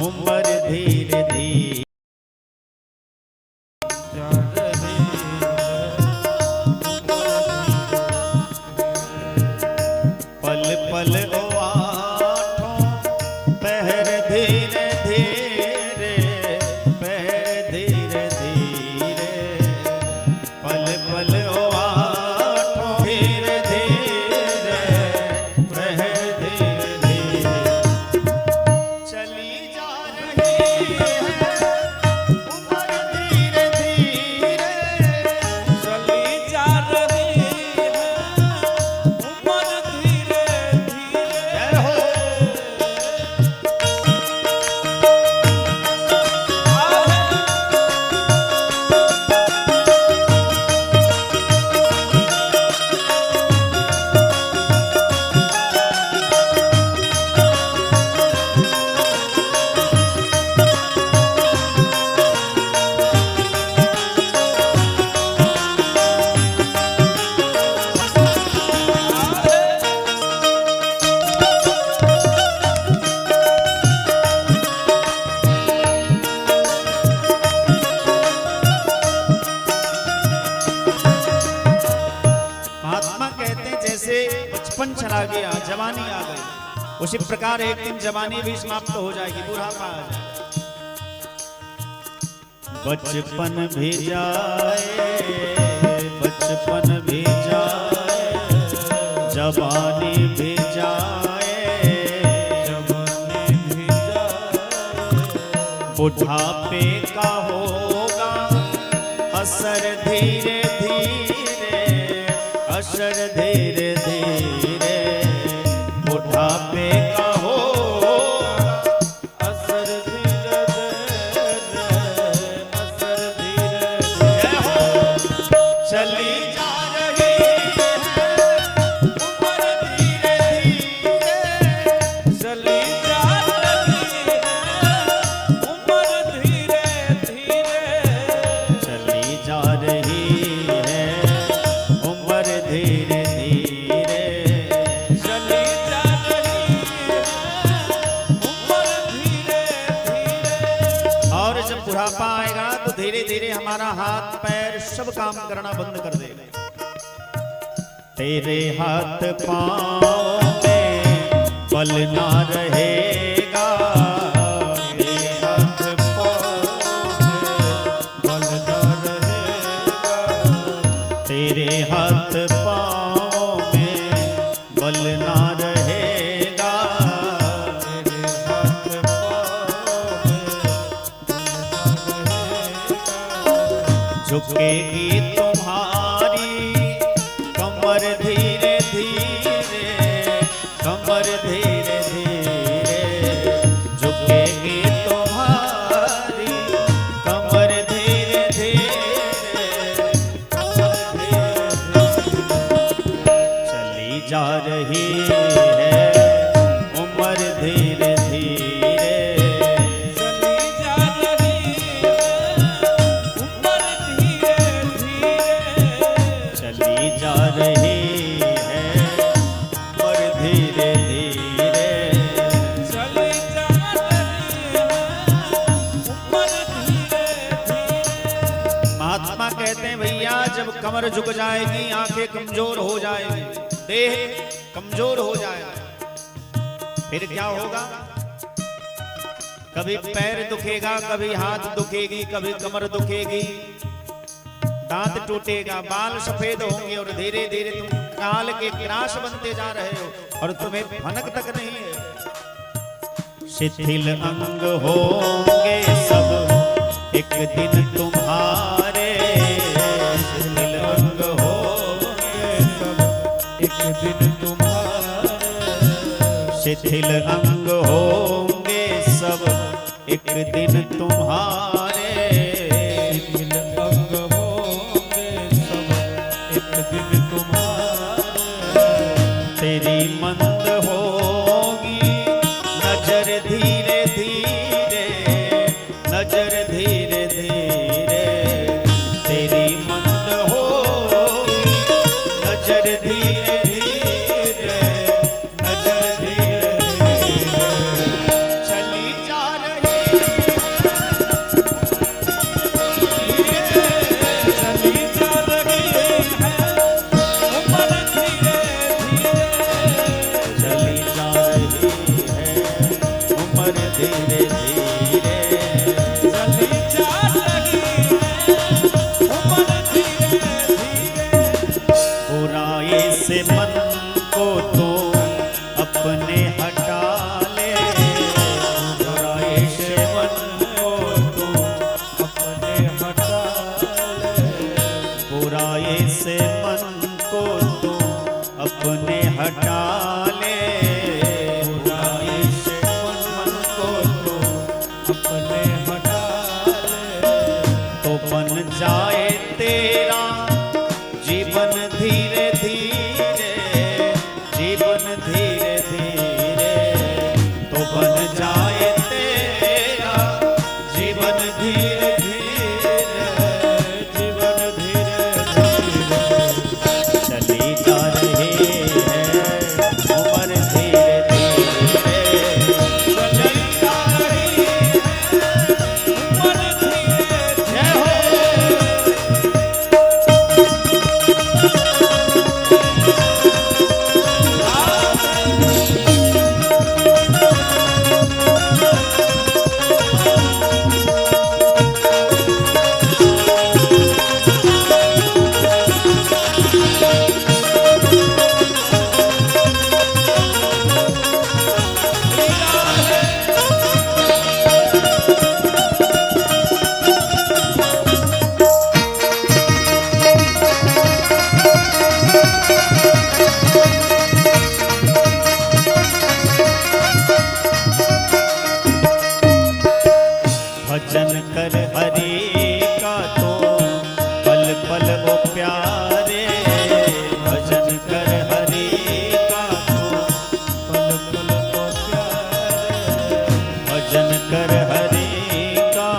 B: उम्र धीरे धीरे, पल पल ओ आठों पहर धीरे धीरे, पहर धीरे धीरे, पल पल ओ आठों धीरे धीरे, पहर धीरे धीरे, चली जा रही है उम्र धीरे धीरे,
A: चली जा रही है उम्र धीरे धीरे।
B: जय हो। महात्मा कहते हैं जैसे बचपन चला गया, जवानी आ गई, उसी प्रकार एक दिन जवानी भी समाप्त हो जाएगी, बुढ़ापा आ जाएगा। बचपन भी जाए, बचपन भी जाए, जवानी भी जाए,
A: जवानी भी जाए,
B: बुढ़ापे का होगा असर धीरे धीरे, असर धीरे धीरे, बुढ़ापे का होगा
A: असर धीरे धीरे, असर धीरे धीरे।
B: जय हो। चली जा रही है उम्र धीरे धीरे,
A: चली जा रही है उम्र धीरे धीरे,
B: चली जा रही है उम्र धीरे धीरे,
A: चली जा रही है उम्र धीरे धीरे।
B: और जब बुढ़ापा आएगा तो धीरे धीरे हमारा हाथ पैर सब काम करना बंद कर देगा। तेरे हाथ पाँव में बल ना रहेगा, तेरे हाथ पाँव में बल ना रहेगा, तेरे हाथ पाँव में बल ना रहेगा, तेरे हाथ पाँव में झुकेगी तुम्हारी कमर धीरे धीरे, कमर धीरे धीरे, झुकेगी तुम्हारी कमर धीरे धीरे, कमर धीरे धीरे, चली जा कमर झुक जाएगी, आंखें कमजोर हो जाएगी, देह कमजोर हो जाएगा। फिर क्या होगा? कभी पैर दुखेगा, कभी हाथ दुखेगी, कभी कमर दुखेगी, दांत टूटेगा, बाल सफेद होंगे और धीरे धीरे तुम काल के ग्रास बनते जा रहे हो और तुम्हें भनक तक नहीं है। शिथिल अंग होंगे सब एक दिन तुम्हारे, शिथिल अंग होंगे सब एक दिन तुम्हारे, शिथिल अंग होंगे सब एक दिन तुम्हारे, शिथिल अंग होंगे सब एक दिन तुम्हारे। तेरी मंद होगी नजर धीरे धीरे, नजर धीरे धीरे, तेरी मंद होगी नजर धीरे धीरे, नजर धीरे धीरे चली जा रही चली जा रही है उम्र धीरे धीरे, चली जा रही है उम्र धीरे धीरे, चली जा रही है उम्र धीरे धीरे। बुराई से मन को तो अपने हटा ले, बुराई से मन को तो अपने हटा ले, बुराई से मन को तो अपने हटा ले, बुराई से मन को तो अपने हटा ले, तो बन जाए तेरा जीवन धीरे धीरे, जीवन धीरे धीरे, तो बन जाए तेरा जीवन धीरे धीरे, जीवन धीरे धीरे चली जा रही है उम्र धीरे धीरे, चली जा रही है उम्र धीरे। जय हो। भजन कर हरि का तो पल पल वो प्यारे, भजन कर हरि का तो पल पल वो प्यारे, भजन कर हरि का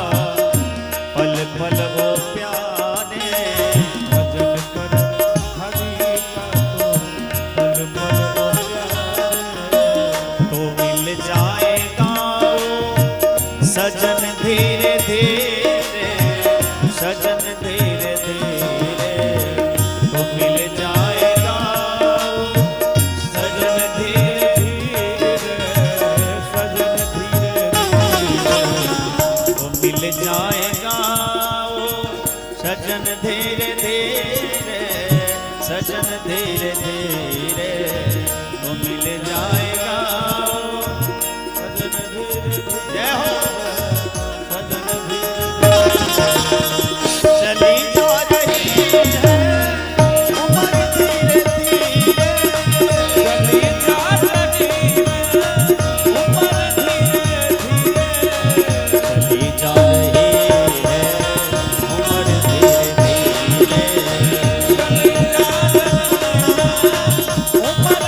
B: पल पल वो प्यारे, भजन कर हरि का तो पल पल वो प्यारे, तो मिल जाएगा सजन धीरे धीरे, सजन धीरे धीरे, तो मिल जाएगा सजन धीरे धीरे, सजन धीरे धीरे, तो मिल जाएगा सजन धीरे धीरे, सजन धीरे धीरे, तो मिल जाएगा सजन धीरे धीरे। जय हो। सजन धीरे चली जा रही है उम्र धीरे धीरे, चली जा रही है उम्र धीरे धीरे, चली जा रही है उम्र धीरे धीरे, चली जा रही है उम्र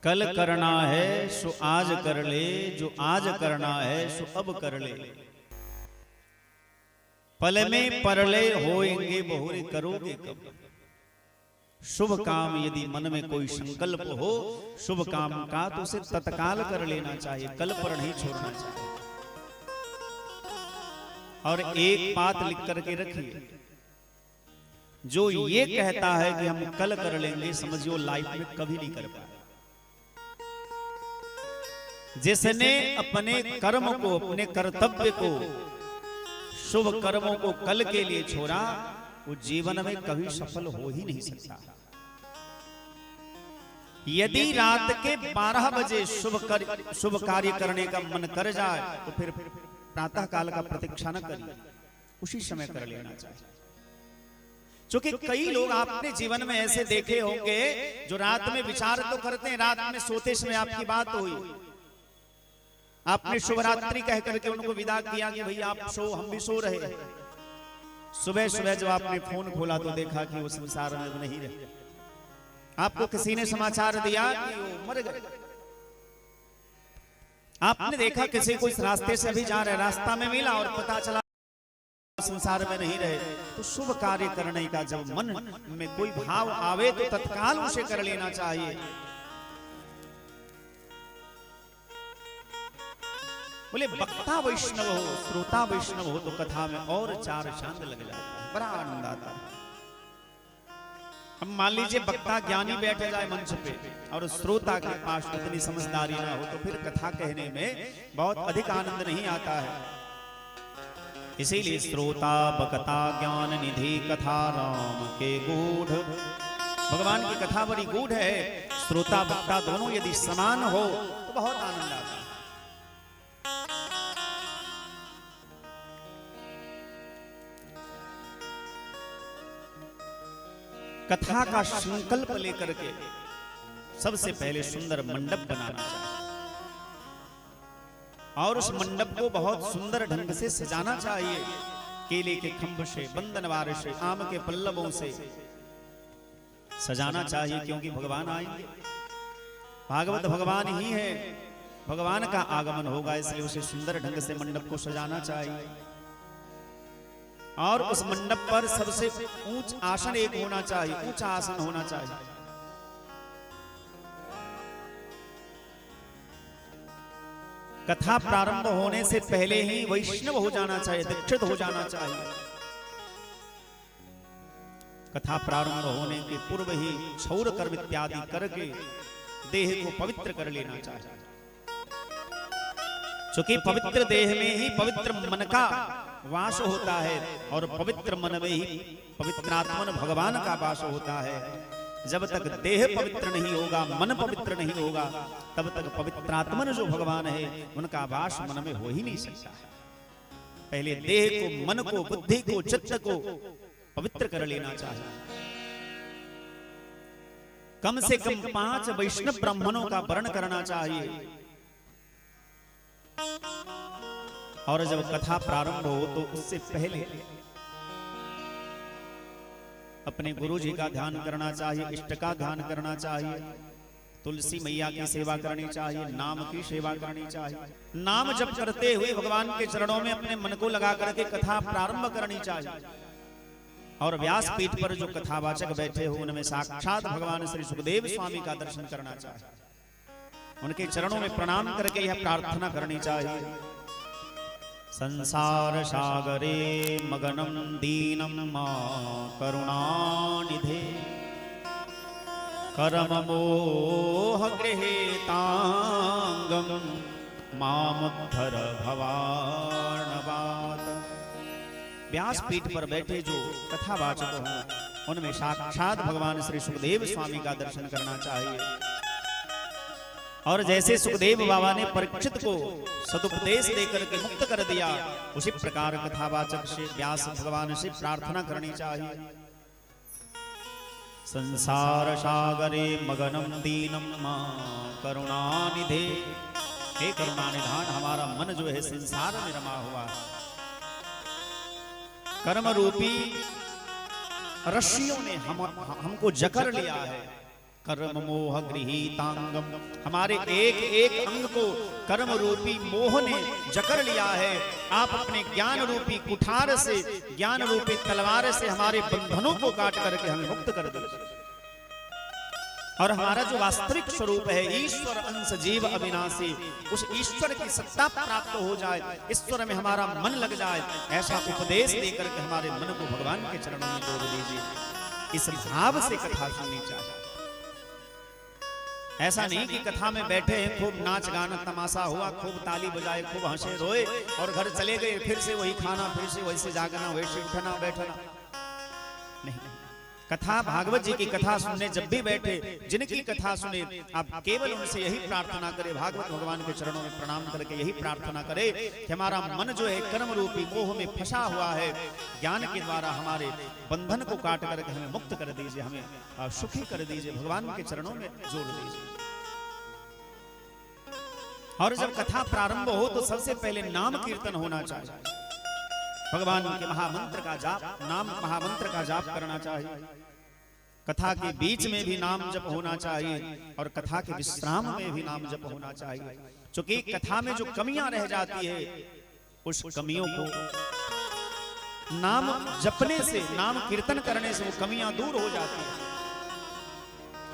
B: कल करना है सो आज कर ले, जो आज करना है सो अब कर ले। पल में परले होएंगे बहुरे करोगे कब। शुभ काम यदि मन में कोई संकल्प हो, शुभ काम का तो उसे तत्काल कर लेना चाहिए, कल पर नहीं छोड़ना चाहिए। और एक बात लिख करके रखिए, जो ये कहता है कि हम कल कर लेंगे, समझियो लाइफ में कभी नहीं कर पाए। जिसने अपने कर्म को, अपने कर्तव्य को, शुभ कर्मों को कल के लिए छोड़ा, वो जीवन में कभी सफल हो ही नहीं सकता। यदि रात के 12 बजे शुभ कार्य करने का मन कर जाए तो फिर प्रातः काल का प्रतीक्षा न करिए, उसी समय कर लेना चाहिए। क्योंकि कई लोग आपने जीवन में ऐसे देखे होंगे जो रात में विचार तो करते हैं, रात में सोते समय आपकी बात हुई, आपने शुभ रात्रि कह करके उनको विदा किया कि भैया आप सो, हम भी सो रहे। सुबह सुबह जब आपने फोन खोला तो देखा कि वो संसार में नहीं रहे। आपको किसी ने समाचार दिया कि वो मर गए। आपने देखा किसी को इस रास्ते से अभी जा रहे, रास्ता में मिला और पता चला संसार में नहीं रहे। तो शुभ कार्य करने का जब मन में कोई भाव आवे तो तत्काल उसे कर लेना चाहिए। बोले वक्ता वैष्णव हो, श्रोता वैष्णव हो तो कथा में और चार चांद लग जाता है, बड़ा आनंद आता है। हम मान लीजिए वक्ता ज्ञानी बैठे जाए मंच पे और श्रोता के पास उतनी समझदारी ना हो तो फिर कथा कहने में बहुत अधिक आनंद नहीं आता है। इसीलिए श्रोता बकता ज्ञान निधि कथा राम के गूढ़। भगवान की कथा बड़ी गूढ़ है। श्रोता वक्ता दोनों यदि समान हो तो बहुत आनंद आता है। कथा का संकल्प लेकर के सबसे पहले सुंदर मंडप बनाना चाहिए और उस मंडप को बहुत सुंदर ढंग से सजाना चाहिए। केले के खंभ से, बंदनवार से, आम के पल्लवों से सजाना चाहिए, क्योंकि भगवान आएंगे। भागवत भगवान ही है, भगवान का आगमन होगा, इसलिए उसे सुंदर ढंग से मंडप को सजाना चाहिए। और उस मंडप पर सबसे ऊंच आसन एक होना चाहिए, ऊंचा आसन होना चाहिए। कथा प्रारंभ होने से पहले ही वैष्णव हो जाना चाहिए, दीक्षित हो जाना चाहिए। कथा प्रारंभ होने के पूर्व ही क्षौर कर्म इत्यादि करके देह को पवित्र कर लेना चाहिए, क्योंकि पवित्र देह में ही पवित्र मन का वास होता है और पवित्र मन में ही पवित्रात्मन भगवान का वास होता है। जब तक देह पवित्र नहीं होगा, मन पवित्र नहीं होगा, तब तक पवित्रात्मन जो भगवान है उनका वास मन में हो ही नहीं सकता। पहले देह को, मन को, बुद्धि को, चित्त को पवित्र कर लेना चाहिए। कम से कम 5 वैष्णव ब्राह्मणों का वर्ण करना चाहिए। और जब कथा प्रारंभ हो तो उससे पहले अपने गुरु जी का ध्यान करना चाहिए, इष्ट का ध्यान करना चाहिए, तुलसी मैया की सेवा करनी चाहिए, नाम की सेवा करनी चाहिए। नाम जप करते हुए भगवान के चरणों में अपने मन को लगा करके कथा प्रारंभ करनी चाहिए। और व्यासपीठ पर जो कथावाचक बैठे हो उनमें साक्षात भगवान श्री सुखदेव स्वामी का दर्शन करना चाहिए। उनके चरणों में प्रणाम करके यह प्रार्थना करनी चाहिए, संसार सागरे मगनम दीनम मां करुणानिधे कर्म मोह गृहेतांगम मामुद्धर भवार्णवात्। व्यासपीठ पर बैठे जो कथावाचक हों उनमें साक्षात भगवान श्री सुखदेव स्वामी का दर्शन करना चाहिए। और जैसे सुखदेव बाबा ने परीक्षित को सदुपदेश देकर के मुक्त कर दिया, उसी प्रकार कथावाचक से व्यास भगवान से प्रार्थना करनी चाहिए, संसार सागरे मगनम दीनम मां करुणानिधे। हे करुणानिधान, हमारा मन जो है संसार में रमा हुआ है, कर्म रूपी रस्सियों ने हमको जकड़ लिया है, कर्म मोह गृहीतांगम, हमारे एक एक अंग को कर्म रूपी मोह ने जकड़ लिया है। आप अपने ज्ञान रूपी कुठार से, ज्ञान रूपी तलवार से हमारे बंधनों को काट करके हमें मुक्त कर दीजिए। और हमारा जो वास्तविक स्वरूप है ईश्वर अंश जीव अविनाशी, उस ईश्वर की सत्ता प्राप्त हो जाए, ईश्वर में हमारा मन लग जाए, ऐसा उपदेश देकर के हमारे मन को भगवान के चरणों में जोड़ दीजिए। इस भाव से कथा सुननी चाहिए। ऐसा नहीं कि कथा में बैठे हैं, खूब नाच गाना तमाशा हुआ, खूब ताली बजाए, खूब हंसे रोए और घर चले गए, फिर से वही खाना, फिर से वैसे जागना, वैसे उठना बैठना। नहीं, कथा भागवत जी की कथा सुनने जब भी बैठे, जिनकी कथा सुने, आप केवल उनसे यही प्रार्थना करें, भागवत भगवान के चरणों में प्रणाम करके यही प्रार्थना करें कि हमारा मन जो है कर्म रूपी मोह में फंसा हुआ है, ज्ञान के द्वारा हमारे बंधन को काट करके हमें मुक्त कर दीजिए, हमें सुखी कर दीजिए, भगवान के चरणों में जोड़ दीजिए। और जब कथा प्रारंभ हो तो सबसे पहले नाम कीर्तन होना चाहिए, भगवान के महामंत्र का जाप, नाम महामंत्र का जाप करना चाहिए। कथा के बीच में भी नाम जप होना चाहिए और कथा के विश्राम में भी नाम जप होना चाहिए। क्योंकि कथा में जो कमियां रह जाती है, उस कमियों को नाम जपने से, नाम कीर्तन करने से वो कमियां दूर हो जाती है।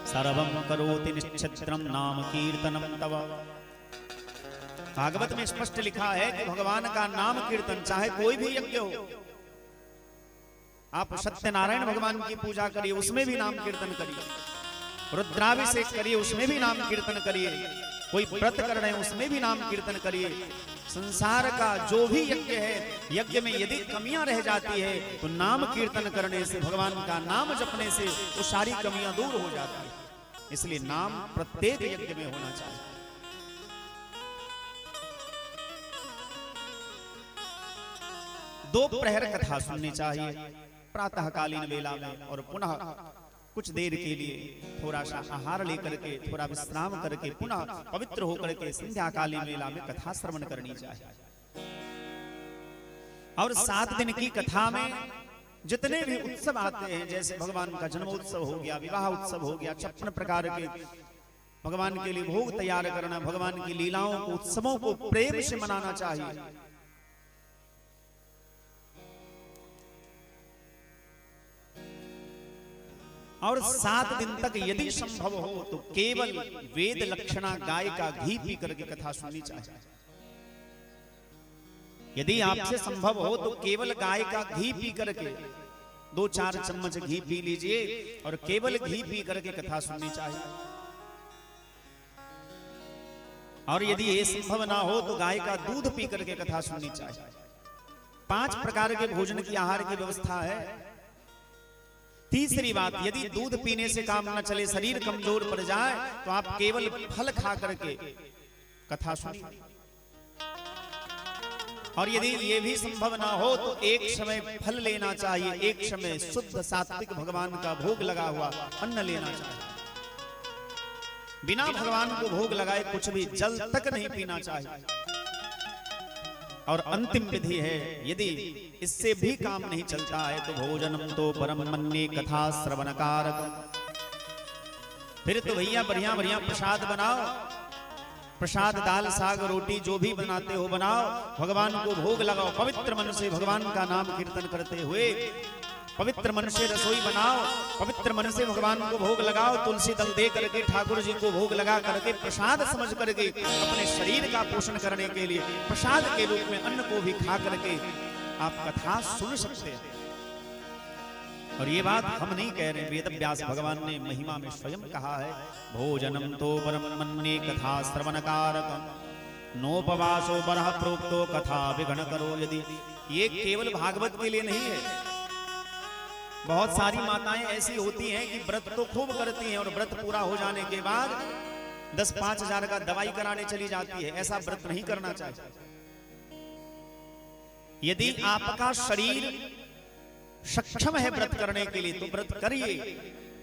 B: सर्वं करोति निश्चित्रं नाम कीर्तनम तव। भागवत में स्पष्ट लिखा है कि भगवान का नाम कीर्तन, चाहे कोई भी यज्ञ हो, आप सत्यनारायण भगवान की पूजा करिए, उसमें भी नाम कीर्तन करिए, रुद्राभिषेक करिए, उसमें भी नाम कीर्तन करिए, कोई व्रत कर रहे हैं उसमें भी नाम कीर्तन करिए। संसार का जो भी यज्ञ है, यज्ञ में यदि कमियां रह जाती है तो नाम कीर्तन करने से, भगवान का नाम जपने से वो सारी कमियां दूर हो जाती है। इसलिए नाम प्रत्येक यज्ञ में होना चाहिए। दो प्रहर कथा सुननी चाहिए प्रातःकालीन वेला में, और पुनः कुछ देर के लिए थोड़ा सा आहार लेकर के, थोड़ा विश्राम करके पुनः पवित्र होकर के संध्याकालीन वेला में कथा श्रवण करनी चाहिए। और 7 दिन की कथा में जितने भी उत्सव आते हैं, जैसे भगवान का जन्मोत्सव हो गया, विवाह उत्सव हो गया, 56 प्रकार के भगवान के लिए भोग तैयार करना, भगवान की लीलाओं को, उत्सवों को प्रेम से मनाना चाहिए। और 7 दिन तक यदि संभव हो तो केवल वेद लक्षणा गाय का घी पी करके कथा सुननी चाहिए। यदि आपसे संभव हो तो केवल गाय का घी पी करके 2-4 चम्मच घी पी लीजिए और केवल घी पी करके कथा सुननी चाहिए। और यदि ये संभव ना हो तो गाय का दूध पी करके कथा सुननी चाहिए। 5 प्रकार के भोजन की, आहार की व्यवस्था है। तीसरी बात, यदि दूध पीने से काम न चले, शरीर कमजोर पड़ जाए, तो आप केवल फल खा करके कथा सुनिए। और यदि ये भी संभव ना हो तो एक समय फल लेना चाहिए, एक समय शुद्ध सात्विक भगवान का भोग लगा हुआ अन्न लेना चाहिए। बिना भगवान को भोग लगाए कुछ भी, जल तक नहीं पीना चाहिए। और अंतिम विधि है, यदि इससे भी काम नहीं चलता है तो भोजनम तो परम मन्ये कथा श्रवण कारक। फिर तो भैया बढ़िया बढ़िया प्रसाद बनाओ, प्रसाद दाल साग रोटी जो भी बनाते हो बनाओ, भगवान को भोग लगाओ, पवित्र मन से भगवान का नाम कीर्तन करते हुए पवित्र मन से रसोई बनाओ, पवित्र मन से भगवान को भोग लगाओ, तुलसी दल दे करके ठाकुर जी को भोग लगा करके प्रसाद समझ करके अपने शरीर का पोषण करने के लिए प्रसाद के रूप में अन्न को भी खा करके आप कथा सुन सकते हैं। और ये बात हम नहीं कह रहे, वेद व्यास भगवान ने महिमा में स्वयं कहा है, भोजनम तो परम मन्ये कथा श्रवण कारकम नोपवासो बरह प्रोक्तो कथा विघ्न करो यदि। ये केवल भागवत के लिए नहीं है। बहुत सारी माताएं ऐसी होती हैं कि व्रत तो खूब करती हैं और व्रत पूरा हो जाने के बाद 10-5 हजार का दवाई कराने चली जाती है। ऐसा व्रत नहीं करना चाहिए। यदि आपका शरीर सक्षम है व्रत करने के लिए तो व्रत करिए,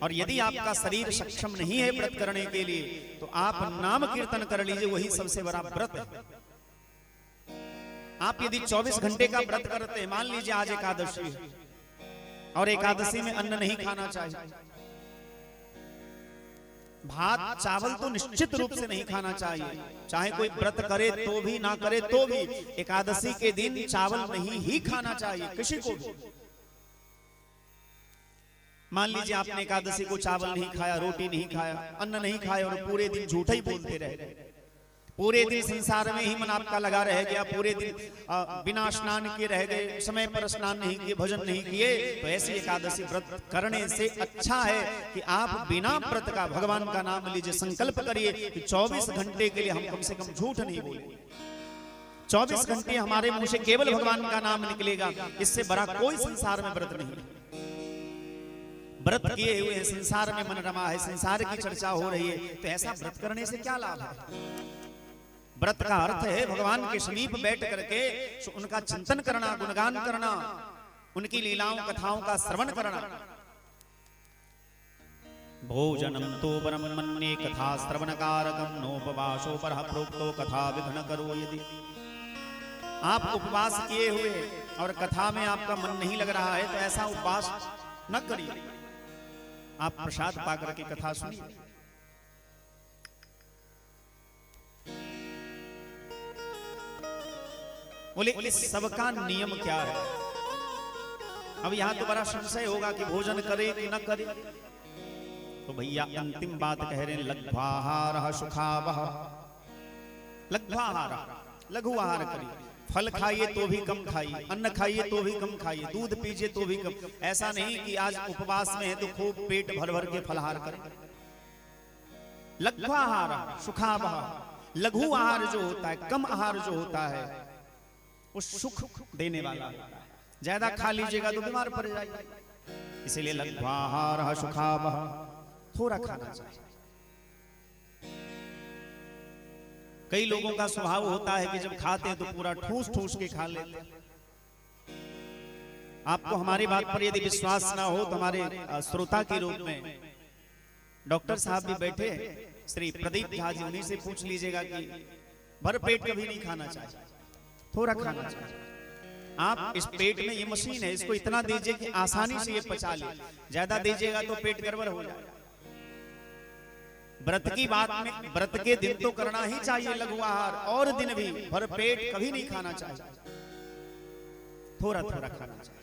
B: और यदि आपका शरीर सक्षम नहीं है व्रत करने के लिए तो आप नाम कीर्तन कर लीजिए, वही सबसे बड़ा व्रत है। आप यदि 24 घंटे का व्रत करते हैं, मान लीजिए आज एकादशी है और एकादशी में अन्न नहीं खाना चाहिए, भात चावल तो निश्चित रूप से नहीं खाना चाहिए, चाहे कोई व्रत करे तो भी, ना करे तो भी। एकादशी के दिन चावल नहीं ही खाना चाहिए किसी को भी। मान लीजिए आपने एकादशी को चावल नहीं खाया, रोटी नहीं खाया, अन्न नहीं खाया और पूरे दिन झूठा ही बोलते रहे, पूरे दिन संसार में ही मन आपका लगा रह गया, पूरे दिन बिना स्नान किए रह गए, समय पर स्नान नहीं किए, भोजन नहीं किए, तो ऐसी एकादशी व्रत करने से अच्छा है कि आप बिना व्रत का भगवान का नाम लीजिए, संकल्प करिए कि 24 घंटे के लिए हम कम से कम झूठ नहीं बोलेंगे। 24 घंटे हमारे मुंह से केवल भगवान का नाम निकलेगा, इससे बड़ा कोई संसार में व्रत नहीं। व्रत किए हुए हैं, संसार में मन रमा है, संसार की चर्चा हो रही है, तो ऐसा व्रत करने से क्या लाभ है? व्रत का अर्थ है भगवान के समीप बैठ करके उनका चिंतन करना, गुणगान करना, उनकी लीलाओं कथाओं का श्रवण करना। भोजनम तो परम मन्ये कथा श्रवण कारकम नोपवासो पर प्रोक्तो कथा विघ्न करो। यदि आप उपवास किए हुए और कथा में आपका मन नहीं लग रहा है तो ऐसा उपवास न करिए, आप प्रसाद पाकर के कथा सुनिए। बोले इस सबका नियम क्या है? अब यहां तो बड़ा संशय होगा कि भोजन करे कि न करे। तो भैया अंतिम बात कह रहे हैं, लघ्वाहार सुखावह। लघ्वाहार, लघु आहार करिए, फल खाइए तो भी कम खाइए, अन्न खाइए तो भी कम खाइए, दूध पीजिए तो भी कम। ऐसा नहीं कि आज उपवास में है तो खूब पेट भर भर के फलहार करें। लघ्वाहार सुखावह, लघु आहार जो होता है, कम आहार जो होता है, वो सुख देने वाला होता है। ज्यादा खा लीजिएगा तो बीमार पड़ जाएगा, इसीलिए लघ्वाहार सुखावह, थोड़ा खाना चाहिए। कई लोगों का स्वभाव होता है कि जब खाते हैं तो पूरा ठूस ठूस के खा लेते हैं। आपको हमारी बात पर यदि विश्वास ना हो तो हमारे श्रोता के रूप में डॉक्टर साहब भी बैठे हैं, श्री प्रदीप झा जी, उन्हीं से पूछ लीजिएगा कि भर पेट कभी नहीं खाना चाहिए, थोड़ा खाना चाहिए। आप इस पेट में ये मशीन है, इसको इतना दीजिए कि आसानी से ये पचा ले, ज्यादा दीजिएगा तो पेट गड़बड़ हो जाएगा। व्रत की बात में व्रत के दिन तो करना ही चाहिए लघु आहार, और दिन भी भर पेट कभी नहीं खाना चाहिए, थोड़ा थोड़ा खाना चाहिए।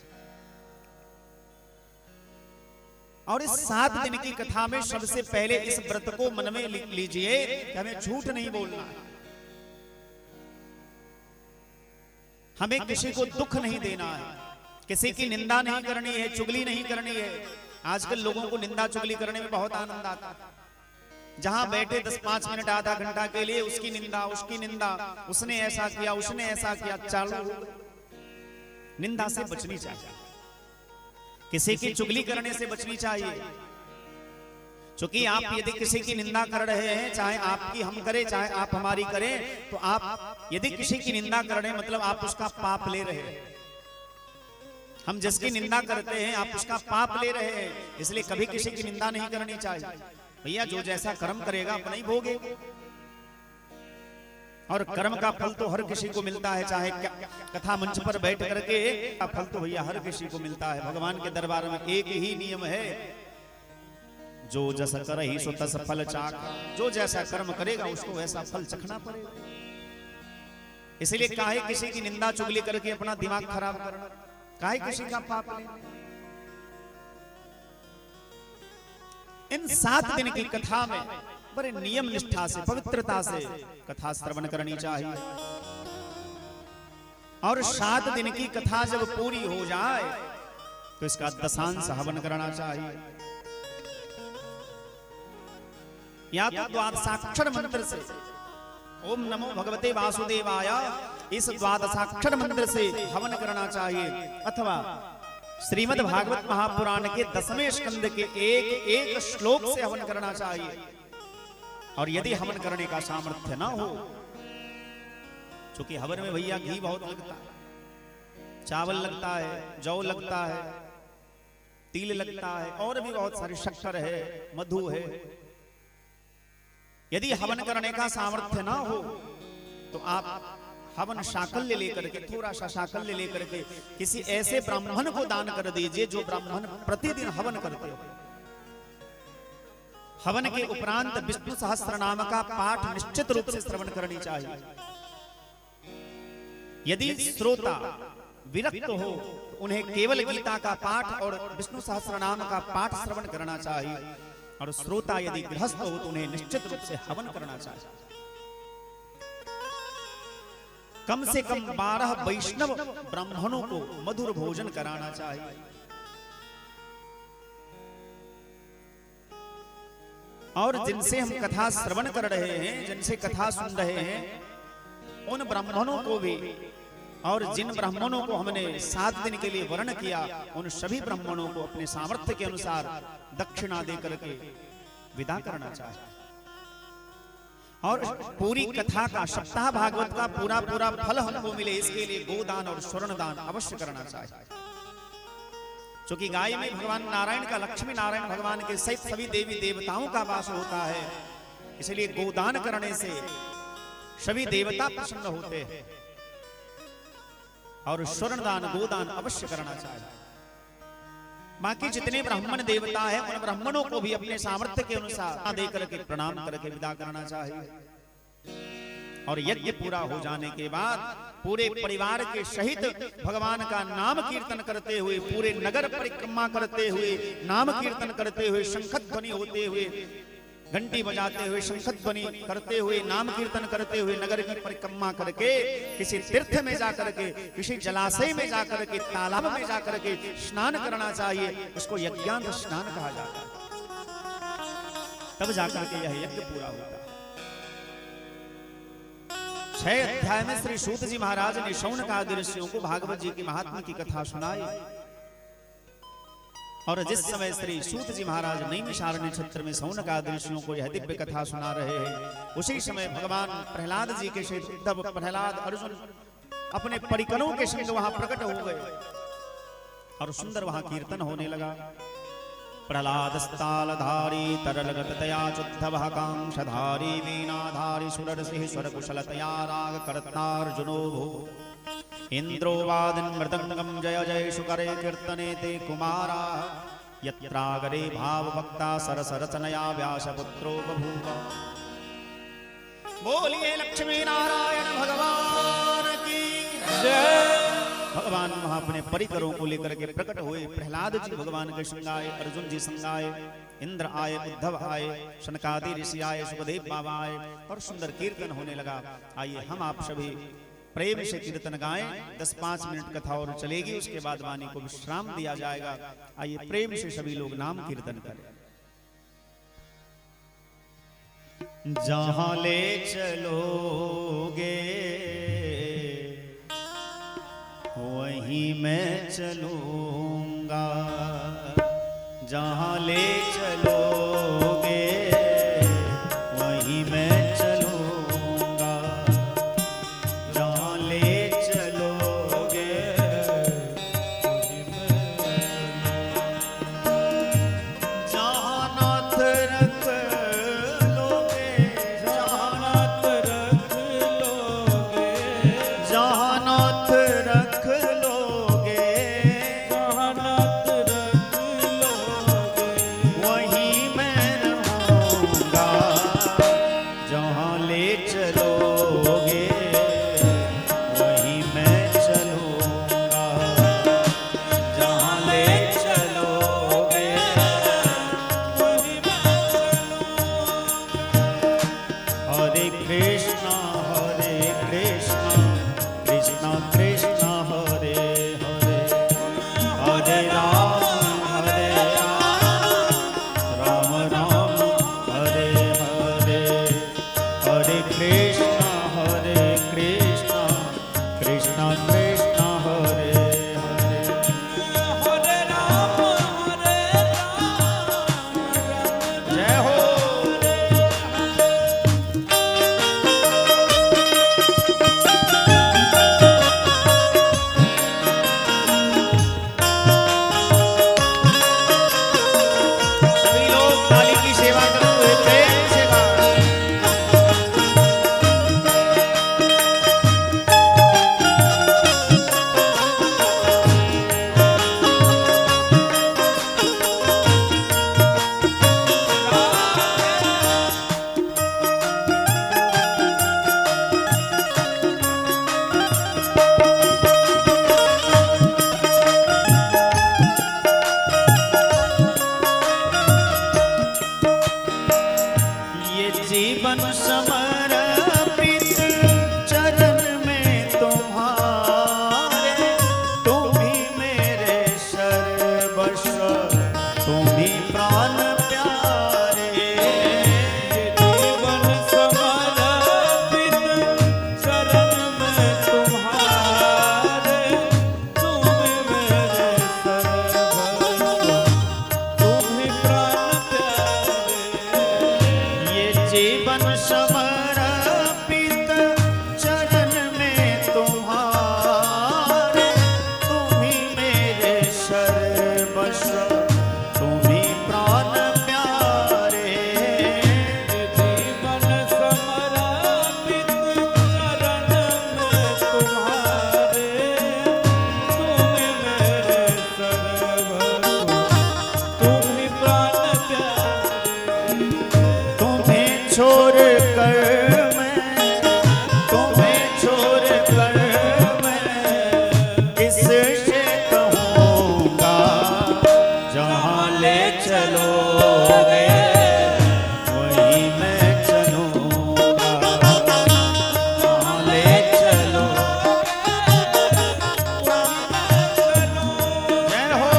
B: और इस 7 दिन की कथा में सबसे पहले इस व्रत को मन में लिख लीजिए कि हमें झूठ नहीं बोलना है, हमें किसी को दुख नहीं देना है, किसी की निंदा नहीं करनी है, चुगली नहीं करनी है। आजकल लोगों को निंदा चुगली करने में बहुत आनंद आता है। जहां बैठे 10-5 मिनट आधा घंटा के लिए उसकी निंदा, उसकी निंदा, उसने ऐसा किया, उसने ऐसा किया, चालू। निंदा से बचनी चाहिए, किसी की चुगली करने से बचनी चाहिए। क्योंकि आप यदि किसी की निंदा कर रहे हैं, चाहे आपकी हम करें चाहे आप हमारी करें, तो आप यदि किसी की निंदा कर रहे हैं मतलब आप उसका पाप ले रहे हैं। हम जिसकी निंदा करते हैं आप उसका पाप ले रहे हैं, इसलिए कभी किसी की निंदा नहीं करनी चाहिए। भैया जो जैसा कर्म करेगा अपना ही भोगेगा, और कर्म का फल तो हर किसी को मिलता है, चाहे कथा मंच पर बैठ करके का फल तो भैया हर किसी को मिलता है। भगवान के दरबार में एक ही नियम है, जो जैसा करहि सो तस फल चाख, जो जैसा कर्म करेगा उसको वैसा फल चखना पड़ेगा। इसलिए काहे किसी की निंदा चुगली करके अपना दिमाग खराब करना, काहे किसी का पाप लेना। इन 7 दिन की कथा में बड़े नियम निष्ठा से, पवित्रता से कथा श्रवण करनी चाहिए। और 7 दिन की कथा जब पूरी हो जाए तो इसका दशांश हवन करना चाहिए, या तो द्वादशाक्षर मंत्र से, ओम नमो भगवते वासुदेवाय, इस द्वादशाक्षर मंत्र से हवन करना चाहिए, अथवा श्रीमद् भागवत महापुराण के 10वें स्कंद के एक श्लोक से हवन करना चाहिए। और यदि हवन करने का सामर्थ्य ना हो, क्योंकि हवन में भैया घी बहुत लगता है, चावल लगता है, जौ लगता है, तिल लगता है, और भी बहुत सारी, शक्कर है, मधु है। यदि हवन करने का सामर्थ्य ना हो तो आप हवन शाकल्य लेकर के, थोड़ा सा शाकल्य लेकर के किसी ऐसे ब्राह्मण को दान कर दीजिए जो ब्राह्मण प्रतिदिन हवन करते हो। हवन के उपरांत विष्णु सहस्त्र नाम का पाठ निश्चित रूप से श्रवण करनी चाहिए। यदि श्रोता विरक्त हो तो उन्हें केवल गीता का पाठ और विष्णु सहस्त्र नाम का पाठ श्रवण करना चाहिए, और श्रोता यदि गृहस्थ हो तो उन्हें निश्चित रूप से हवन करना चाहिए। कम से कम 12 वैष्णव ब्राह्मणों को मधुर भोजन कराना चाहिए। और जिनसे हम कथा श्रवण कर रहे हैं, जिनसे कथा सुन रहे हैं, उन ब्राह्मणों को भी, और जिन ब्राह्मणों को हमने 7 दिन के लिए वर्ण किया, उन सभी ब्राह्मणों को अपने सामर्थ्य के अनुसार दक्षिणा दे करके विदा करना चाहिए। और पूरी कथा का, सप्ताह भागवत का पूरा फल हमको मिले, इसके लिए गोदान और स्वर्ण दान अवश्य करना चाहिए। क्योंकि गाय में भगवान नारायण का, लक्ष्मी नारायण भगवान के सहित सभी देवी देवताओं का वास होता है, इसलिए गोदान करने से सभी देवता प्रसन्न होते हैं। और स्वर्ण दान, गोदान अवश्य करना चाहिए। बाकी जितने ब्राह्मण देवता हैं, उन ब्राह्मणों को भी अपने सामर्थ्य के अनुसार दे करके प्रणाम करके विदा करना चाहिए। और यज्ञ पूरा हो जाने के बाद पूरे परिवार के सहित भगवान का नाम कीर्तन करते हुए, पूरे नगर परिक्रमा करते हुए, नाम कीर्तन करते हुए, शंखध्वनि होते हुए, घंटी बजाते हुए, शंखध्वनि करते हुए, नाम कीर्तन करते हुए नगर की परिक्रमा करके किसी तीर्थ में जाकर के, किसी जलाशय में जाकर के, तालाब में जाकर के स्नान करना चाहिए। उसको यज्ञांत स्नान कहा जाता है। तब जाकर के यह यज्ञ पूरा होता है। 6 अध्याय में श्री सूत जी महाराज ने शौनकादि ऋषियों को भागवत जी की महात्मा की कथा सुनाई। और जिस समय श्री सूत जी महाराज नैमिषारण्य क्षेत्र में शौनकादि ऋषियों को यह दिव्य कथा सुना रहे हैं, उसी समय भगवान प्रहलाद जी के सहित उद्धव, प्रहलाद, अर्जुन अपने परिकरों के संग वहां प्रकट हो गए और सुंदर वहां कीर्तन होने लगा। प्रहलादस्तालधारी तरलगततया चुद्धवः कांक्षधारी वीणाधारी सुरसिंह स्वरकुशलतया रागकर्तार्जुनो भू इंद्रो वादिन् मृदंगम जय जय शुकरे कीर्तने ते कुमारा यत्रागरे भावभक्ता सरसरचनया व्यासपुत्रो बभूव। बोलिए लक्ष्मी नारायण भगवान की जय। भगवान वहां अपने परिकरों को लेकर के प्रकट हुए। प्रहलाद जी भगवान के संग आए, अर्जुन जी संग आए, इंद्र आए, उद्धव आए, शनकादि ऋषि आए, सुखदेव बाबा आए और सुंदर कीर्तन होने लगा। आइए हम आप सभी प्रेम से कीर्तन गाएं। 10-5 मिनट कथा और चलेगी, उसके बाद वाणी को विश्राम दिया जाएगा। आइए प्रेम से सभी लोग नाम कीर्तन करें। जहां ले चलोगे वहीं मैं चलूंगा, जहां ले चलोगे वहीं मैं चलूंगा, जहां ले चलोगे वहीं मैं, जहां नाथ रख लोगे, जहां नाथ रख लोगे, जहां नाथ रख लोगे, जहां नाथ रख लोगे वहीं मैं रहूंगा, जहां ले चलोगे वहीं मैं चलूंगा, जहां ले चलोगे वहीं मैं चलूंगा। हरे कृष्णा कृष्णा कृष्णा हरे हरे, हरे राम राम राम हरे हरे, हरे कृष्णा कृष्णा कृष्णा हरे हरे, हरे राम जय हो। जीवन समर्पित चरण में तुम्हारे, तुम ही मेरे सर्वस्व, तुम ही प्राण प्यारे।
A: जीवन समर्पित चरण में तुम्हारे, तुम मेरे सर्वस्व, तुम ही प्राण प्यारे।
B: ये जीवन समर्पित चरण में तुम्हारे, तुम ही मेरे सर्वस्व, तुम ही प्राण प्यारे।
A: जीवन समर्पित चरण में तुम्हारे, तुम मेरे सर्वस्व, तुम ही प्राण प्यारे।
B: तुम्हें छोड़ कर तुम्हें छोड़ कर मैं किससे कहूँगा, जहाँ ले चलोगे वहीं मैं चलूँगा, जहाँ ले चलो। जय हो।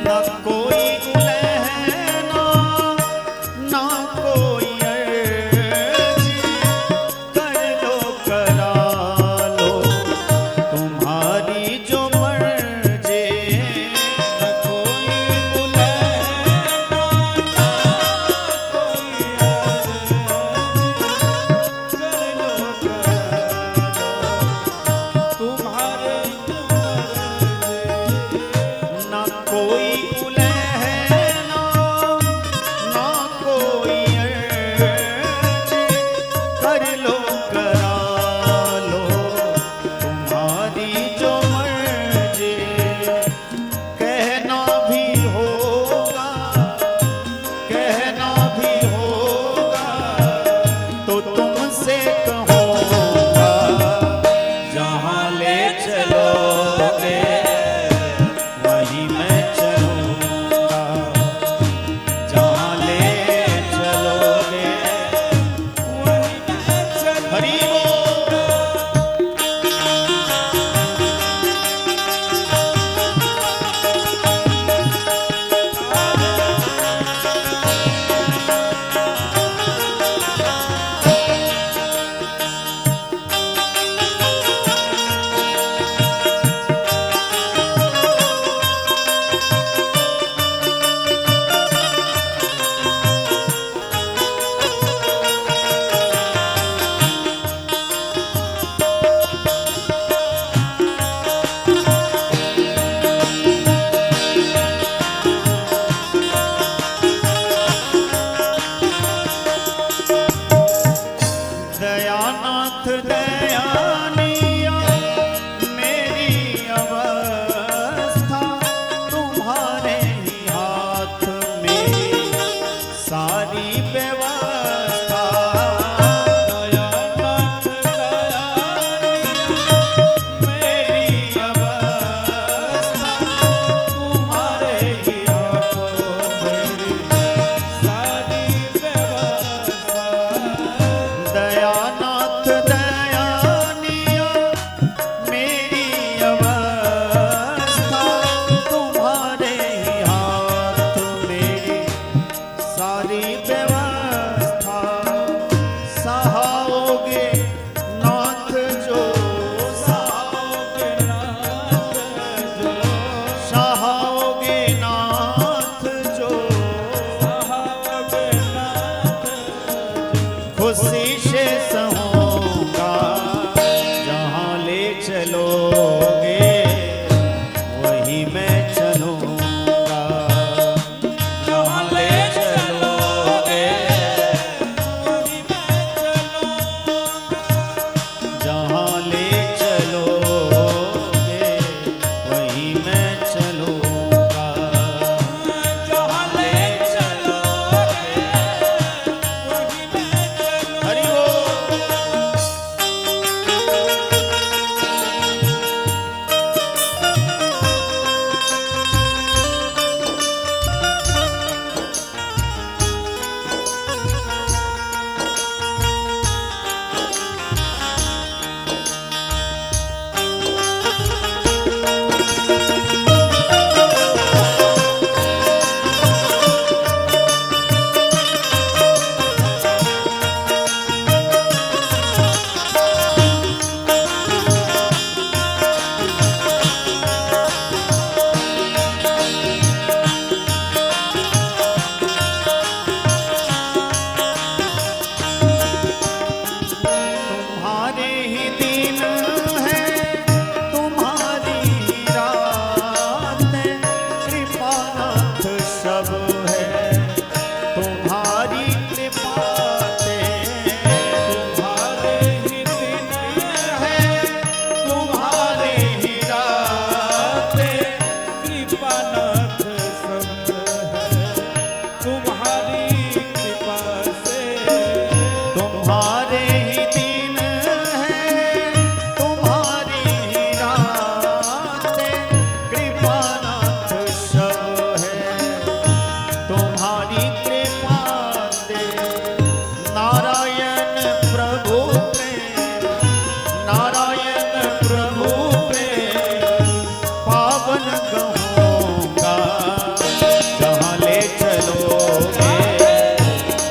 B: ना कोई लहना ना कोई अर्जी, कर लो करा लो तुम्हारी जो मर्जी।
A: न कोई बुलाना, ना कोई अर्जी, कर लो तुम्हारे जो मर्जी।
B: ना कोई लहना ना कोई अर्जी, कर लो करा लो तुम्हारी जो मर्जी। कहना भी होगा तो तुमसे कहूँगा, जहाँ ले चलोगे वहीं मैं चलूँगा, जहाँ ले चलोगे
A: वहीं मैं चलूँगा।
B: हरि बोल। दयानाथ दयानिया मेरी अवस्था, तुम्हारे ही हाथ में सारी व्यवस्था।
A: दयानाथ दयानिया
B: मेरी अवस्था
A: तुम्हारे ही हाथों में सारी व्यवस्था।
B: दयानाथ दया सहाओगे नाथ जो
A: सहाओगे नाथ जो
B: सहाओगे नाथ जो
A: सहाओगे नाथ जो
B: खुशी से सहूंगा जहाँ ले चलोगे वहीं मैं चलूंगा जहाँ ले चलोगे
A: वहीं मैं चलूंगा
B: जहाँ ले चलोगे वहीं मैं चलूंगा
A: जहाँ ले चलोगे वहीं मैं चलूंगा
B: हरि बोल। तुम्हारे ही दिन है तुम्हारी ही रात है कृपानाथ सब है तुम्हारी कृपा से
A: तुम्हारे ही दिन
B: है तुम्हारे ही रात है
A: कृपानाथ सब है तुम्हारी कृपा से
B: तुम्हारे ही दिन है तुम्हारी ही रात है कृपानाथ सब है तुम्हारी कृपा से नारायण प्रभु प्रेम नारायण प्रभु प्रेम पावन कहूँगा जहाँ ले चलोगे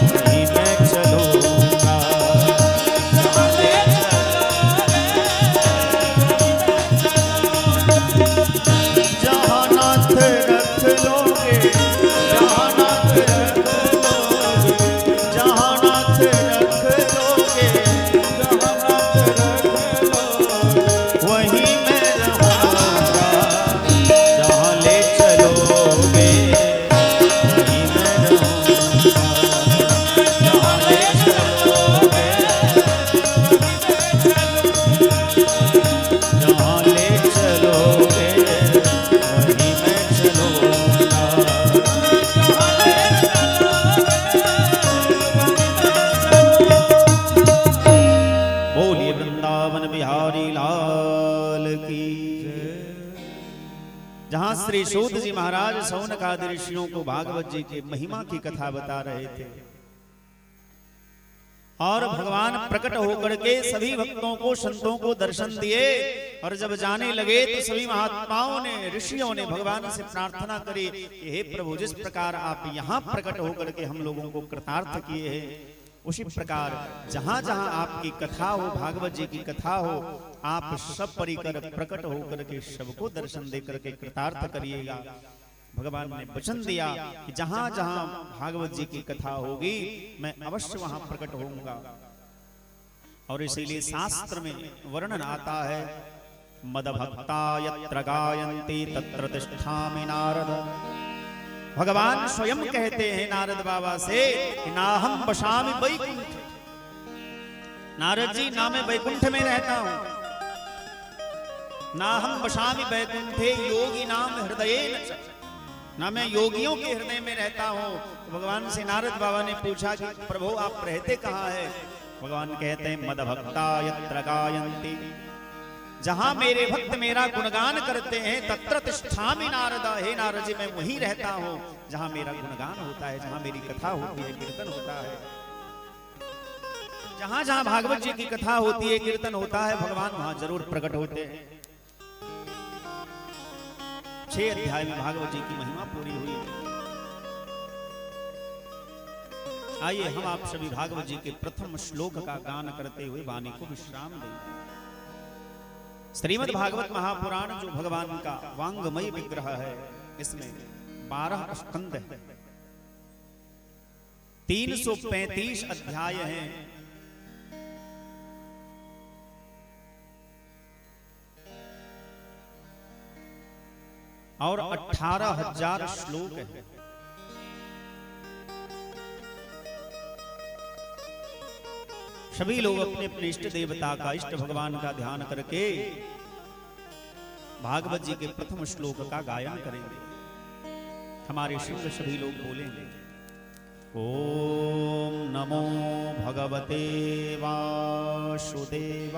B: वहीं मैं चलूँगा जहाँ ले जहाँ नाथ रख लोगे जहाँ नाथ रख लोगे जहाँ नाथ रख लोगे वहीं मैं रहूँगा जहाँ ले चलोगे वहीं मैं रहूँगा जहाँ ले चलोगे जहाँ ले चलोगे वहीं मैं चलूँगा बोलिए वृंदावन बिहारी लाल की जहां श्री सूत जी महाराज सौनक आदि ऋषियों को भागवत जी के महिमा की कथा बता रहे थे और भगवान प्रकट होकर के सभी भक्तों को संतों को दर्शन दिए और जब जाने लगे तो सभी महात्माओं ने ऋषियों ने भगवान से प्रार्थना करी कि हे प्रभु जिस प्रकार आप यहाँ प्रकट होकर के हम लोगों को कृतार्थ किए हैं उसी प्रकार जहां जहां आपकी कथा हो भागवत जी की कथा हो आप सब परिकर प्रकट होकर के सबको दर्शन दे करके कृतार्थ करिएगा। भगवान ने वचन दिया कि जहां जहां भागवत जी की कथा होगी मैं अवश्य वहां प्रकट होऊंगा। और इसीलिए शास्त्र में वर्णन आता है मदभक्ता यत्र गायन्ति तत्र तिष्ठामि नारद। भगवान स्वयं कहते हैं नारद बाबा से कि नाहम बसामि वैकुंठ। नारद जी ना मैं वैकुंठ में रहता हूं नाहम बसामि वैकुंठे योगी नाम हृदये ना मैं योगियों के हृदय में रहता हूं। तो भगवान से नारद बाबा ने पूछा कि प्रभु आप रहते कहाँ हैं? भगवान कहते हैं मदभक्ता यत्र गायन्ति। जहां मेरे भक्त मेरा गुणगान करते हैं तत्र तिष्ठामि नारद। हे नारद जी मैं वहीं रहता हूं जहां मेरा गुणगान होता है, जहां मेरी कथा होती है, कीर्तन होता है। जहां जहां भागवत जी की कथा होती है, कीर्तन होता है, भगवान वहां जरूर प्रकट होते हैं। 6 अध्याय में भागवत जी की महिमा पूरी हुई। आइए हम आप सभी भागवत जी के प्रथम श्लोक का गान करते हुए वाणी को विश्राम देंगे। श्रीमद् भागवत महापुराण जो भगवान का वांगमय विग्रह है, इसमें 12 स्कंद है, 335 अध्याय हैं। और 18,000 श्लोक है। सभी लोग अपने अपने इष्ट देवता का, इष्ट भगवान का ध्यान करके भागवत जी के प्रथम श्लोक का गायन करेंगे। हमारे शिव सभी लोग बोलेंगे, ओम नमो भगवते वासुदेवाय,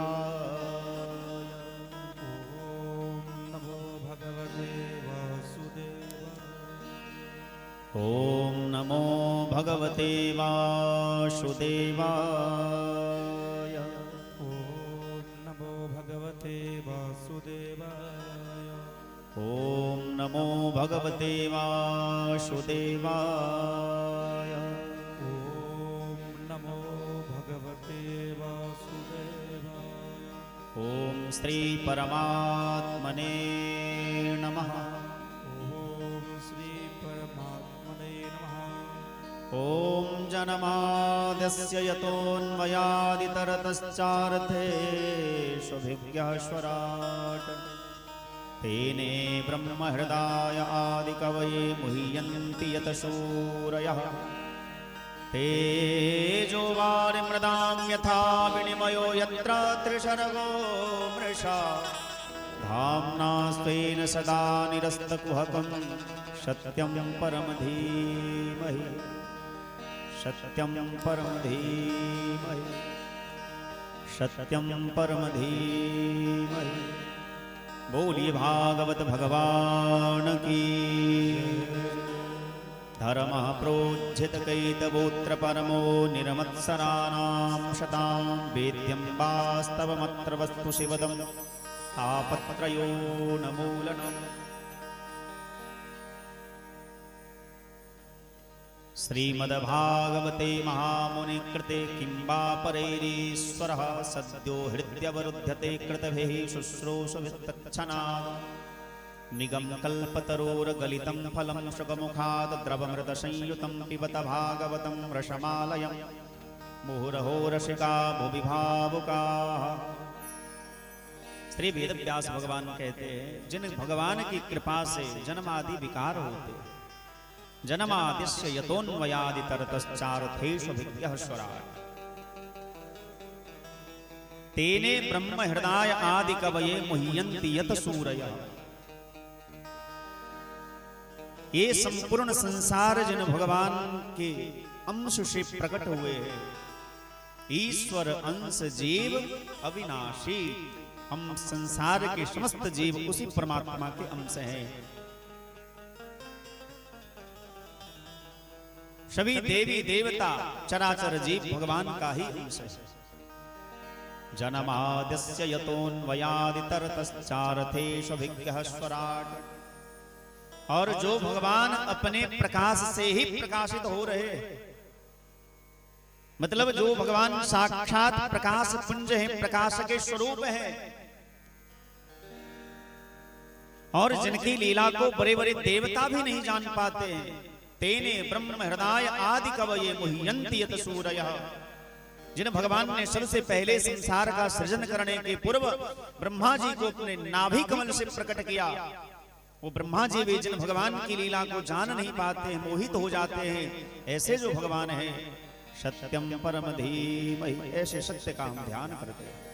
B: ओम नमो भगवते वासुदेवाय,
A: ओम नमो भगवते वासुदेवाय,
B: ओम नमो भगवते वासुदेवाय,
A: ओम नमो भगवते वासुदेवाय,
B: ओम श्री परमात्मने नमः, ओम जन्माद्यस्य यतोऽन्वयादितरतश्चार्थेष्वभिज्ञः तेने ब्रह्महृदाय आदिकवये मुह्यन्ति यतशूरयः, तेजो वारिमृदां यथा विनिमयो यत्र त्रिसर्गो मृषा, धाम्ना स्वेन सदा निरस्तकुहकं सत्यं परम धीमहि, सत्यं परम धीमहि, सत्यं परम धीमहि। बोलिए भागवत भगवान की। धर्मः प्रोज्झित कैतवोत्र परमो निरमत्सराणां शतां, वेद्यं वास्तवमत्र वस्तु शिवदम् आपत्रयो नमूलनम्। श्रीमद्भागवते महामुनिकृते किं वा परैरीश्वरः, सद्यो हृद्यवरुध्यते कृतभिः शुश्रूषुभिस्तच्छनात्। निगमकल्पतरोर्गलितं फलं शुकमुखात्, द्रवमृतसंयुतं पिबत भागवतं रसमालयम्। मुहुरहो रसिका भुवि भावुकाः। श्री वेदव्यास भगवान कहते हैं, जिन भगवान की कृपा से जन्मादि विकार होते, जन्मादिस्य यतोऽन्वयादितरतश्चार्थेष्वभिज्ञः स्वराट्, तेने ब्रह्म हृदय आदि कवये मुह्यन्ति यत सूरयः। ये संपूर्ण संसार जिन भगवान के अंश से प्रकट हुए हैं, ईश्वर अंश जीव अविनाशी, हम संसार के समस्त जीव उसी परमात्मा के अंश हैं। सभी देवी देवता चराचर जीव भगवान का ही अंश है। जन्माद्यस्य यतोऽन्वयादितरतश्चार्थेष्वभिज्ञः स्वराट्। और जो भगवान अपने प्रकाश से ही प्रकाशित हो रहे, मतलब जो भगवान साक्षात प्रकाश पुंज है, प्रकाश के स्वरूप है, और जिनकी लीला को बड़े बड़े देवता भी नहीं जान पाते हैं, तेने ब्रह्म हृदय आदि कवये मुह्यन्ति यत सूरयः। जिन भगवान ने सबसे पहले संसार का सृजन करने के पूर्व ब्रह्मा जी को अपने नाभि कमल से प्रकट किया, वो ब्रह्मा जी भी जिन भगवान की लीला को जान नहीं पाते हैं, मोहित हो जाते हैं, ऐसे जो भगवान हैं, सत्यम परम धीमहि, ऐसे सत्य का हम ध्यान करते हैं।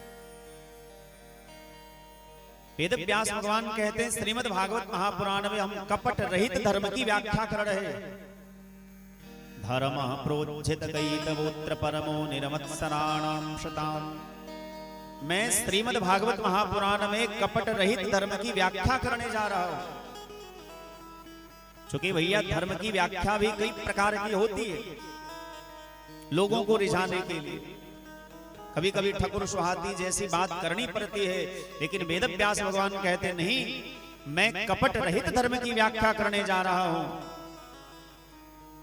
B: वेदव्यास भगवान कहते हैं, श्रीमद् भागवत महापुराण में हम कपट रहित धर्म की व्याख्या कर रहे हैं। धर्मः प्रोज्झित कैतवोत्र परमो निरमत्सराणां शतां। मैं श्रीमद् भागवत महापुराण में कपट रहित धर्म की व्याख्या करने जा रहा हूं। चूंकि भैया धर्म की व्याख्या भी कई प्रकार की होती है, लोगों को रिझाने के लिए। कभी कभी ठकुर सुहाती जैसी बात करनी पड़ती है, लेकिन वेदव्यास भगवान कहते नहीं, मैं कपट रहित धर्म की व्याख्या करने जा रहा हूं।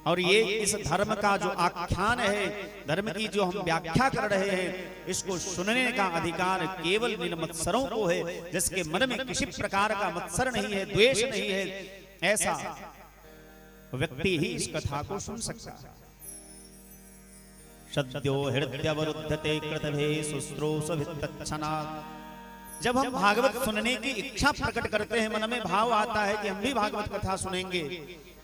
B: और ये इस धर्म का जो आख्यान है, धर्म की जो हम व्याख्या कर रहे हैं, इसको सुनने का अधिकार केवल इन मत्सरों को है, जिसके मन में किसी प्रकार का मत्सर नहीं है, द्वेष नहीं है, ऐसा व्यक्ति ही इस कथा को सुन सकता है। सद्यो हृदयवरुद्धते कृतभे शुश्रूषभित्तच्छना। जब हम भागवत सुनने की इच्छा प्रकट करते हैं, मन में भाव आता है कि हम भी भागवत कथा सुनेंगे,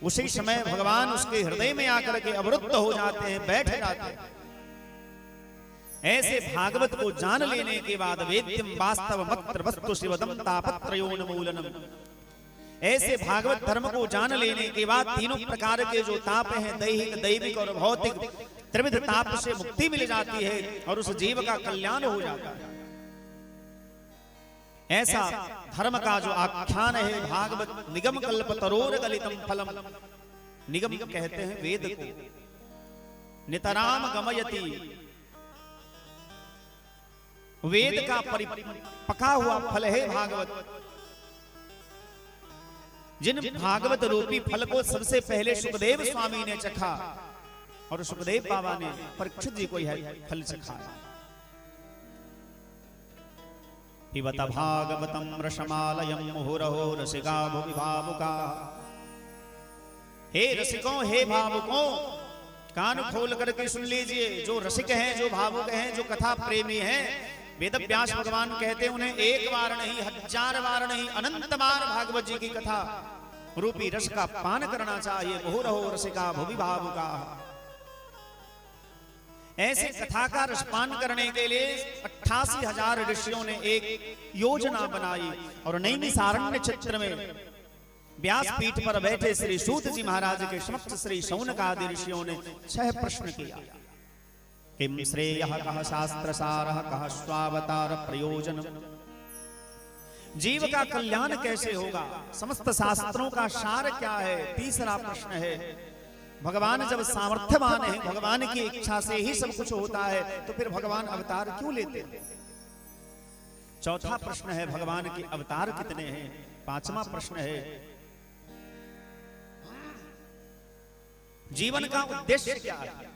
B: उसी समय भगवान उसके हृदय में आकर के अवरुद्ध हो जाते हैं, बैठ जाते हैं। ऐसे भागवत को जान लेने के बाद वेद्यम वास्तव मत्र वस्तु शिवदम तापत्रयोन्मूलनम, ऐसे भागवत धर्म को जान लेने के बाद तीनों प्रकार के जो ताप हैं, दैहिक, दैविक और भौतिक, त्रिविध ताप से मुक्ति मिल जाती है और उस जीव का कल्याण हो जाता है। ऐसा धर्म का जो आख्यान है भागवत, निगम कल्प तरोर गलितम फलम, निगम कहते हैं वेद को, नितराम गमयति, वेद का पका हुआ फल है भागवत। जिन भागवत रूपी फल को सबसे पहले सुखदेव स्वामी ने चखा और सुखदेव बाबा ने परीक्षित जी को यह फल चखाया। पिबत भागवतम रसमालयम मुहुरहो रसिका भुवि भावुका। हे रसिकों, हे भावुकों, कान खोल करके सुन लीजिए। जो रसिक हैं, जो भावुक हैं, जो कथा प्रेमी हैं, वेद व्यास भगवान कहते हैं उन्हें एक बार नहीं, 1000 बार नहीं, अनंत बार भागवत जी की कथा रूपी रस का पान करना चाहिए। मुहुरहो रसिका भुवि भावुका। ऐसे कथा का रसपान करने के लिए 88,000 ऋषियों ने एक योजना बनाई और नैमिषारण्य क्षेत्र में व्यासपीठ पर बैठे श्री सूत जी महाराज के समक्ष श्री शौनक आदि ऋषियों ने 6 प्रश्न किया। किम श्रेयः कः शास्त्र सारः कः स्वावतार प्रयोजन। जीव का कल्याण कैसे होगा, समस्त शास्त्रों का सार क्या है। तीसरा प्रश्न है, भगवान जब सामर्थ्यवान है, भगवान की इच्छा से ही सब कुछ होता है, तो फिर भगवान अवतार क्यों लेते हैं। चौथा प्रश्न है, भगवान के अवतार कितने हैं। पांचवा प्रश्न है, जीवन का उद्देश्य क्या है।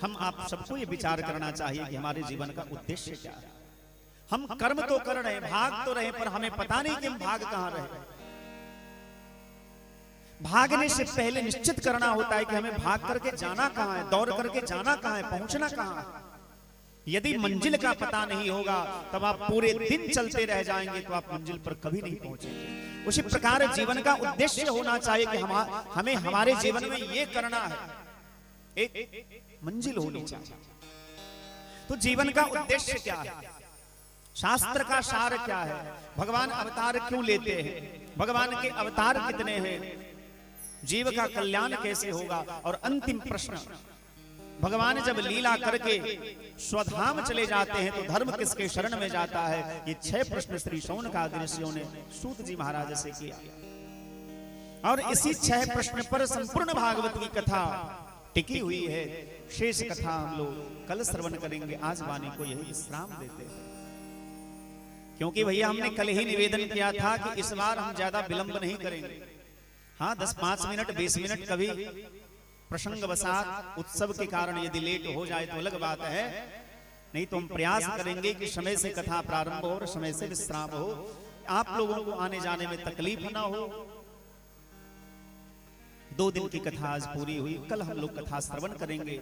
B: हम आप सबको ये विचार करना चाहिए कि हमारे जीवन का उद्देश्य क्या है। हम कर्म तो कर रहे हैं, भाग तो रहे, पर हमें पता नहीं कि हम भाग कहां रहे। भागने से पहले निश्चित करना होता है कि हमें भाग करके जाना कहां है, दौड़ करके जाना कहां है, पहुंचना कहां है। यदि मंजिल का पता नहीं होगा तब आप पूरे दिन चलते रह जाएंगे, तो आप मंजिल पर कभी नहीं पहुंचेंगे। उसी प्रकार जीवन का उद्देश्य होना चाहिए कि हमें हमारे जीवन में ये करना है, एक मंजिल होनी चाहिए। तो जीवन का उद्देश्य क्या है, शास्त्र का सार क्या है, भगवान अवतार क्यों लेते हैं, भगवान के अवतार कितने हैं, जीव का कल्याण कैसे होगा। और अंतिम प्रश्न, भगवान जब लीला करके स्वधाम चले जाते हैं तो धर्म किसके शरण में जाता है। ये 6 प्रश्न श्री शौनक आदि ऋषियों ने सूत जी महाराज से किया और इसी 6 प्रश्न पर संपूर्ण भागवत की कथा टिकी हुई है। शेष कथा हम लोग कल श्रवण करेंगे, आज वाणी को यही विश्राम देते हैं। क्योंकि भैया हमने कल ही निवेदन किया था कि इस बार हम ज्यादा विलंब नहीं करेंगे। हाँ, 10-5 मिनट 20 मिनट कभी प्रसंग वसात उत्सव के कारण यदि लेट हो जाए तो अलग बात है, नहीं तो हम प्रयास करेंगे कि समय से कथा प्रारंभ हो और समय से विश्राम हो, आप लोगों को आने जाने में तकलीफ ना हो। 2 दिन की कथा आज पूरी हुई, कल हम लोग कथा श्रवण करेंगे।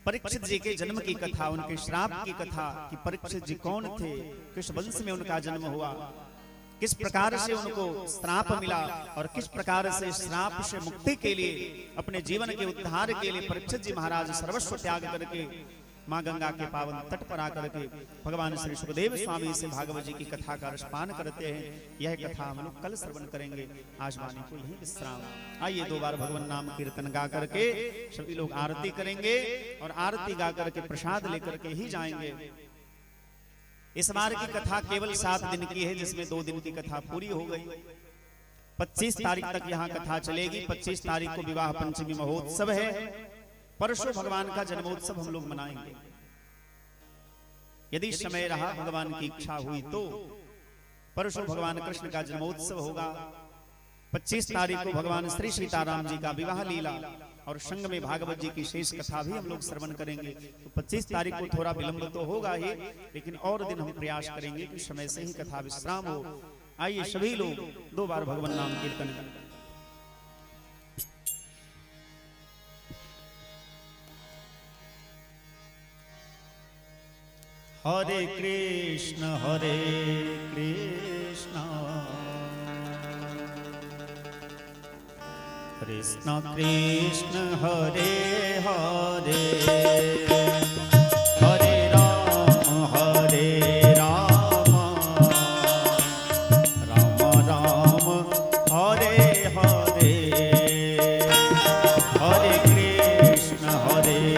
B: परीक्षित जी के जन्म की कथा, उनके श्राप की कथा कि परीक्षित जी कौन थे, किस वंश में उनका जन्म हुआ, किस प्रकार से उनको श्राप मिला और किस प्रकार से श्राप से मुक्ति के लिए, अपने जीवन के उद्धार के लिए परीक्षित जी महाराज सर्वस्व त्याग करके मां गंगा के पावन तट पर आकर के भगवान श्री सुखदेव स्वामी से भागवत जी की कथा का रसपान करते हैं। यह कथा हम लोग कल श्रवण करेंगे। आज वाणी को यही विश्राम। आइए 2 बार भगवान नाम कीर्तन गा करके सभी लोग आरती करेंगे और आरती गा करके प्रसाद लेकर के ही जाएंगे। इस बार की कथा केवल 7 दिन की है, जिसमें 2 दिन की कथा पूरी हो गई। 25 तारीख तक यहाँ कथा चलेगी। 25 तारीख को विवाह पंचमी महोत्सव है। परसों भगवान का जन्मोत्सव हम लोग मनाएंगे। यदि समय रहा, भगवान की इच्छा हुई तो परसों भगवान कृष्ण का जन्मोत्सव होगा। 25 तारीख को भगवान श्री सीताराम जी का विवाह लीला और संग में भागवत जी की शेष कथा भी हम लोग श्रवण करेंगे। तो 25 तारीख को थोड़ा विलंब तो होगा ही, लेकिन और दिन हम प्रयास करेंगे कि समय से ही कथा विश्राम हो। आइए सभी लोग 2 बार भगवान नाम कीर्तन करें। हरे कृष्ण कृष्ण कृष्ण हरे हरे हरे राम राम राम हरे हरे हरे कृष्ण हरे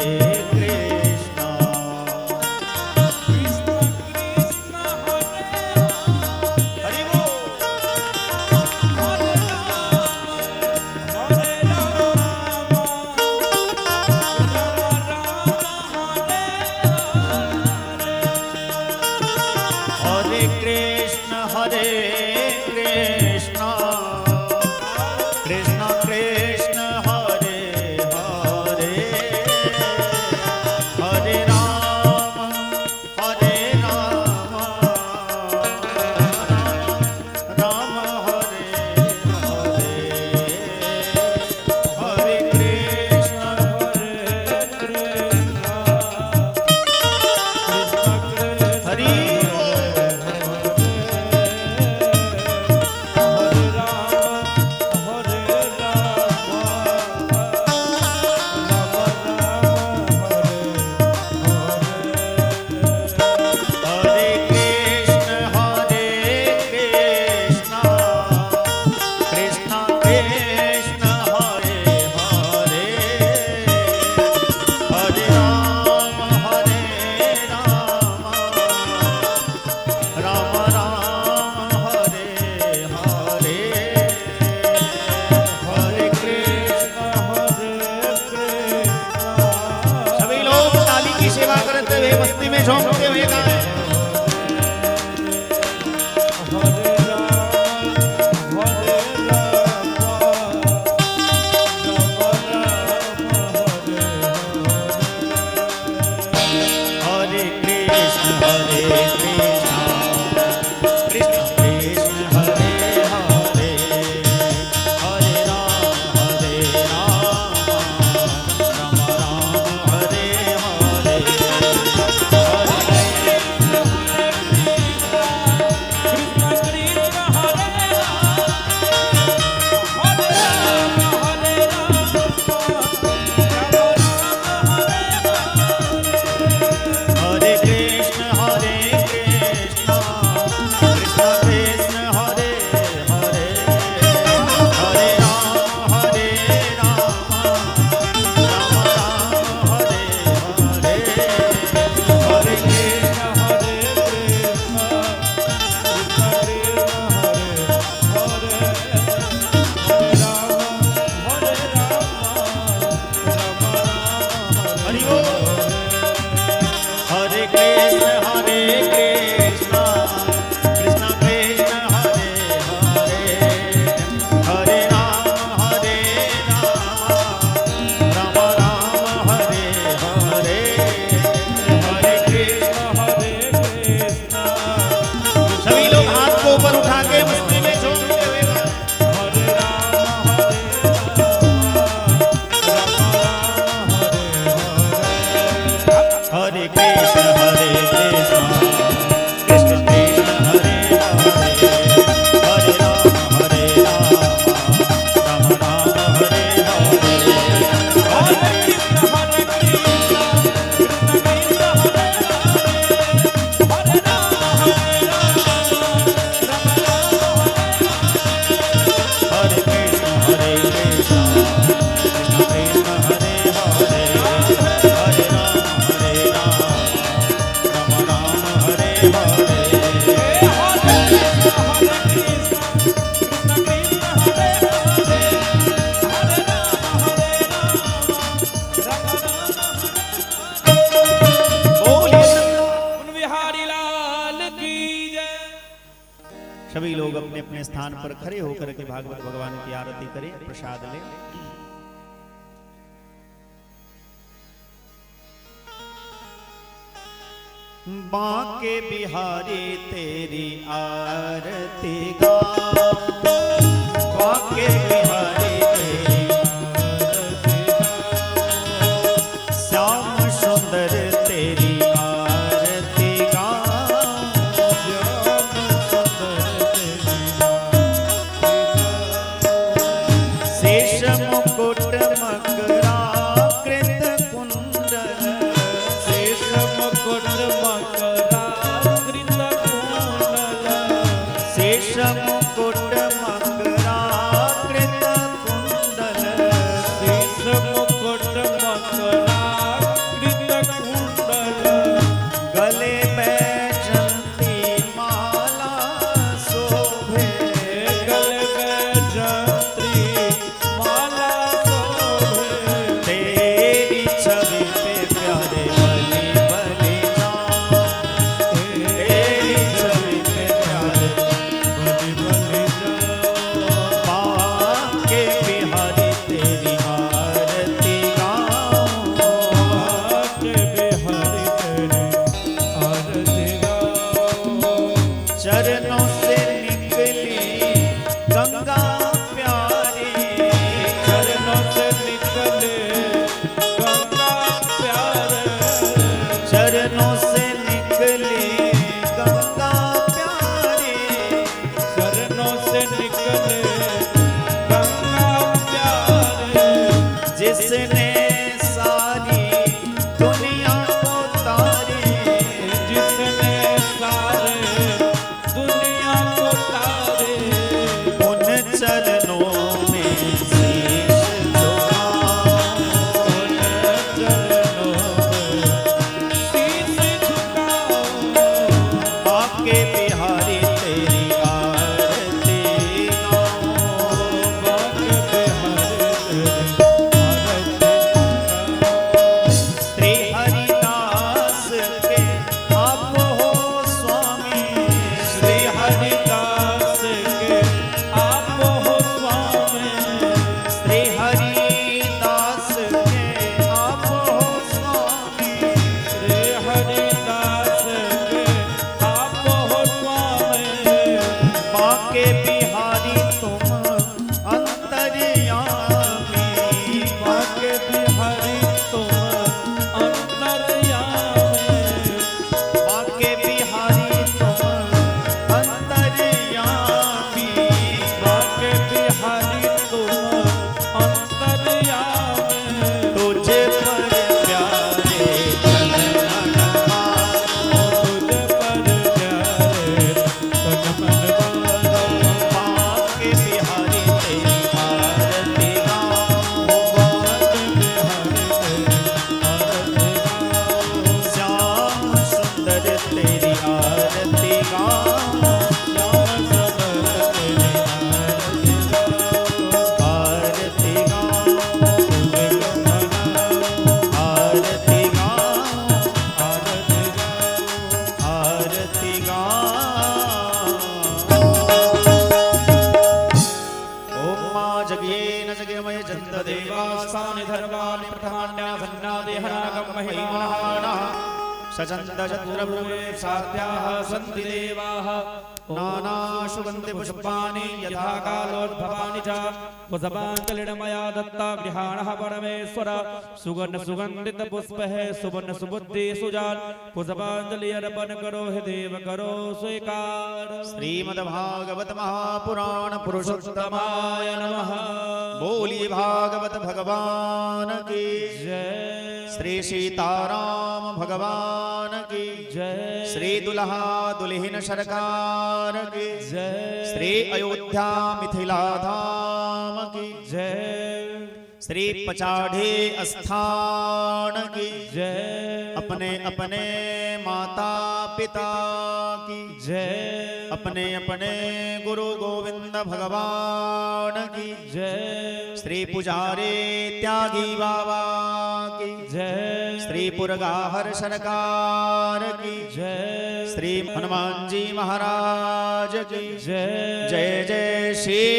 B: सभी लोग अपने अपने स्थान पर खड़े होकर के भागवत भगवान की आरती करें, प्रसाद लें। बांके बिहारी तेरी आरती गाऊं, बांके बिहारी तेरी आरती गाऊं, श्याम सुंदर तेरी आरती गाऊं, श्याम सुंदर तेरी शेष मुकुट मकराकृत कुंडल, शेष मुकुट मकराकृत कुंडल, शेष मुकुट मकराकृत कुंडल, शेष मुकुट मकराकृत कुंडल, गले बैजंती माला शोभे, गले बैजंती माला शोभे, तेरी छवि पे प्यारे बलि बलि जाऊं, तेरी छवि पे प्यारे बलि बलि जाऊं, बांके बिहारी तेरी आरती गाऊं, बांके बिहारी तेरी आरती गाऊं, चरणों से निकली गंगा प्यारी, चरणों से निकले गंगा प्यारे, चरणों से निकली गंगा प्यारी, चरणों से निकले गंगा प्यारे, जिसने सारी दुनिया को तारी, जिसने सारे दुनिया को तारे, उन चरणों में शीश झुकाऊं, उन चरणों में शीश झुकाऊं, बांके बिहारी तेरी आरती गाऊं, बांके बिहारी तेरी आरती गाऊं, श्री हरिदास के आप हो स्वामी, श्री हरिदास के आप हो स्वामी, श्री हरिदास के आप हो स्वामी, श्री हरिदास के आप हो स्वामी, बांके बिहारी तुम अंतर्यामी, बांके बिहारी तुम अंतर्यामी, बांके बिहारी तुम अंतर्यामी, बांके बिहारी तुम अंतर्यामी, तुझे पर प्यारे तन मन मानो, तुझे पर प्यारे तन मन मानो, बांके बिहारी तेरी आरती गाऊं, बांके बिहारी तेरी आरती गाऊं, श्याम सुंदर तेरी आरती गाऊं, श्याम सुंदर तेरी आरती गाऊं, आरती गाऊं, आरती गाऊं, आरती गाऊं। ओम मां जगेन जगमय जन्त देवास्तानि धर्माणि प्रथमान्यासन्नादेहनागं महिमानः सचन्द चन्द्रभूमे सात्याः सन्ति देवाः नाना सुगन्धि पुष्पाणि यथा कालोद्भवानि च पुष्पाञ्जलिर्मया दत्ता गृहाणः परमेश्वर सुगन्ध सुगन्धित पुष्प है सुवर्ण सुबुद्धि सुजान पुष्पांजलि अर्पण करो हे देव करो स्वीकार। श्रीमद्भागवत महापुराण पुरुषोत्तमाय नमः।
A: बोलिए भागवत भगवान की
B: जय।
A: श्री सीताराम भगवान की
B: जय।
A: श्री दुल्हा दुल्हिन सरकार की
B: जय।
A: श्री अयोध्या मिथिला धाम की
B: जय।
A: श्री पचाढ़े स्थान की
B: जय।
A: अपने अपने माता पिता की
B: जय।
A: अपने अपने गुरु गोविंद भगवान की
B: जय।
A: श्री पुजारी त्यागी बाबा की
B: जय।
A: श्री पुरगाहर सरकार की
B: जय। श्री हनुमान जी महाराज की
A: जय
B: जय जय सीताराम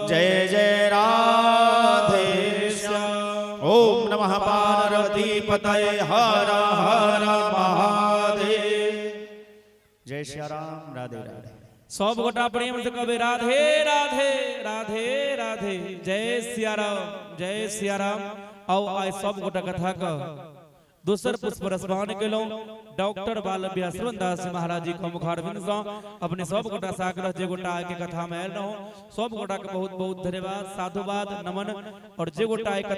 B: जय जय राधे श्याम। ओम नमः पार्वती पतये हर हर महादेव। जय श्री राम। राधे राधे।
A: सब गोटा प्रेम से कहे राधे राधे राधे राधे। जय सिया राम जय सिया राम। आओ आज सब गोटा कथा का दूसर पुष्प रसपान के लो डॉक्टर बाल व्यासवन दास महाराज जी को मुखार बिंद अपने सब गोटा साग्रह जे गोटा के कथा में आयल रहो सब गोटा के बहुत बहुत धन्यवाद साधुवाद नमन। और जे गोटा कथा